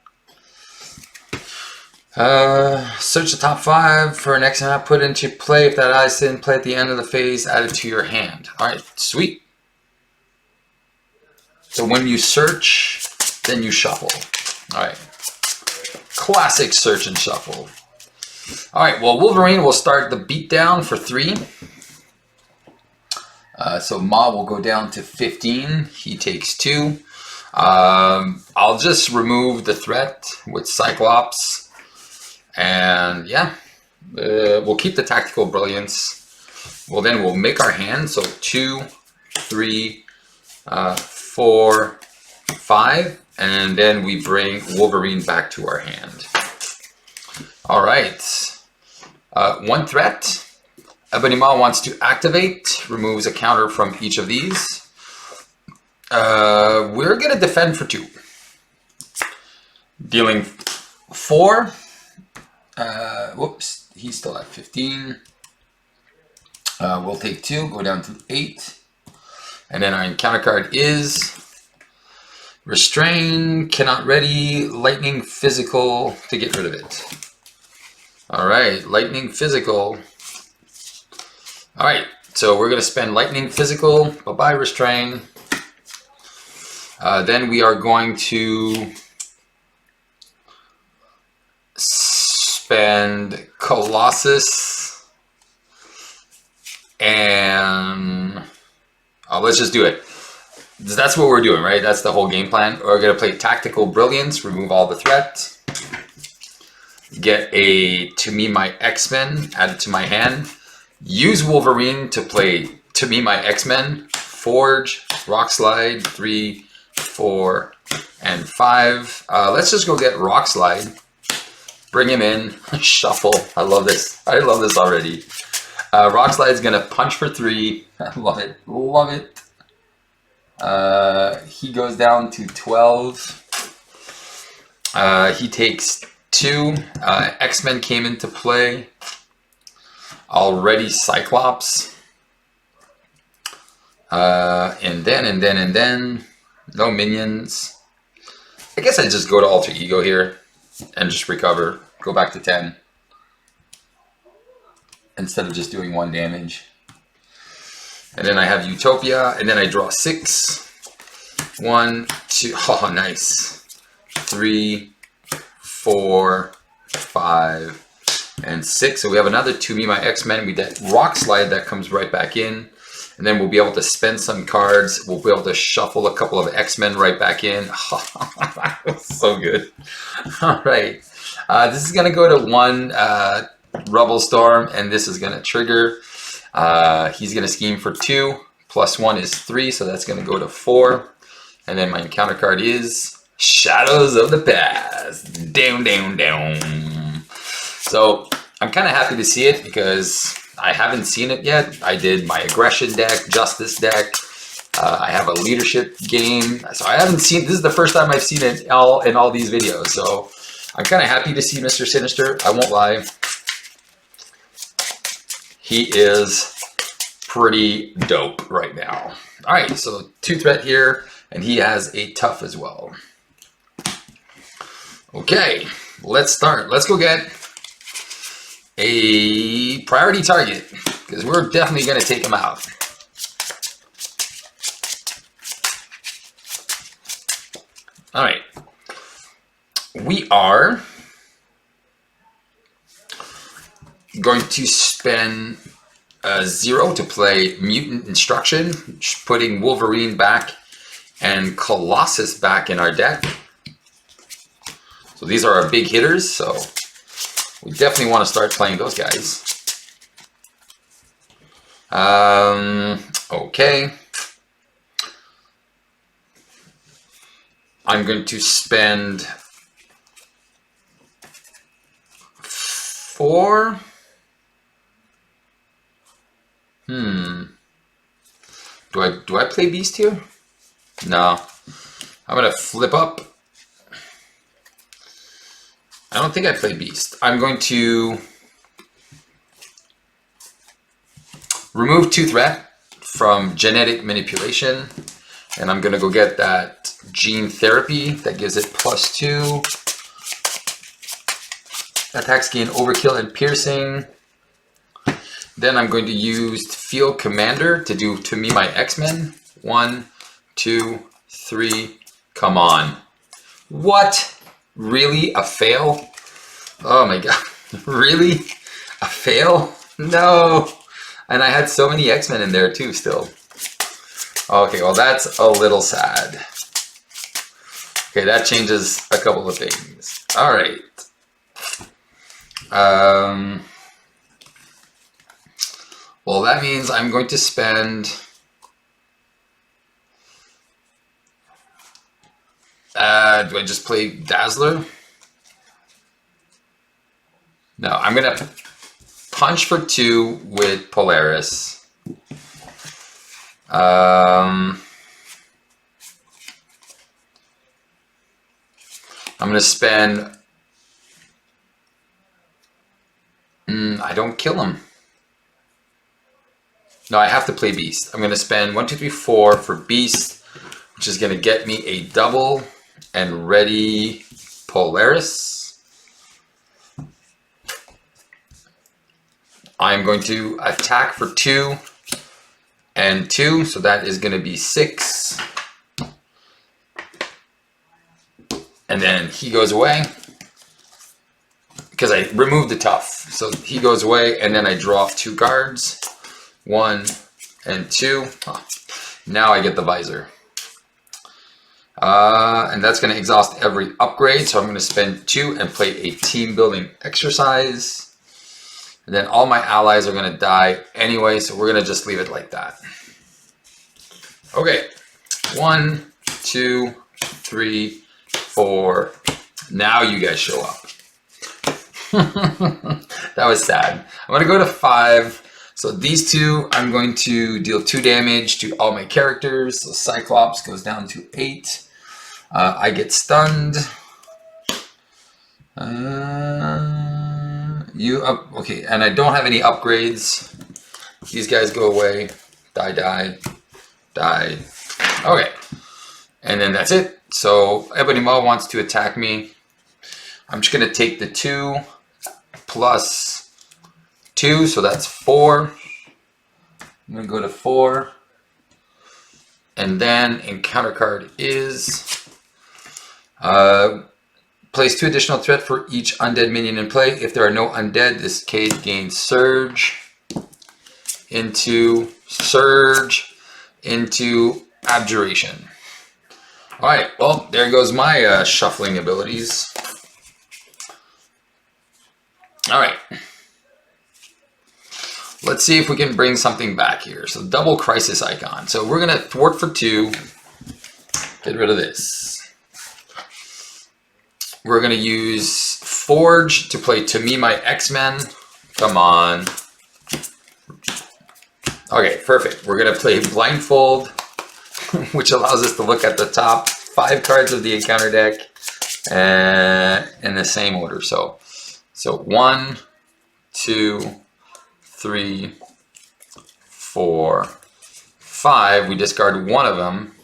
Search the top 5 for an X map, put into play. If that ice didn't play at the end of the phase, add it to your hand. Alright, sweet. So when you search, then you shuffle. Alright. Classic search and shuffle. Alright, well, Wolverine will start the beatdown for 3. So Ma will go down to 15. He takes 2. I'll just remove the threat with Cyclops. And yeah, we'll keep the tactical brilliance. Well, then we'll make our hand. So 2, 3, 4, 5. And then we bring Wolverine back to our hand. All right. 1 threat. Ebony Ma wants to activate. Removes a counter from each of these. We're going to defend for 2. Dealing 4. Whoops, he's still at 15. We'll take 2, go down to 8. And then our encounter card is Restrain, cannot ready, Lightning Physical to get rid of it. Alright, Lightning Physical. Alright, so we're going to spend Lightning Physical. Bye-bye, Restrain. Then we are going to spend Colossus and let's just do it. That's what we're doing, right? That's the whole game plan. We're going to play Tactical Brilliance, remove all the threat, get a To Me My X-Men, add it to my hand, use Wolverine to play To Me My X-Men, Forge, Rock Slide, 3, 4, and 5. Let's just go get Rock Slide. Bring him in, shuffle. I love this. I love this already. Rock Slide's gonna punch for 3. I love it. Love it. He goes down to 12. He takes 2. X-Men came into play. Already Cyclops. And then. No minions. I guess I just go to Alter Ego here. And just recover, go back to 10. Instead of just doing 1 damage. And then I have Utopia, and then I draw 6. 1, 2, oh nice. 3, 4, 5, and 6. So we have another To Me My X-Men. We get Rock Slide that comes right back in. And then we'll be able to spend some cards. We'll be able to shuffle a couple of X-Men right back in. So good. All right. This is going to go to 1 Rubble Storm, and this is going to trigger. He's going to scheme for 2. Plus 1 is 3, so that's going to go to 4. And then my encounter card is Shadows of the Past. Down, down, down. So I'm kind of happy to see it because I haven't seen it yet. I did my aggression deck, justice deck. I have a leadership game. So I haven't seen, this is the first time I've seen it in all these videos. So I'm kind of happy to see Mr. Sinister. I won't lie. He is pretty dope right now. All right, so 2 threat here, and he has a tough as well. Okay, let's start. Let's go get a priority target, because we're definitely going to take him out. All right, we are going to spend 0 to play Mutant Instruction, putting Wolverine back and Colossus back in our deck. So these are our big hitters, so we definitely want to start playing those guys. Okay. I'm going to spend 4. Do I play Beast here? No. I'm gonna flip up. I don't think I play Beast. I'm going to remove 2 threat from genetic manipulation, and I'm gonna go get that gene therapy that gives it +2. Attacks gain overkill and piercing. Then I'm going to use Field Commander to do To Me My X-Men. 1, 2, 3, come on. What? Really? A fail? Oh my god. Really? A fail? No. And I had so many X-Men in there too still. Okay, well that's a little sad. Okay, that changes a couple of things. All right. Well, that means I'm going to spend do I just play Dazzler? No, I'm gonna punch for 2 with Polaris. I'm gonna spend I don't kill him. No, I have to play Beast. I'm going to spend 1, 2, 3, 4 for Beast, which is going to get me a double and ready Polaris. I'm going to attack for 2 and 2, so that is going to be 6. And then he goes away because I removed the tough. So he goes away, and then I draw 2 cards. 1 and 2. Oh, now I get the visor. And that's going to exhaust every upgrade. So I'm going to spend 2 and play a team building exercise. And then all my allies are going to die anyway. So we're going to just leave it like that. Okay. 1, 2, 3, 4. Now you guys show up. That was sad. I'm going to go to 5. So these 2, I'm going to deal 2 damage to all my characters. So Cyclops goes down to 8. I get stunned. Okay, and I don't have any upgrades. These guys go away. Die, die, die. Okay, and then that's it. So Ebony wants to attack me. I'm just gonna take the 2 plus 2, so that's 4. I'm going to go to 4. And then encounter card is place 2 additional threat for each undead minion in play. If there are no undead, this case gains surge into abjuration. Alright, well, there goes my shuffling abilities. Alright. Let's see if we can bring something back here. So double crisis icon. So we're going to thwart for 2. Get rid of this. We're going to use Forge to play To Me My X-Men. Come on. Okay, perfect. We're going to play Blindfold which allows us to look at the top 5 cards of the encounter deck in the same order. So 1, 2, 3, 4, 5. We discard one of them.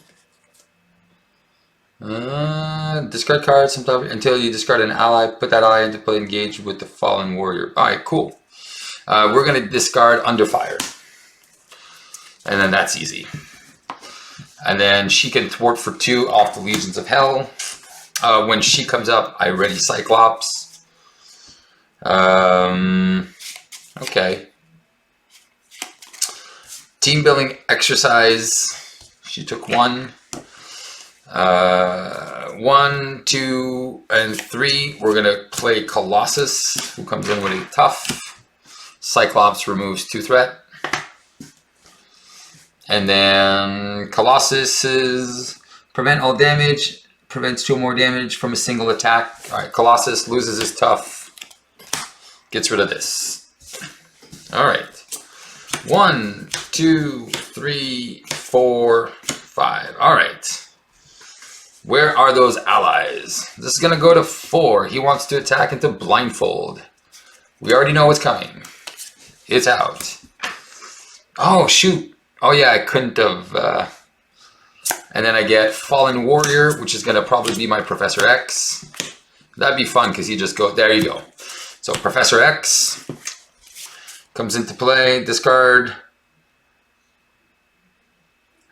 Discard cards until you discard an ally. Put that ally into play, engage with the fallen warrior. All right, cool. We're going to discard Under Fire. And then that's easy. And then she can thwart for 2 off the Legions of Hell. When she comes up, I ready Cyclops. Okay. Team building exercise. She took 1. 1, 2, and 3. We're gonna play Colossus, who comes in with a tough. Cyclops removes 2 threat. And then Colossus is prevent all damage, prevents 2 more damage from a single attack. All right, Colossus loses his tough, gets rid of this. All right, 1, 2, 3, 4, 5. All right. Where are those allies? This is going to go to 4. He wants to attack into Blindfold. We already know what's coming. It's out. Oh, shoot. Oh, yeah, I couldn't have... And then I get Fallen Warrior, which is going to probably be my Professor X. That'd be fun, because he just goes... There you go. So, Professor X comes into play. Discard.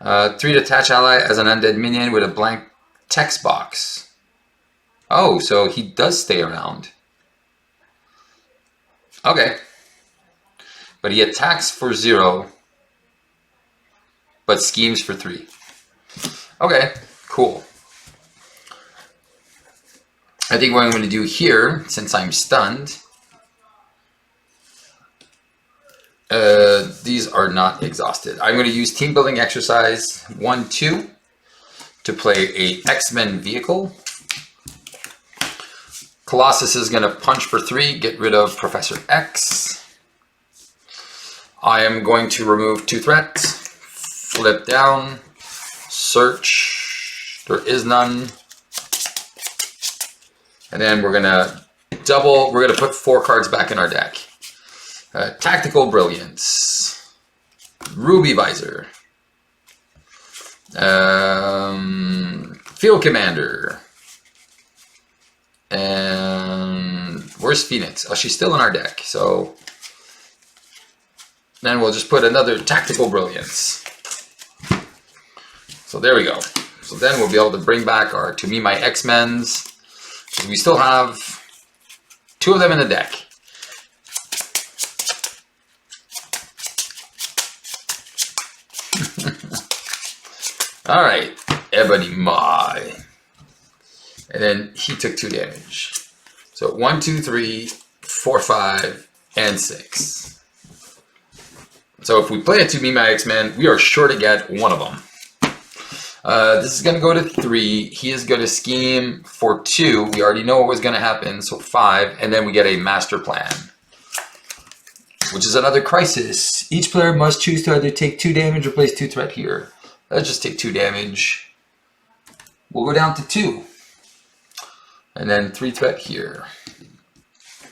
3 to attach ally as an undead minion with a blank text box. Oh, so he does stay around. Okay. But he attacks for 0, but schemes for 3. Okay, cool. I think what I'm going to do here, since I'm stunned, these are not exhausted. I'm going to use team building exercise 1, 2 to play a X-Men vehicle. Colossus is going to punch for 3, get rid of Professor X. I am going to remove 2 threats, flip down, search, there is none. And then we're going to put 4 cards back in our deck. Tactical Brilliance, Ruby Visor, Field Commander, and where's Phoenix? Oh, she's still in our deck, so then we'll just put another Tactical Brilliance. So there we go. So then we'll be able to bring back our To Me My X-Men's, because we still have 2 of them in the deck. All right, Ebony my. And then he took 2 damage. So 1, 2, 3, 4, 5, and 6. So if we play a To Me My X-Men, we are sure to get one of them. This is going to go to 3. He is going to scheme for 2. We already know what was going to happen, so 5. And then we get a Master Plan, which is another crisis. Each player must choose to either take 2 damage or place 2 threat here. Let's just take 2 damage. We'll go down to 2. And then 3 threat here.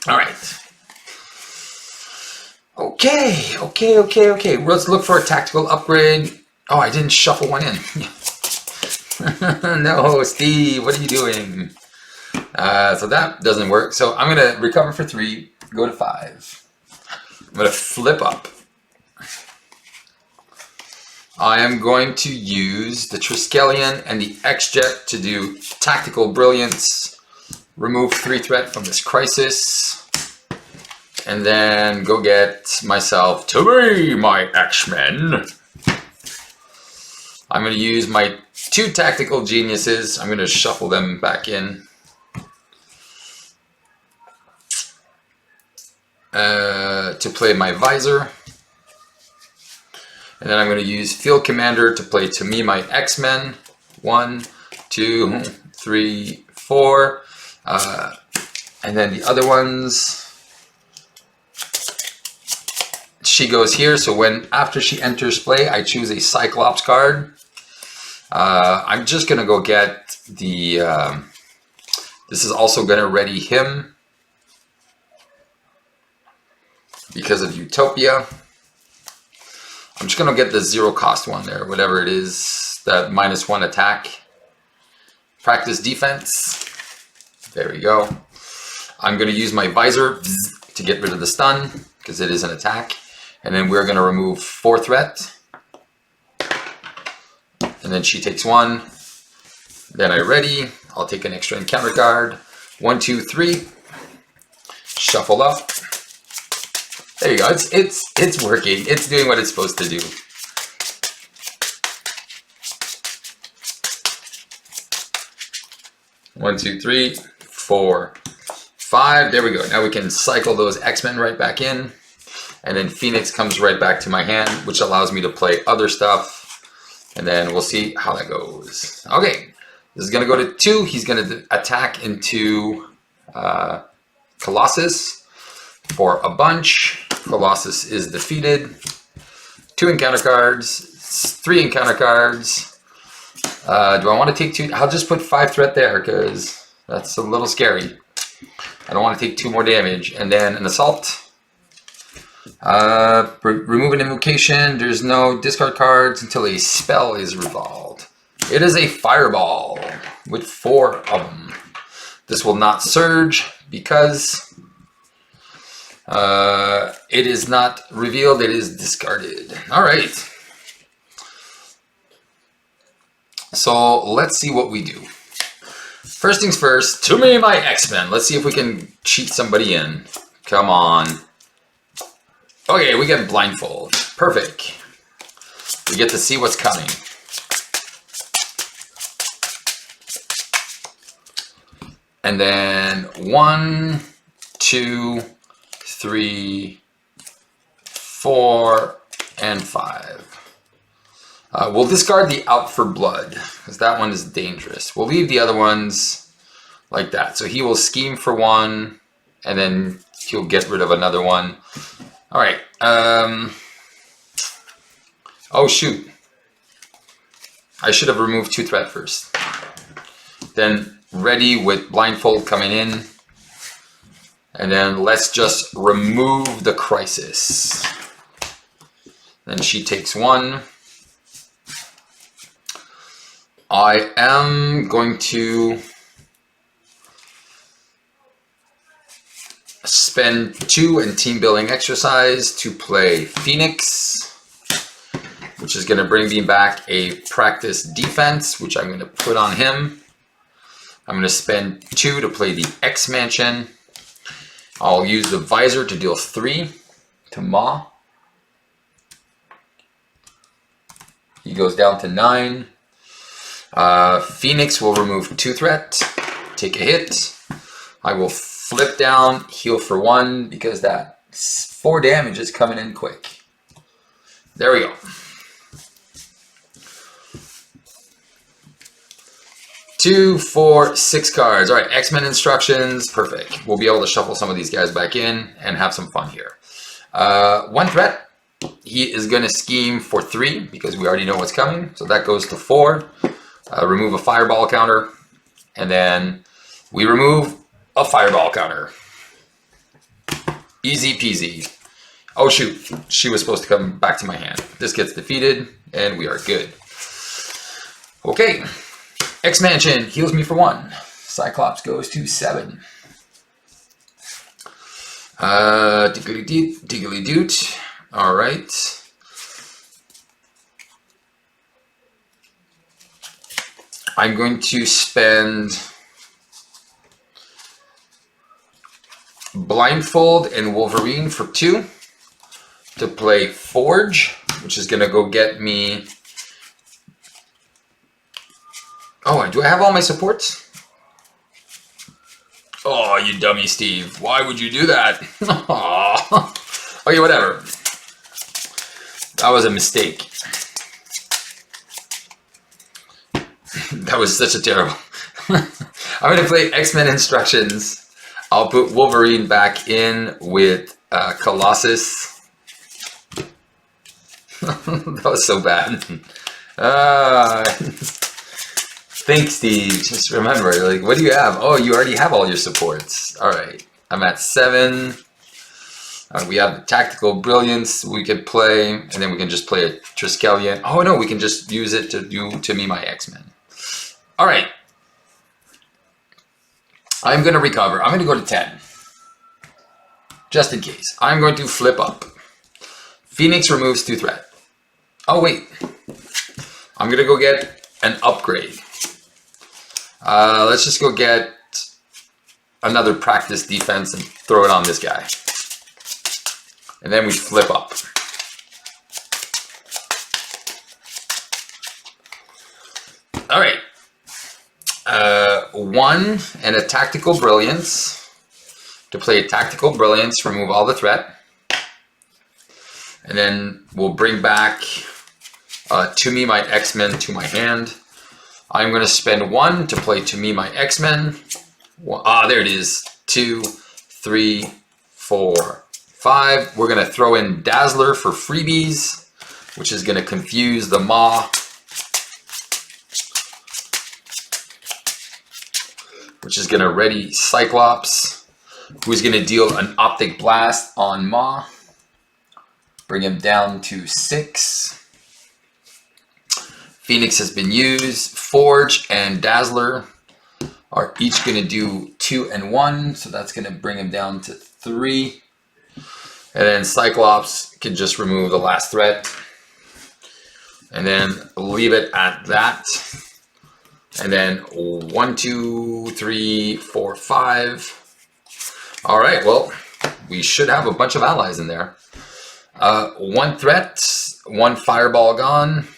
All right. Okay. Let's look for a tactical upgrade. Oh, I didn't shuffle one in. No, Steve, what are you doing? So that doesn't work. So I'm going to recover for 3, go to 5. I'm going to flip up. I am going to use the Triskelion and the X-Jet to do Tactical Brilliance. Remove 3 threat from this crisis. And then go get myself To Me My X-Men. I'm going to use my 2 Tactical Geniuses. I'm going to shuffle them back in. To play my Visor. And then I'm going to use Field Commander to play To Me My X-Men. 1, 2, 3, 4. And then the other ones, she goes here. So after she enters play, I choose a Cyclops card. I'm just going to go get the... this is also going to ready him because of Utopia. I'm just going to get the 0 cost one there, whatever it is, that -1 attack. Practice defense. There we go. I'm going to use my visor to get rid of the stun because it is an attack. And then we're going to remove 4 threat. And then she takes 1. Then I ready. I'll take an extra encounter card. 1, 2, 3. Shuffle up. There you go. It's working. It's doing what it's supposed to do. One, 2, 3, 4, 5. There we go. Now we can cycle those X-Men right back in. And then Phoenix comes right back to my hand, which allows me to play other stuff. And then we'll see how that goes. Okay. This is going to go to 2. He's going to attack into Colossus for a bunch. Colossus is defeated. 2 encounter cards. 3 encounter cards. Do I want to take 2? I'll just put 5 threat there because that's a little scary. I don't want to take 2 more damage. And then an assault. Remove an invocation. There's no discard cards until a spell is resolved. It is a fireball with 4 of them. This will not surge because it is not revealed. It is discarded. All right. So let's see what we do. First things first, to me, my X-Men. Let's see if we can cheat somebody in. Come on. Okay, we get blindfold. Perfect. We get to see what's coming. And then 1, 2, 3, 4, and 5. We'll discard the Out for Blood, because that one is dangerous. We'll leave the other ones like that. So he will scheme for 1, and then he'll get rid of another one. All right. Oh, shoot. I should have removed 2 threat first. Then ready with blindfold coming in. And then let's just remove the crisis. Then she takes 1. I am going to spend 2 in team building exercise to play Phoenix, which is going to bring me back a practice defense, which I'm going to put on him. I'm going to spend 2 to play the X Mansion. I'll use the visor to deal 3 to Ma. He goes down to 9. Phoenix will remove 2 threat, take a hit. I will flip down, heal for 1 because that 4 damage is coming in quick. There we go. 2, 4, 6 cards. All right, X-Men instructions. Perfect. We'll be able to shuffle some of these guys back in and have some fun here. 1 threat. He is going to scheme for 3 because we already know what's coming. So that goes to 4. Remove a fireball counter. And then we remove a fireball counter. Easy peasy. Oh shoot, she was supposed to come back to my hand. This gets defeated and we are good. Okay, X-Mansion heals me for 1. Cyclops goes to 7. Diggly doot. All right. I'm going to spend Blindfold and Wolverine for 2 to play Forge, which is going to go get me... Oh, do I have all my supports? Oh, you dummy, Steve. Why would you do that? Okay, whatever. That was a mistake. That was such a terrible... I'm going to play X-Men instructions. I'll put Wolverine back in with Colossus. That was so bad. Think, Steve. Just remember, like, what do you have? Oh, you already have all your supports. All right. I'm at 7. We have the Tactical Brilliance we could play, and then we can just play a Triskelion. Oh, no, we can just use it to do To Me, My X-Men. All right. I'm going to recover. I'm going to go to 10. Just in case. I'm going to flip up. Phoenix removes 2 threat. Oh, wait. I'm going to go get an upgrade. Let's just go get another practice defense and throw it on this guy. And then we flip up. All right. 1 and a Tactical Brilliance. To play a Tactical Brilliance, remove all the threat. And then we'll bring back To Me, My X-Men to my hand. I'm going to spend 1 to play To Me, My X-Men. There it is. 2, 3, 4, 5. We're going to throw in Dazzler for freebies, which is going to confuse the Maw. Which is going to ready Cyclops, who's going to deal an Optic Blast on Maw. Bring him down to 6. Phoenix has been used. Forge and Dazzler are each going to do 2 and 1. So that's going to bring him down to 3. And then Cyclops can just remove the last threat. And then leave it at that. And then 1, 2, 3, 4, 5. All right, well, we should have a bunch of allies in there. 1 threat, 1 fireball gone.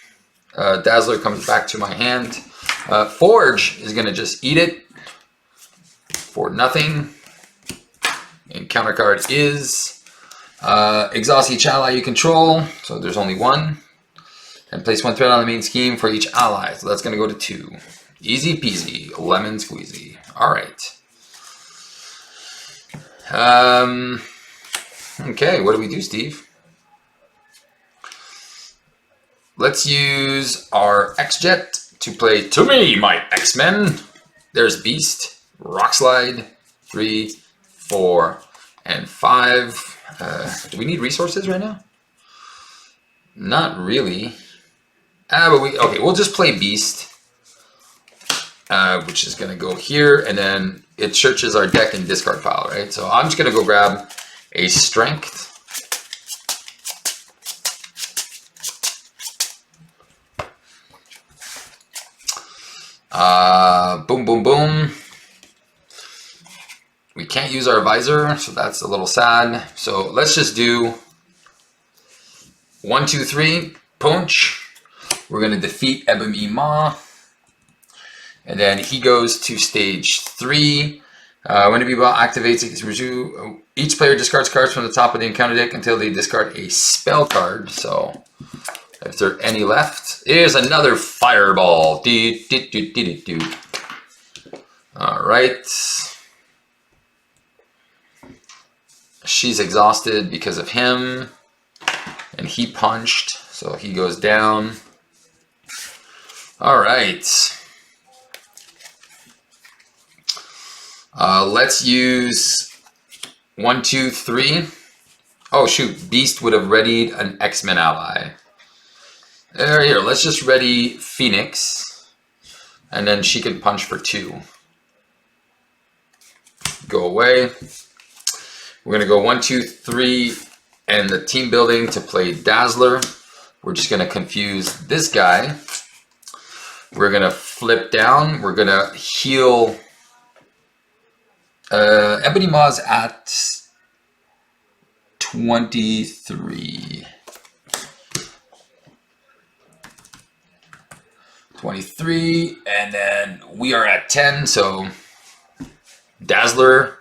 Dazzler comes back to my hand. Forge is going to just eat it for nothing. And counter card is exhaust each ally you control. So there's only 1. And place 1 threat on the main scheme for each ally. So that's going to go to 2. Easy peasy, lemon squeezy. All right. Okay, what do we do, Steve? Let's use our X-Jet to play To Me, My X-Men. There's Beast, Rock Slide, 3, 4, and 5. Do we need resources right now? Not really. Okay, we'll just play Beast, which is going to go here, and then it searches our deck and discard pile, right? So I'm just going to go grab a Strength. Boom, boom, boom. We can't use our Visor, so that's a little sad. So let's just do 1, 2, 3, punch. We're going to defeat Ebony Maw. And then he goes to stage 3. When the ball activates, each player discards cards from the top of the encounter deck until they discard a spell card. So if there are any left, here's another fireball. All right. She's exhausted because of him. And he punched, so he goes down. All right. Let's use 1, 2, 3. Oh shoot, Beast would have readied an X-Men ally. Here, let's just ready Phoenix. And then she can punch for 2. Go away. We're going to go 1, 2, 3 and the team building to play Dazzler. We're just going to confuse this guy. We're going to flip down. We're going to heal. Ebony Maw's at 23. 23, and then we are at 10, so Dazzler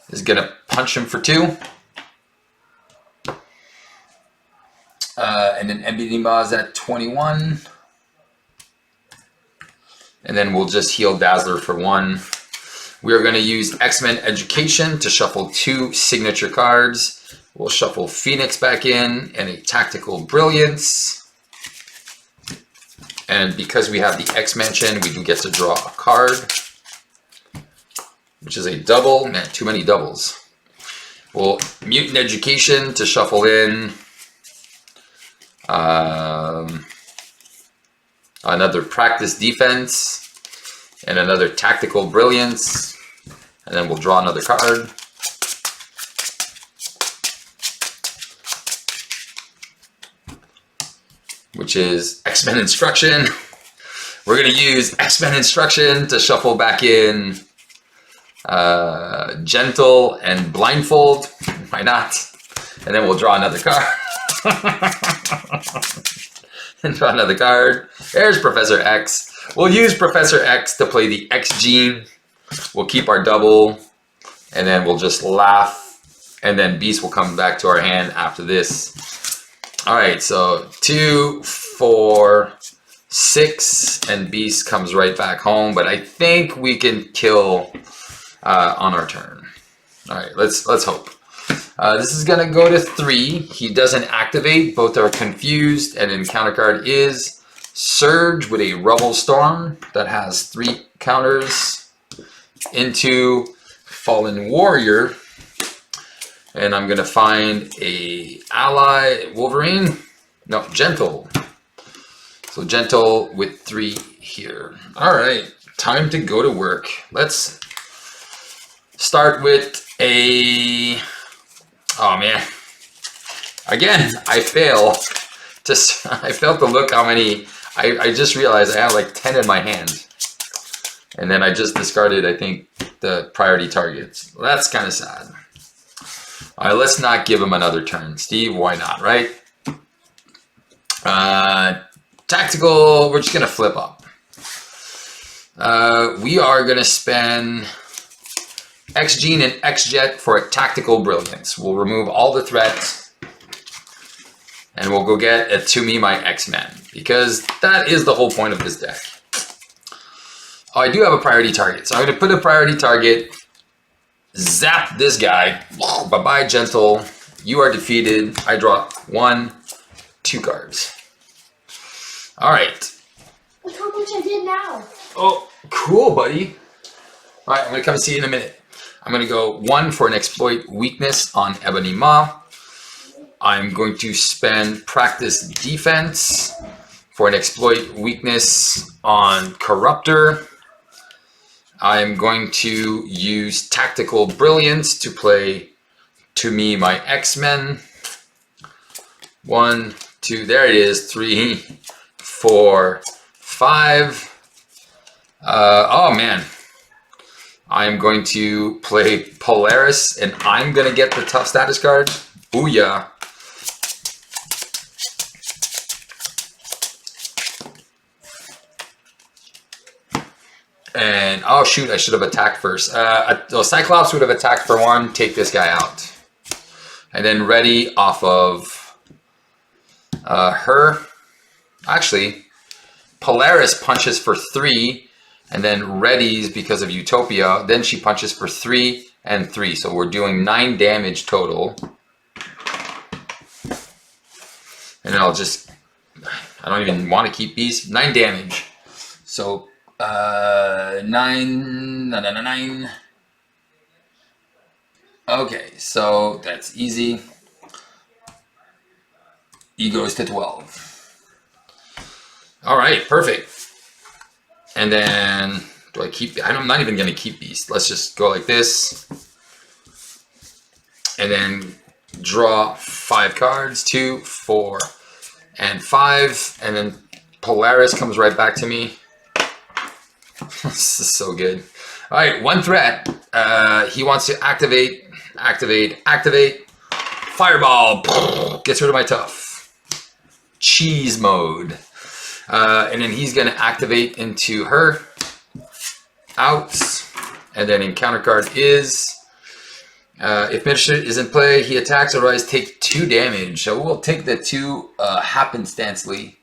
is going to punch him for 2. And then Ebony Maw's at 21. And then we'll just heal Dazzler for 1. We are going to use X-Men Education to shuffle 2 signature cards. We'll shuffle Phoenix back in and a Tactical Brilliance. And because we have the X Mansion, we do get to draw a card, which is a double. Man, too many doubles. Well, Mutant Education to shuffle in. Another Practice Defense. And another Tactical Brilliance. And then we'll draw another card. Which is X-Men Instruction. We're going to use X-Men Instruction to shuffle back in Gentle and Blindfold. Why not? And then we'll draw another card. And draw another card. There's Professor X. We'll use Professor X to play the X Gene. We'll keep our double. And then we'll just laugh. And then Beast will come back to our hand after this. Alright, so 2, 4, 6, and Beast comes right back home. But I think we can kill on our turn. Alright, let's hope. This is going to go to 3. He doesn't activate. Both are confused. And then counter card is Surge with a Rubble Storm that has 3 counters into Fallen Warrior. And I'm going to find a ally, Wolverine. No, Gentle. So Gentle with 3 here. All right, time to go to work. Let's start with a... Oh, man. Again, I fail to look how many... I just realized I have like 10 in my hand. And then I just discarded, I think, the priority targets. Well, that's kind of sad. All right, let's not give him another turn. Steve, why not, right? Tactical, we're just going to flip up. We are going to spend X-Gene and X-Jet for a Tactical Brilliance. We'll remove all the threats. And we'll go get a To Me My X-Men. Because that is the whole point of this deck. Oh, I do have a priority target. So I'm going to put a priority target... Zap this guy. Bye-bye, Gentle. You are defeated. I draw 1, 2 cards. All right. Look how much I did now. Oh, cool, buddy. All right, I'm going to come and see you in a minute. I'm going to go 1 for an Exploit Weakness on Ebony Ma. I'm going to spend Practice Defense for an Exploit Weakness on Corruptor. I'm going to use Tactical Brilliance to play To Me My X-Men. 1, 2, there it is. 3, 4, 5. Oh man. I'm going to play Polaris and I'm going to get the tough status card. Booyah. And, oh shoot, I should have attacked first. Cyclops would have attacked for 1, take this guy out. And then ready off of her. Actually, Polaris punches for 3, and then readies because of Utopia. Then she punches for 3 and 3. So we're doing 9 damage total. And then I'll just, I don't even want to keep Beast. 9 damage. So... 9. Okay, so that's easy. E goes to 12. All right, perfect. And then, do I keep? I'm not even going to keep Beast. Let's just go like this. And then draw 5 cards, 2, 4, and 5. And then Polaris comes right back to me. This is so good. All right, 1 threat. He wants to activate. Fireball. Gets rid of my tough. Cheese mode. And then he's going to activate into her. Outs. And then in counter card is... if Minister is in play, he attacks, otherwise take 2 damage. So we'll take the 2 happenstancely.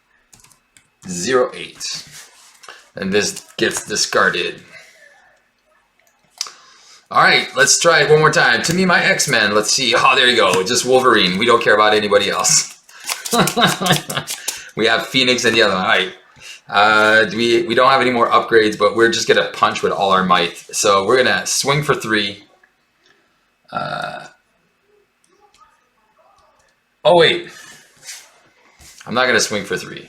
0-8. And this gets discarded. All right, let's try it one more time. To Me My X-Men. Let's see. Oh, there you go. Just Wolverine. We don't care about anybody else. We have Phoenix and the other one. All right. We don't have any more upgrades, but we're just gonna punch with all our might. So we're gonna swing for 3. Oh wait, I'm not gonna swing for 3.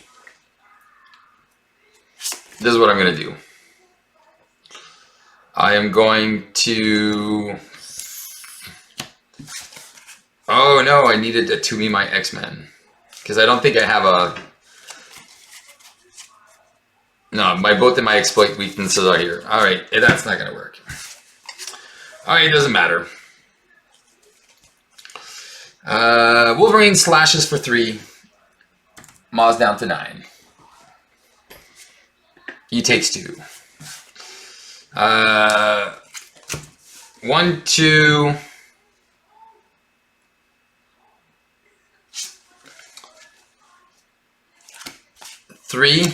This is what I'm gonna do. I am going to. Oh no, I needed to 2E my X-Men because I don't think I have a. No, both of my exploit weaknesses are here. All right, that's not gonna work. All right, it doesn't matter. Wolverine slashes for 3. Maw's down to 9. He takes 2. 1, 2. 3.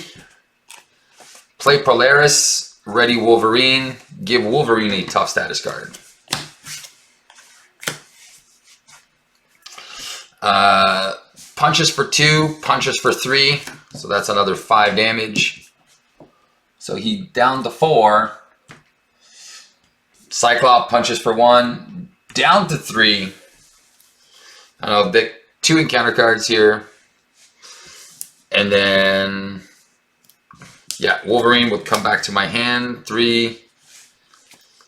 Play Polaris. Ready Wolverine. Give Wolverine a tough status card. Punches for 2, punches for 3, so that's another 5 damage. So he down to 4. Cyclops punches for 1, down to 3. I don't know, 2 encounter cards here. And then, yeah, Wolverine would come back to my hand. 3,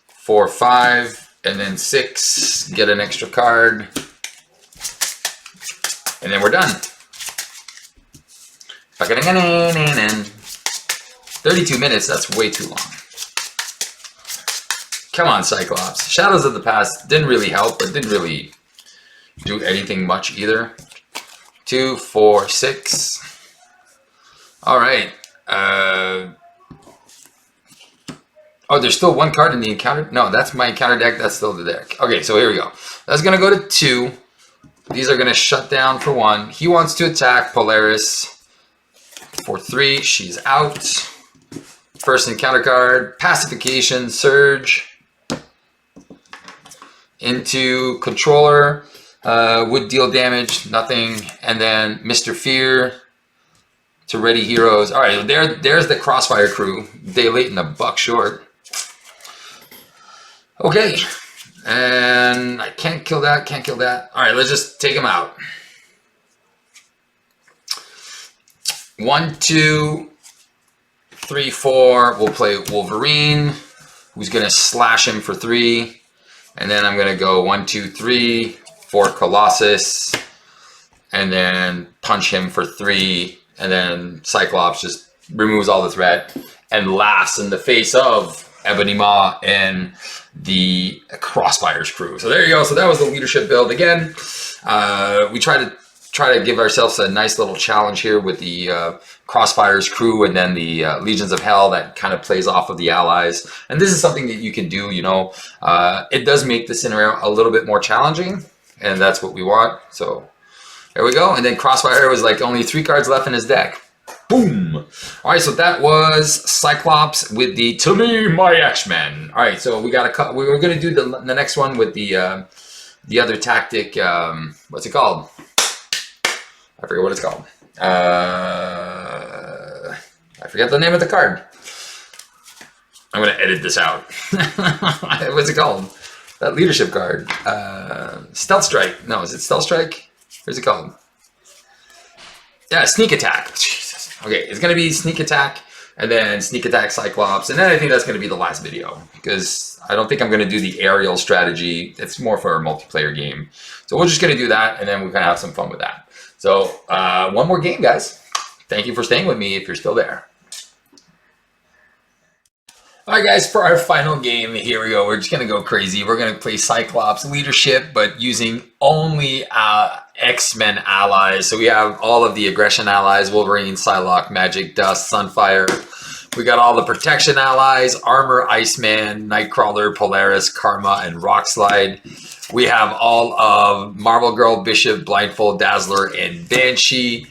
4, 5, and then 6. Get an extra card. And then we're done. 32 minutes, that's way too long. Come on, Cyclops. Shadows of the Past didn't really help, but didn't really do anything much either. 2, 4, 6. All right. Oh, there's still 1 card in the encounter. No, that's my encounter deck. That's still the deck. Okay, so here we go. That's going to go to 2. These are going to shut down for 1. He wants to attack Polaris for 3. She's out. First encounter card, Pacification, Surge. Into Controller. Would deal damage, nothing. And then Mr. Fear to Ready Heroes. All right, there's the Crossfire crew. Day late and a buck short. Okay. And I can't kill that, can't kill that. All right, let's just take him out. 1, 2, 3, 4. We'll play Wolverine, who's going to slash him for 3. And then I'm going to go 1, 2, 3, 4 Colossus. And then punch him for 3. And then Cyclops just removes all the threat and laughs in the face of Ebony Maw and the Crossfire's crew. So there you go. So that was the leadership build. Again, we try to give ourselves a nice little challenge here with the Crossfire's crew and then the Legions of Hell that kind of plays off of the allies. And this is something that you can do, you know. It does make the scenario a little bit more challenging, and that's what we want. So there we go. And then Crossfire was like only 3 cards left in his deck. Boom! All right, so that was Cyclops with the "To Me, My X-Men." All right, so we got a cut. We were going to do the next one with the other tactic. What's it called? I forget what it's called. I forget the name of the card. I'm going to edit this out. What's it called? That leadership card. Stealth Strike. No, is it Stealth Strike? What's it called? Yeah, Sneak Attack. Jesus. Okay, it's going to be Sneak Attack and then Sneak Attack Cyclops. And then I think that's going to be the last video because I don't think I'm going to do the aerial strategy. It's more for a multiplayer game. So we're just going to do that and then we're going to have some fun with that. So one more game, guys. Thank you for staying with me if you're still there. All right, guys, for our final game, here we go. We're just going to go crazy. We're going to play Cyclops Leadership, but using only X-Men allies. So we have all of the aggression allies, Wolverine, Psylocke, Magic, Dust, Sunfire. We got all the protection allies, Armor, Iceman, Nightcrawler, Polaris, Karma, and Rockslide. We have all of Marvel Girl, Bishop, Blindfold, Dazzler, and Banshee.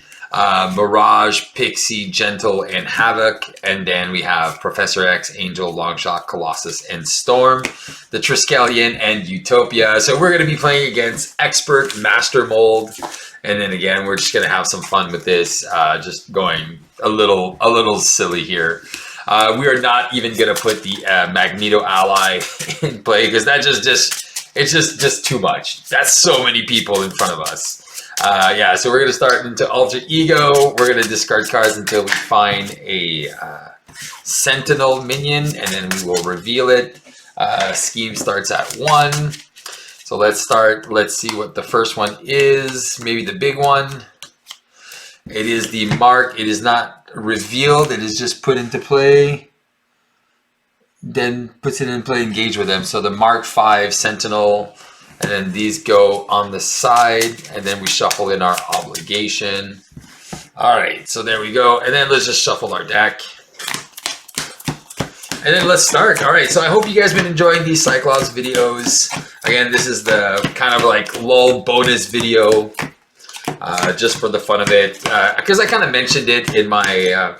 Mirage, Pixie, Gentle, and Havoc. And then we have Professor X, Angel, Longshot, Colossus, and Storm. The Triskelion and Utopia. So we're going to be playing against Expert, Mastermold, And then again, we're just gonna have some fun with this, just going a little silly here. We are not even gonna put the Magneto ally in play because that it's just too much. That's so many people in front of us. Yeah, so we're gonna start into Alter Ego. We're gonna discard cards until we find a Sentinel minion, and then we will reveal it. Scheme starts at 1. So let's start. Let's see what the first one is. Maybe the big one. It is the mark. It is not revealed. It is just put into play. Then puts it in play, engage with them. So the Mark 5 Sentinel. And then these go on the side. And then we shuffle in our obligation. All right. So there we go. And then let's just shuffle our deck. And then let's start. All right, so I hope you guys have been enjoying these Cyclops videos. Again, this is the kind of like lull bonus video, just for the fun of it. Because I kind of mentioned it in my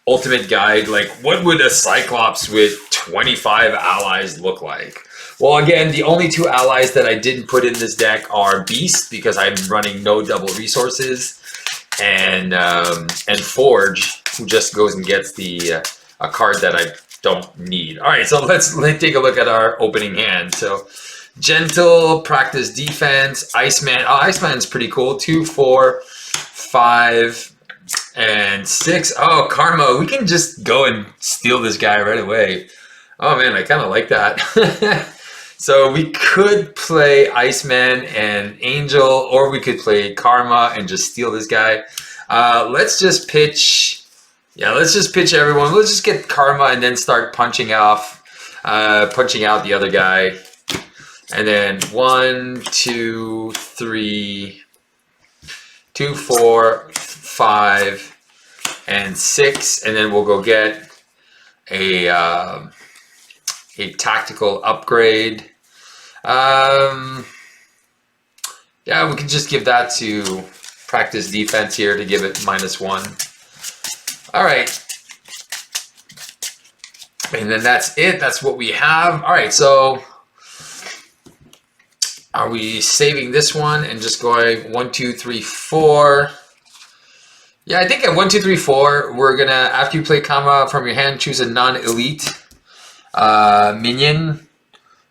ultimate guide, like what would a Cyclops with 25 allies look like? Well, again, the only 2 allies that I didn't put in this deck are Beast, because I'm running no double resources, and Forge, who just goes and gets the a card that I don't need. All right, so let's take a look at our opening hand. So Gentle, Practice Defense, Iceman. Oh, Iceman's pretty cool. 2, 4, 5, and 6. Oh, Karma. We can just go and steal this guy right away. Oh man, I kind of like that. So we could play Iceman and Angel, or we could play Karma and just steal this guy. Let's just pitch. Yeah, let's just pitch everyone. Let's just get Karma and then start punching out the other guy. And then 1, 2, 3, 2, 4, 5, and 6. And then we'll go get a tactical upgrade. Yeah, we can just give that to Practice Defense here to give it -1. All right. And then that's it. That's what we have. All right, so are we saving this one and just going 1, 2, 3, 4? Yeah, I think at 1, 2, 3, 4, we're gonna, after you play Karma from your hand, choose a non-elite minion.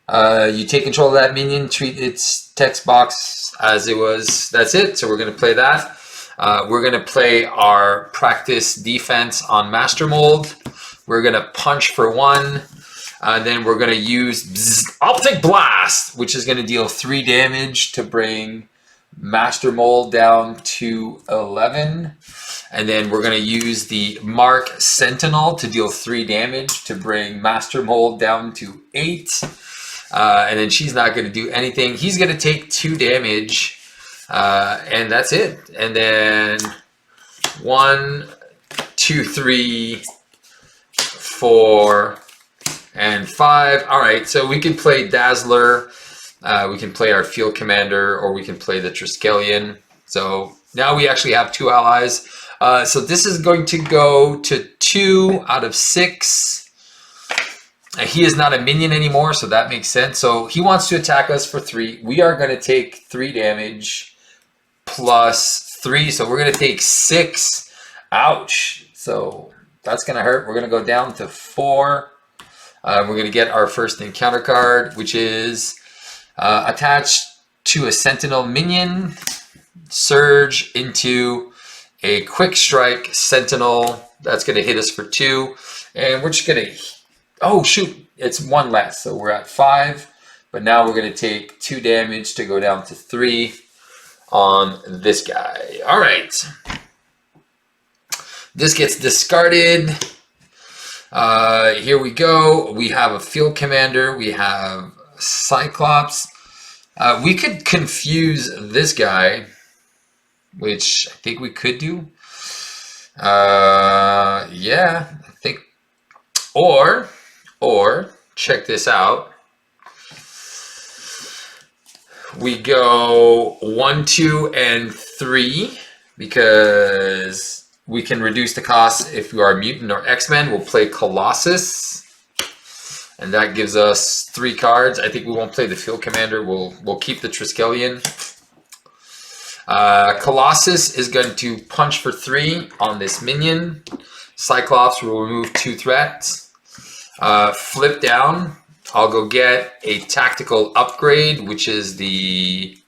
You take control of that minion, treat its text box as it was. That's it. So we're going to play that. We're going to play our Practice Defense on Mastermold. We're going to punch for 1. Then we're going to use Optic Blast, which is going to deal 3 damage to bring Mastermold down to 11. And then we're going to use the Mark Sentinel to deal 3 damage to bring Mastermold down to 8. And then she's not going to do anything. He's going to take 2 damage. And that's it. And then 1, 2, 3, 4, and 5. All right, so we can play Dazzler. We can play our Field Commander, or we can play the Triskelion. So now we actually have 2 allies. So this is going to go to 2 out of 6. He is not a minion anymore, so that makes sense. So he wants to attack us for 3. We are going to take 3 damage plus 3. So we're going to take 6. Ouch. So that's going to hurt. We're going to go down to 4. We're going to get our first encounter card, which is attached to a Sentinel minion. Surge into a Quick Strike Sentinel. That's going to hit us for 2. And we're just going to... Oh, shoot. It's 1 less. So we're at 5. But now we're going to take 2 damage to go down to 3 on this guy. All right. This gets discarded. Here we go. We have a Field Commander. We have Cyclops. We could confuse this guy, which I think we could do. Yeah, I think. Or check this out. We go 1, 2, and 3 because we can reduce the cost if you are mutant or X-Men. We'll play Colossus, and that gives us 3 cards. I think we won't play the Field Commander. We'll keep the Triskelion. Colossus is going to punch for 3 on this minion. Cyclops will remove 2 threats. Flip down. I'll go get a tactical upgrade, which is the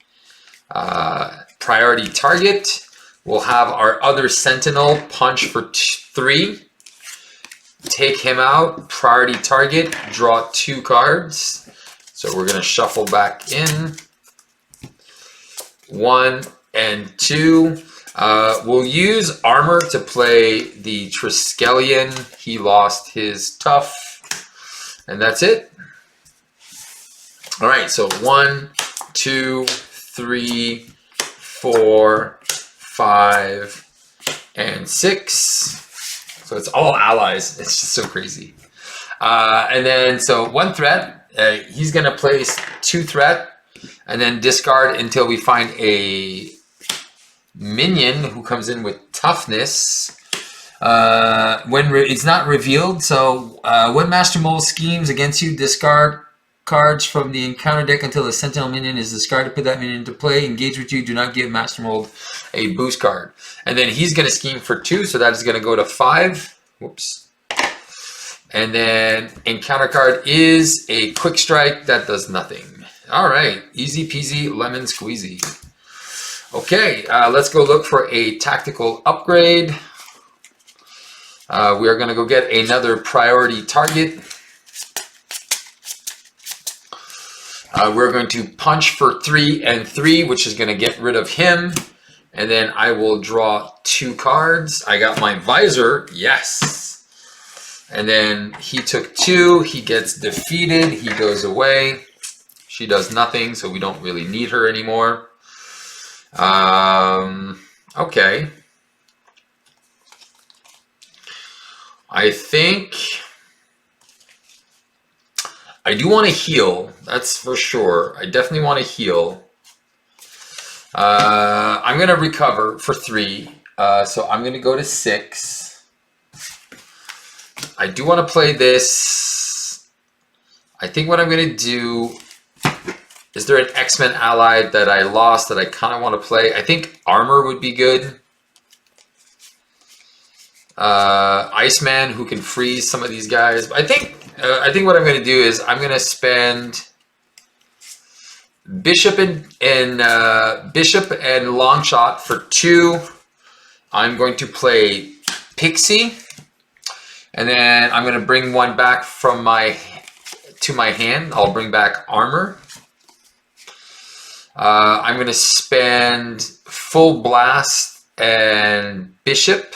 priority target. We'll have our other sentinel punch for 3. Take him out. Priority target. Draw 2 cards. So we're going to shuffle back in. 1 and 2. We'll use armor to play the Triskelion. He lost his tough. And that's it. All right, so 1, 2, 3, 4, 5, and 6. So it's all allies. It's just so crazy. And then, so 1 threat. He's going to place 2 threat and then discard until we find a minion who comes in with toughness. When it's not revealed, so when Mastermold schemes against you, discard cards from the encounter deck until the sentinel minion is discarded. Put that minion into play. Engage with you. Do not give Mastermold a boost card. And then he's going to scheme for 2, so that is going to go to 5. Whoops. And then encounter card is a quick strike that does nothing. All right, easy peasy lemon squeezy. Okay, let's go look for a tactical upgrade. We are going to go get another priority target. We're going to punch for 3 and 3, which is going to get rid of him. And then I will draw 2 cards. I got my visor. Yes. And then he took 2. He gets defeated. He goes away. She does nothing, so we don't really need her anymore. Okay. I think I do want to heal. That's for sure. I definitely want to heal. I'm going to recover for 3. So I'm going to go to 6. I do want to play this. I think what I'm going to do... Is there an X-Men ally that I lost that I kind of want to play? I think Armor would be good. Iceman, who can freeze some of these guys. I think what I'm going to do is I'm going to spend Bishop and Longshot for 2. I'm going to play Pixie, and then I'm going to bring 1 back from my hand. I'll bring back Armor. I'm going to spend Full Blast and Bishop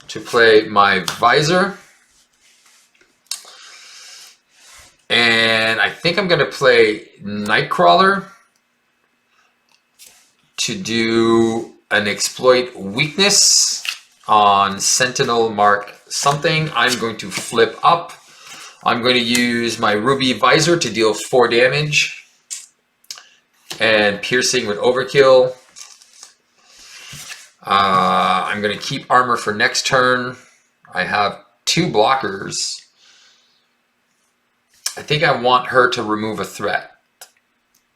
to play my Visor. And I think I'm going to play Nightcrawler to do an exploit weakness on Sentinel Mark something. I'm going to flip up. I'm going to use my Ruby Visor to deal 4 damage. And piercing with overkill. I'm going to keep armor for next turn. I have 2 blockers. I think I want her to remove a threat.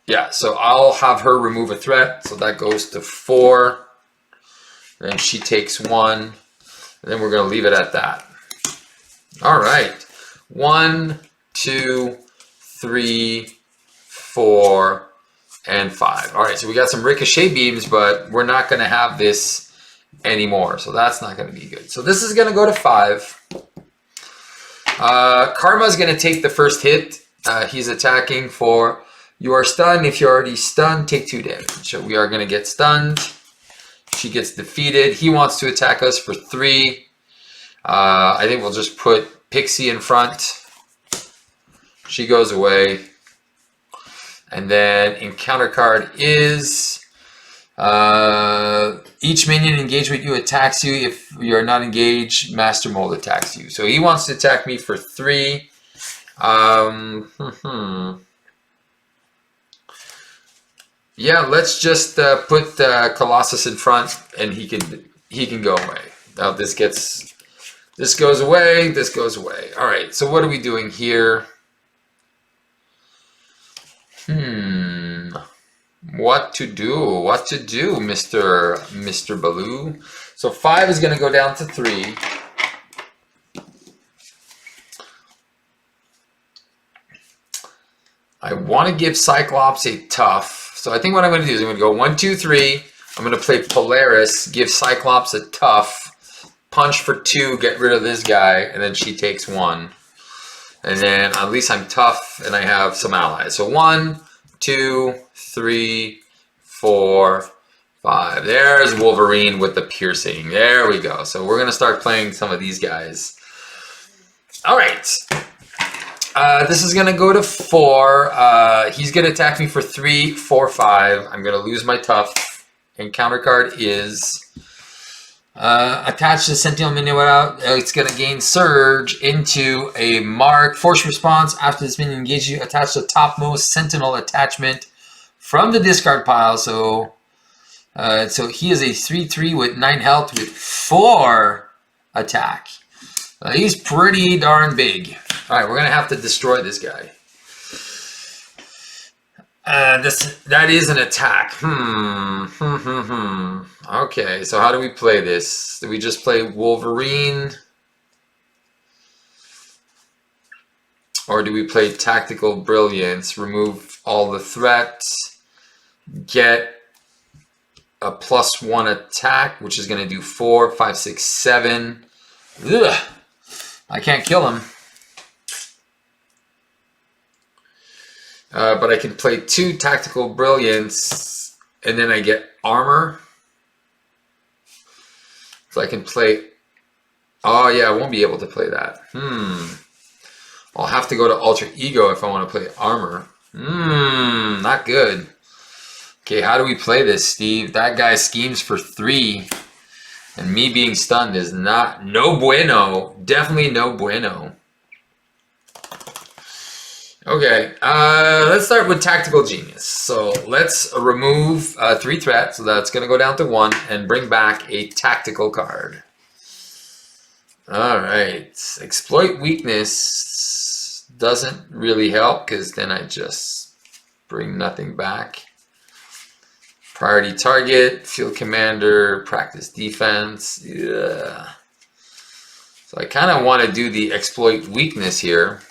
Yeah, so I'll have her remove a threat. So that goes to 4. Then she takes 1. And then we're going to leave it at that. All right. 1, 2, 3, 4. And 5. All right, so we got some ricochet beams, but we're not going to have this anymore. So that's not going to be good. So this is going to go to 5. Karma is going to take the first hit. He's attacking for, you are stunned. If you're already stunned, take 2 damage. So we are going to get stunned. She gets defeated. He wants to attack us for 3. I think we'll just put Pixie in front. She goes away. And then encounter card is each minion engaged with you attacks you. If you're not engaged, Mastermold attacks you. So he wants to attack me for 3. Yeah, let's just put Colossus in front, and he can go away. Now this goes away. This goes away. All right. So what are we doing here? What to do? What to do, Mr. Baloo? So 5 is going to go down to 3. I want to give Cyclops a tough. So I think what I'm going to do is I'm going to go 1, 2, 3. I'm going to play Polaris, give Cyclops a tough, punch for 2, get rid of this guy, and then she takes 1. And then at least I'm tough and I have some allies. So 1, 2, 3, 4, 5. There's Wolverine with the piercing. There we go. So we're going to start playing some of these guys. All right. This is going to go to 4. He's going to attack me for 3, 4, 5. I'm going to lose my tough. And counter card is attached to Sentinel minion without. It's going to gain Surge into a mark. Force response after this minion engages you. Attach the topmost Sentinel attachment from the discard pile. So he is a 3/3 with 9 health with 4 attack. He's pretty darn big. All right, we're going to have to destroy this guy. That is an attack. Okay, so how do we play this? Do we just play Wolverine? Or do we play Tactical Brilliance? Remove all the threats. Get a +1 attack, which is going to do 4, 5, 6, 7. Ugh! I can't kill him. But I can play 2 Tactical Brilliance, and then I get armor. So I can play... Oh, yeah, I won't be able to play that. I'll have to go to Alter Ego if I want to play armor. Not good. Okay, how do we play this, Steve? That guy schemes for 3. And me being stunned is no bueno. Definitely no bueno. Okay, let's start with Tactical Genius. So let's remove 3 threats, so that's going to go down to 1, and bring back a tactical card. Alright, Exploit Weakness doesn't really help, because then I just bring nothing back. Priority Target, Field Commander, Practice Defense. Yeah. So I kind of want to do the Exploit Weakness here.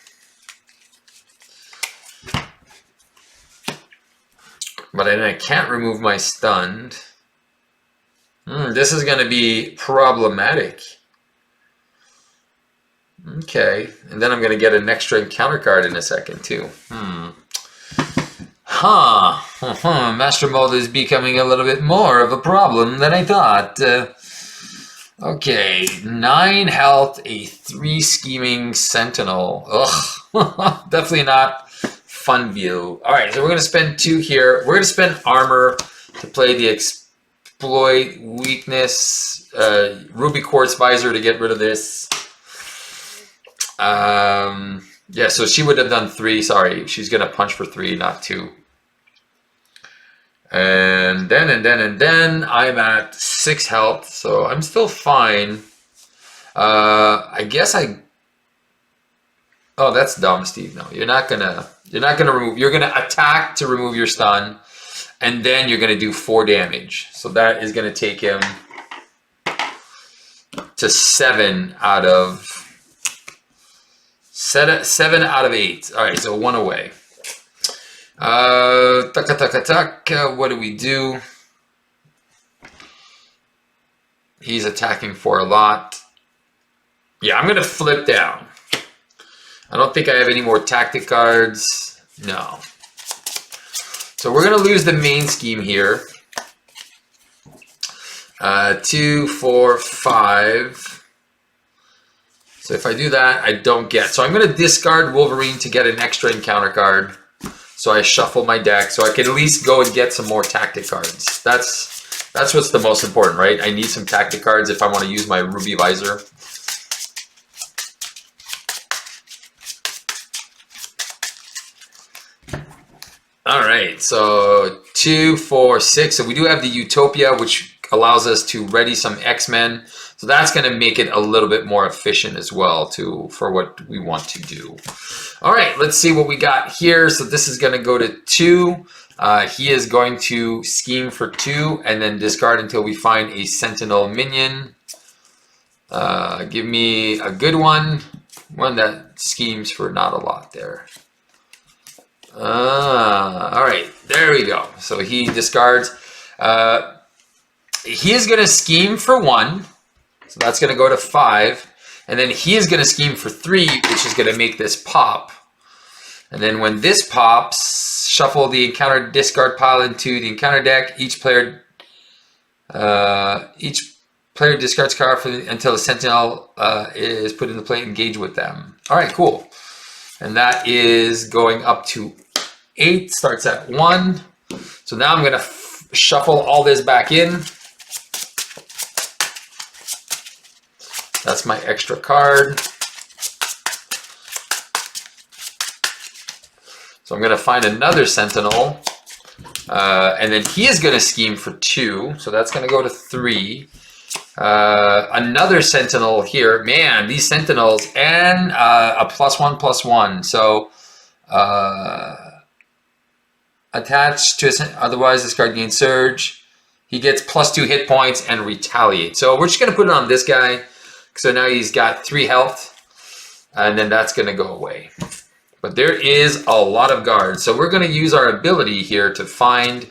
But then I can't remove my stunned. This is going to be problematic. Okay. And then I'm going to get an extra encounter card in a second too. Mastermold is becoming a little bit more of a problem than I thought. Okay. 9 health, a 3 scheming sentinel. Ugh. Definitely not fun view. All right, so we're going to spend 2 here. We're going to spend armor to play the Exploit Weakness, Ruby Quartz Visor to get rid of this. Yeah, so she would have done 3. Sorry, she's going to punch for 3, not 2. And then I'm at 6 health, so I'm still fine. I guess Oh, that's dumb, Steve. No, you're not gonna remove. You're gonna attack to remove your stun, and then you're gonna do 4 damage. So that is gonna take him to 7 out of 8. All right, so 1 away. What do we do? He's attacking for a lot. Yeah, I'm gonna flip down. I don't think I have any more tactic cards. No. So we're going to lose the main scheme here. 2, 4, 5. So if I do that, I don't get. So I'm going to discard Wolverine to get an extra encounter card. So I shuffle my deck so I can at least go and get some more tactic cards. That's what's the most important, right? I need some tactic cards if I want to use my Ruby Visor. All right, so 2, 4, 6. So we do have the Utopia, which allows us to ready some X-Men. So that's going to make it a little bit more efficient as well for what we want to do. All right, let's see what we got here. So this is going to go to 2. He is going to scheme for 2 and then discard until we find a sentinel minion. Give me a good one. One that schemes for not a lot there. All right, there we go. So he discards. He is going to scheme for 1. So that's going to go to 5. And then he is going to scheme for 3, which is going to make this pop. And then when this pops, shuffle the encounter discard pile into the encounter deck. Each player discards card until the sentinel is put into play. Engage with them. All right, cool. And that is going up to 8. Starts at 1. So now I'm going to shuffle all this back in. That's my extra card. So I'm going to find another sentinel. And then he is going to scheme for 2. So that's going to go to 3. Another sentinel here. Man, these sentinels. And a +1/+1. So attached to a otherwise this card gains surge. He gets +2 hit points and retaliate. So we're just going to put it on this guy. So now he's got 3 health, and then that's going to go away. But there is a lot of guards. So we're going to use our ability here to find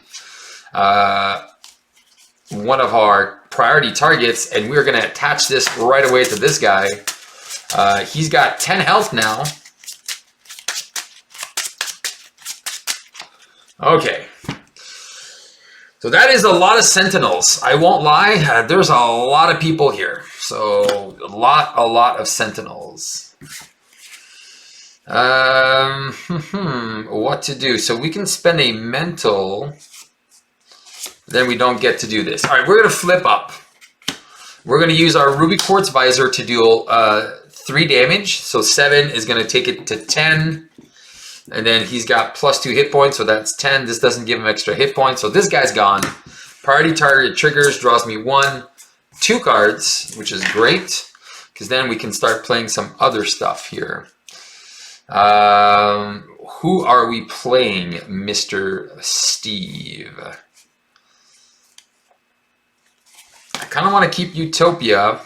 one of our priority targets, and we're going to attach this right away to this guy. He's got 10 health now. Okay. So that is a lot of sentinels. I won't lie, there's a lot of people here. So a lot of sentinels. What to do? So we can spend a mental. Then we don't get to do this. All right, we're going to flip up. We're going to use our ruby quartz visor to deal 3 damage. So 7 is going to take it to 10. And then he's got +2 hit points, so that's 10. This doesn't give him extra hit points, so this guy's gone. Priority target triggers, draws me 2 cards, which is great, because then we can start playing some other stuff here. Who are we playing, Mr. Steve? I kind of want to keep Utopia.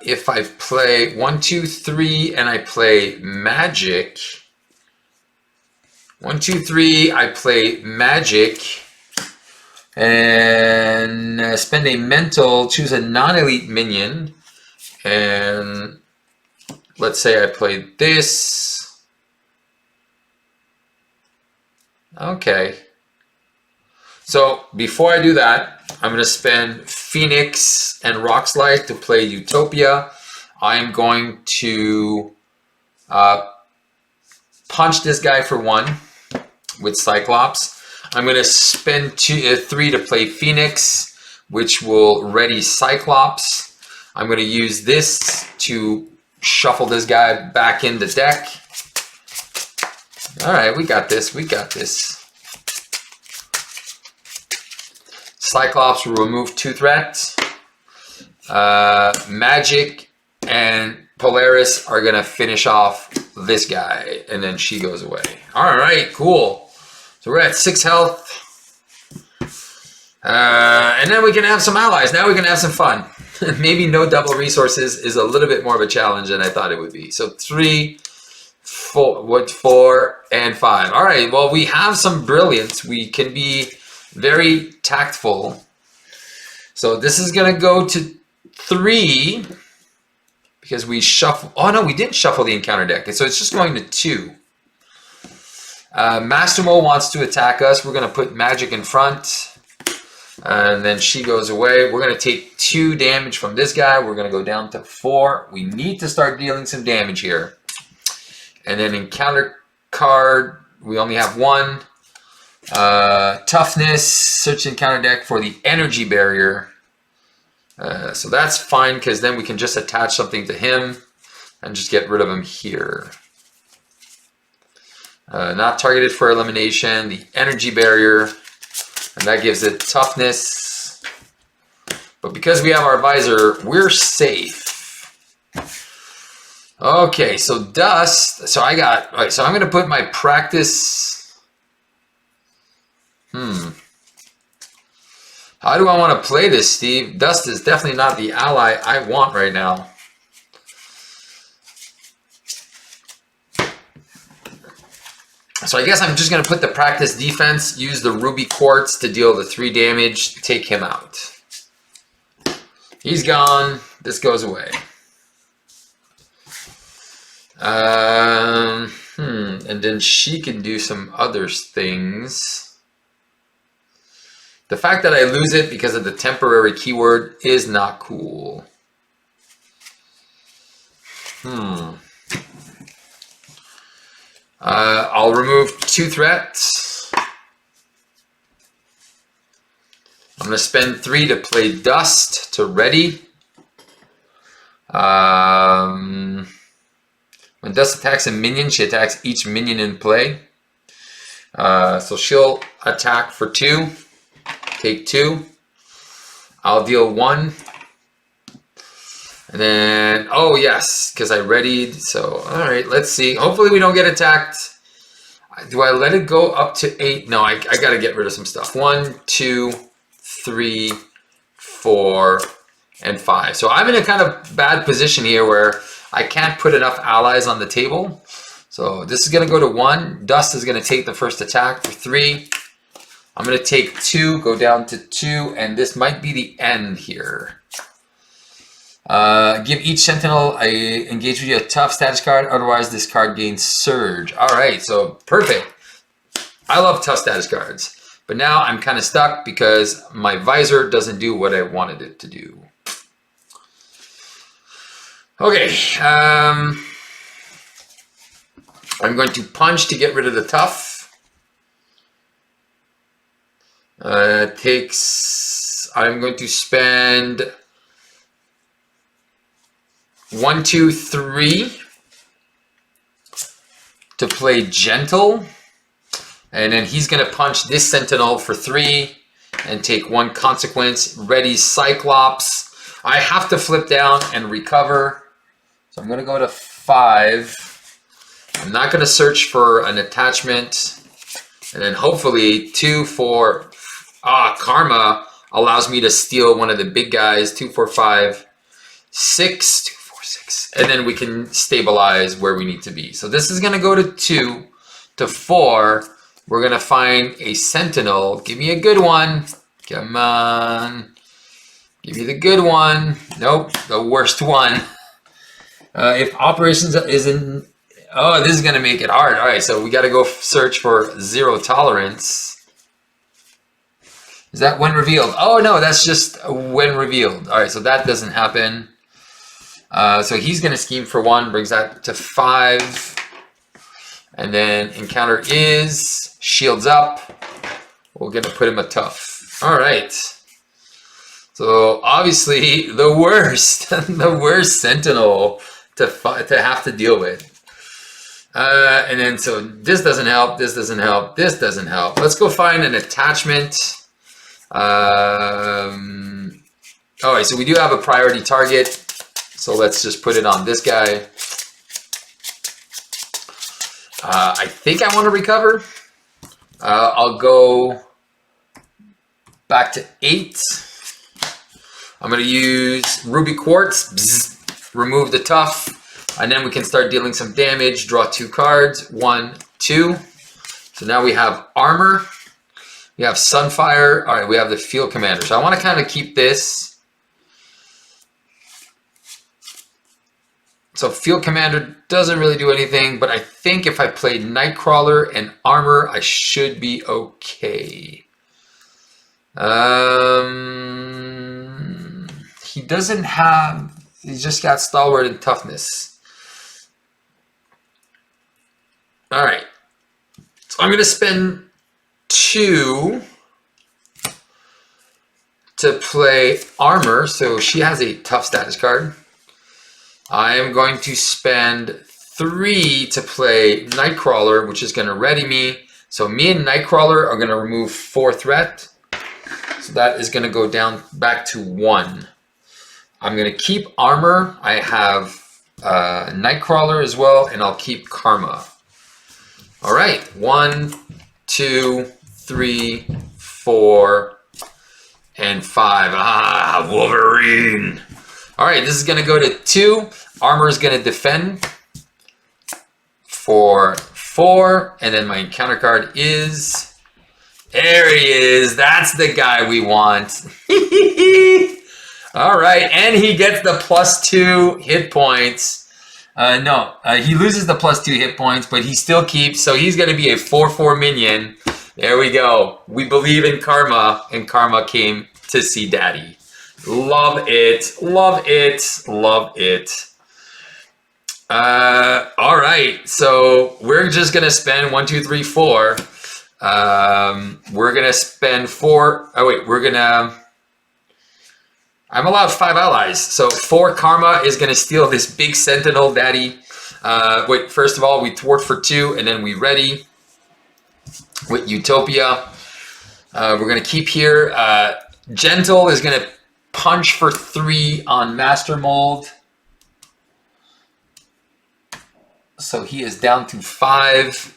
If I play 1, 2, 3, and I play Magic. 1, 2, 3, I play Magic. And spend a mental, choose a non-elite minion. And let's say I play this. Okay. So before I do that, I'm going to spend Phoenix and Rockslide to play Utopia. I'm going to punch this guy for 1 with Cyclops. I'm going to spend 3 to play Phoenix, which will ready Cyclops. I'm going to use this to shuffle this guy back in the deck. All right, we got this. We got this. Cyclops will remove 2 threats. Magic and Polaris are going to finish off this guy, and then she goes away. All right, cool. So we're at 6 health. And then we can have some allies. Now we can have some fun. Maybe no double resources is a little bit more of a challenge than I thought it would be. So 3, 4, and 5. All right, well, we have some brilliance. We can be very tactful. So this is going to go to 3 because we shuffle. Oh, no, we didn't shuffle the encounter deck. So it's just going to 2. Mastermold wants to attack us. We're going to put Magic in front. And then she goes away. We're going to take 2 damage from this guy. We're going to go down to 4. We need to start dealing some damage here. And then encounter card, we only have 1. Toughness, search the encounter deck for the energy barrier. So that's fine because then we can just attach something to him and just get rid of him here. Not targeted for elimination, the energy barrier, and that gives it toughness. But because we have our visor, we're safe. Okay, so dust. So I got, all right, so I'm going to put my practice. How do I want to play this, Steve? Dust is definitely not the ally I want right now. So I guess I'm just going to put the practice defense, use the ruby quartz to deal the 3 damage, take him out. He's gone. This goes away. And then she can do some other things. The fact that I lose it because of the temporary keyword is not cool. I'll remove 2 threats. I'm going to spend 3 to play Dust to ready. When Dust attacks a minion, she attacks each minion in play. So she'll attack for 2. Take 2. I'll deal 1. And then, oh yes, because I readied. So, all right, let's see. Hopefully we don't get attacked. Do I let it go up to 8? No, I got to get rid of some stuff. 1, 2, 3, 4, and 5. So I'm in a kind of bad position here where I can't put enough allies on the table. So this is going to go to 1. Dust is going to take the first attack for 3. I'm going to take 2, go down to 2, and this might be the end here. Give each sentinel engage with you a tough status card, otherwise this card gains surge. Alright, so perfect. I love tough status cards. But now I'm kind of stuck because my visor doesn't do what I wanted it to do. Okay, I'm going to punch to get rid of the tough. I'm going to spend 1, 2, 3 to play gentle, and then he's going to punch this sentinel for 3 and take 1 consequence. Ready Cyclops. I have to flip down and recover, so I'm going to go to 5. I'm not going to search for an attachment, and then hopefully 2, 4. Karma allows me to steal one of the big guys. 2, 4, 5, 6. 2, 4, 6. And then we can stabilize where we need to be. So this is going to go to 2 to 4. We're going to find a sentinel. Give me a good one. Come on. Give me the good one. Nope, the worst one. If operations isn't... Oh, this is going to make it hard. All right, so we got to go search for 0 tolerance. Is that when revealed? Oh, no, that's just when revealed. All right, so that doesn't happen. So he's going to scheme for 1, brings that to 5. And then encounter is, shields up. We're going to put him a tough. All right. So obviously the worst, the worst sentinel to have to deal with. And then so this doesn't help, this doesn't help, this doesn't help. Let's go find an attachment. All right, so we do have a priority target, so let's just put it on this guy. I think I want to recover. I'll go back to 8. I'm going to use ruby quartz, remove the tough, and then we can start dealing some damage. Draw 2 cards, 1, 2. So now we have armor. We have Sunfire. All right, we have the Field Commander. So I want to kind of keep this. So Field Commander doesn't really do anything, but I think if I play Nightcrawler and Armor, I should be okay. He doesn't have... He's just got Stalwart and Toughness. All right. So I'm going to spend 2 to play Armor, so she has a tough status card. I am going to spend 3 to play Nightcrawler, which is going to ready me. So me and Nightcrawler are going to remove 4 threat. So that is going to go down back to 1. I'm going to keep Armor. I have Nightcrawler as well, and I'll keep Karma. All right, 1, 2, 3, 4, and 5. Ah, Wolverine. All right, this is going to go to 2. Armor is going to defend for 4, and then my encounter card is... There he is. That's the guy we want. All right, and he gets the +2 hit points. He loses the +2 hit points, but he still keeps, so he's going to be a 4/4 minion. There we go. We believe in Karma, and Karma came to see Daddy. Love it, love it, love it. All right, so we're just going to spend 1, 2, 3, 4. We're going to spend 4. Oh, wait, we're going to... I'm allowed 5 allies. So 4 Karma is going to steal this big Sentinel Daddy. Wait, first of all, we thwart for 2, and then we ready with Utopia. We're going to keep here. Gentle is going to punch for 3 on Mastermold. So he is down to 5.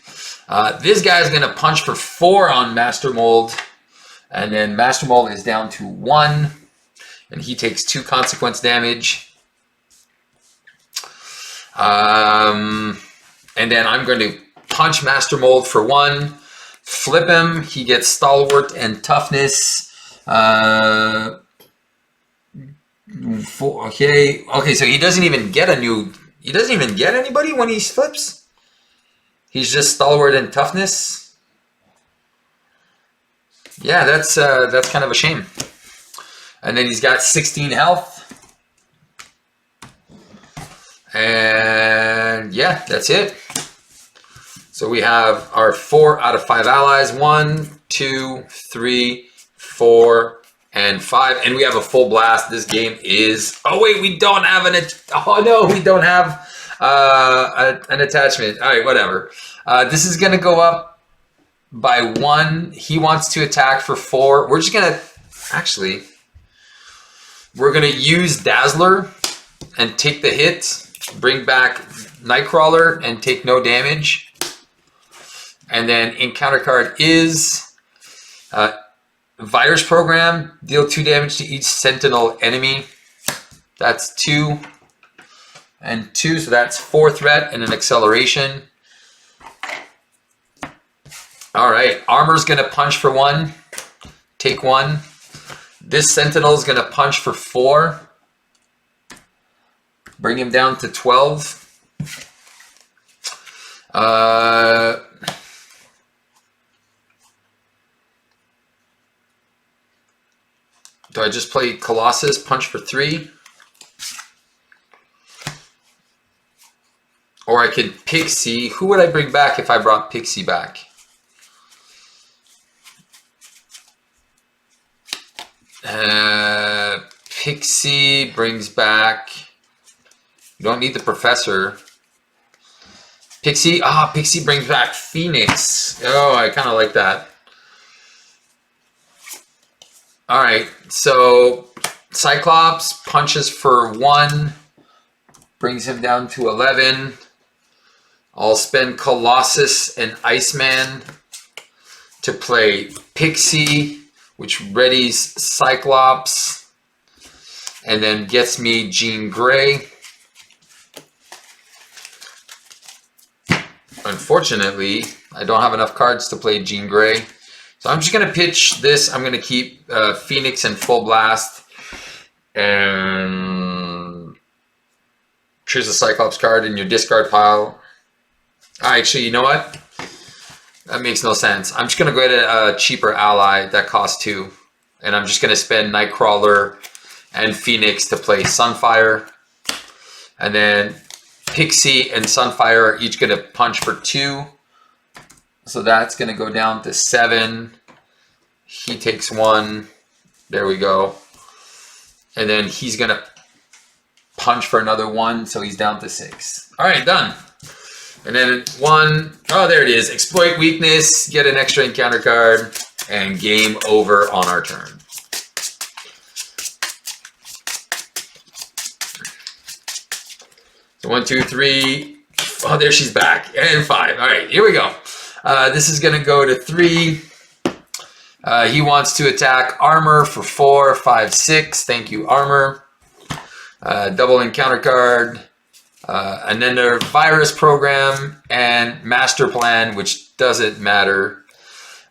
This guy is going to punch for 4 on Mastermold. And then Mastermold is down to 1. And he takes 2 consequence damage. And then I'm going to punch Mastermold for 1. Flip him. He gets Stalwart and Toughness. Okay, so he doesn't even get a new... He doesn't even get anybody when he flips? He's just Stalwart and Toughness? Yeah, that's kind of a shame. And then he's got 16 health. And yeah, that's it. So we have our 4 out of 5 allies. 1, 2, 3, 4, and 5. And we have a full blast. This game is... Oh, wait, we don't have an... Oh, no, we don't have an attachment. All right, whatever. This is going to go up by 1. He wants to attack for 4. We're just going to... Actually... We're going to use Dazzler and take the hit, bring back Nightcrawler and take no damage. And then encounter card is Virus Program, deal 2 damage to each Sentinel enemy. That's 2 and 2, so that's 4 threat and an acceleration. All right, Armor's going to punch for 1, take 1. This Sentinel is going to punch for 4. Bring him down to 12. Do I just play Colossus, punch for 3? Or I could Pixie. Who would I bring back if I brought Pixie back? Pixie brings back... You don't need the Professor. Pixie brings back Phoenix. Oh, I kind of like that. All right, so Cyclops punches for 1, brings him down to 11. I'll spend Colossus and Iceman to play Pixie, which readies Cyclops and then gets me Jean Grey. Unfortunately, I don't have enough cards to play Jean Grey. So I'm just going to pitch this. I'm going to keep Phoenix and Full Blast. And choose a Cyclops card in your discard pile. Actually, you know what? That makes no sense. I'm just going to go get a cheaper ally that costs 2. And I'm just going to spend Nightcrawler and Phoenix to play Sunfire. And then Pixie and Sunfire are each going to punch for 2. So that's going to go down to 7. He takes 1. There we go. And then he's going to punch for another 1. So he's down to 6. All right, done. And then 1. Oh, there it is. Exploit weakness. Get an extra encounter card. And game over on our turn. So 1, 2, 3. Oh, there she's back. And 5. All right, here we go. This is going to go to 3. He wants to attack armor for 4, 5, 6. Thank you, armor. Double encounter card. And then their virus program and master plan, which doesn't matter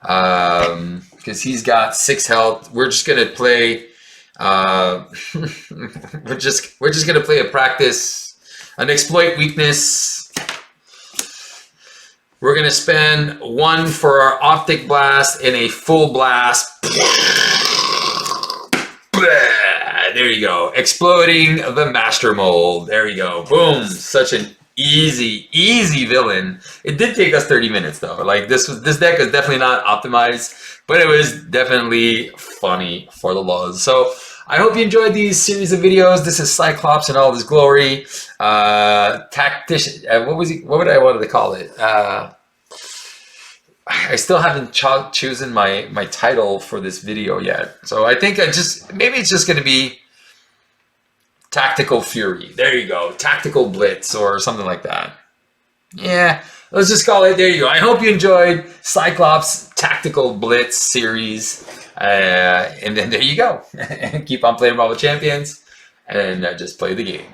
because he's got 6 health. We're just gonna play. We're just gonna play a practice, an exploit weakness. We're gonna spend 1 for our optic blast and a full blast. There you go. Exploding the Mastermold. There you go. Boom. Such an easy villain. It did take us 30 minutes though. Like this deck is definitely not optimized, but it was definitely funny for the laws. So I hope you enjoyed these series of videos. This is Cyclops in all his glory. Tactician. What would I wanted to call it? I still haven't chosen my title for this video yet. So I think maybe it's just going to be Tactical Fury. There you go. Tactical Blitz or something like that. Yeah, let's just call it. There you go. I hope you enjoyed Cyclops Tactical Blitz series. And then there you go. Keep on playing Marvel Champions and just play the game.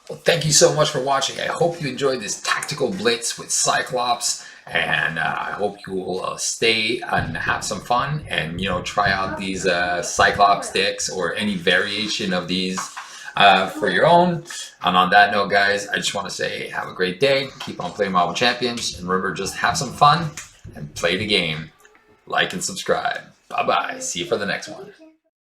Well, thank you so much for watching. I hope you enjoyed this Tactical Blitz with Cyclops, and I hope you will stay and have some fun and, try out these Cyclops decks or any variation of these for your own. And on that note, guys, I just want to say have a great day. Keep on playing Marvel Champions, and remember, just have some fun and play the game. Like and subscribe. Bye-bye. See you for the next one.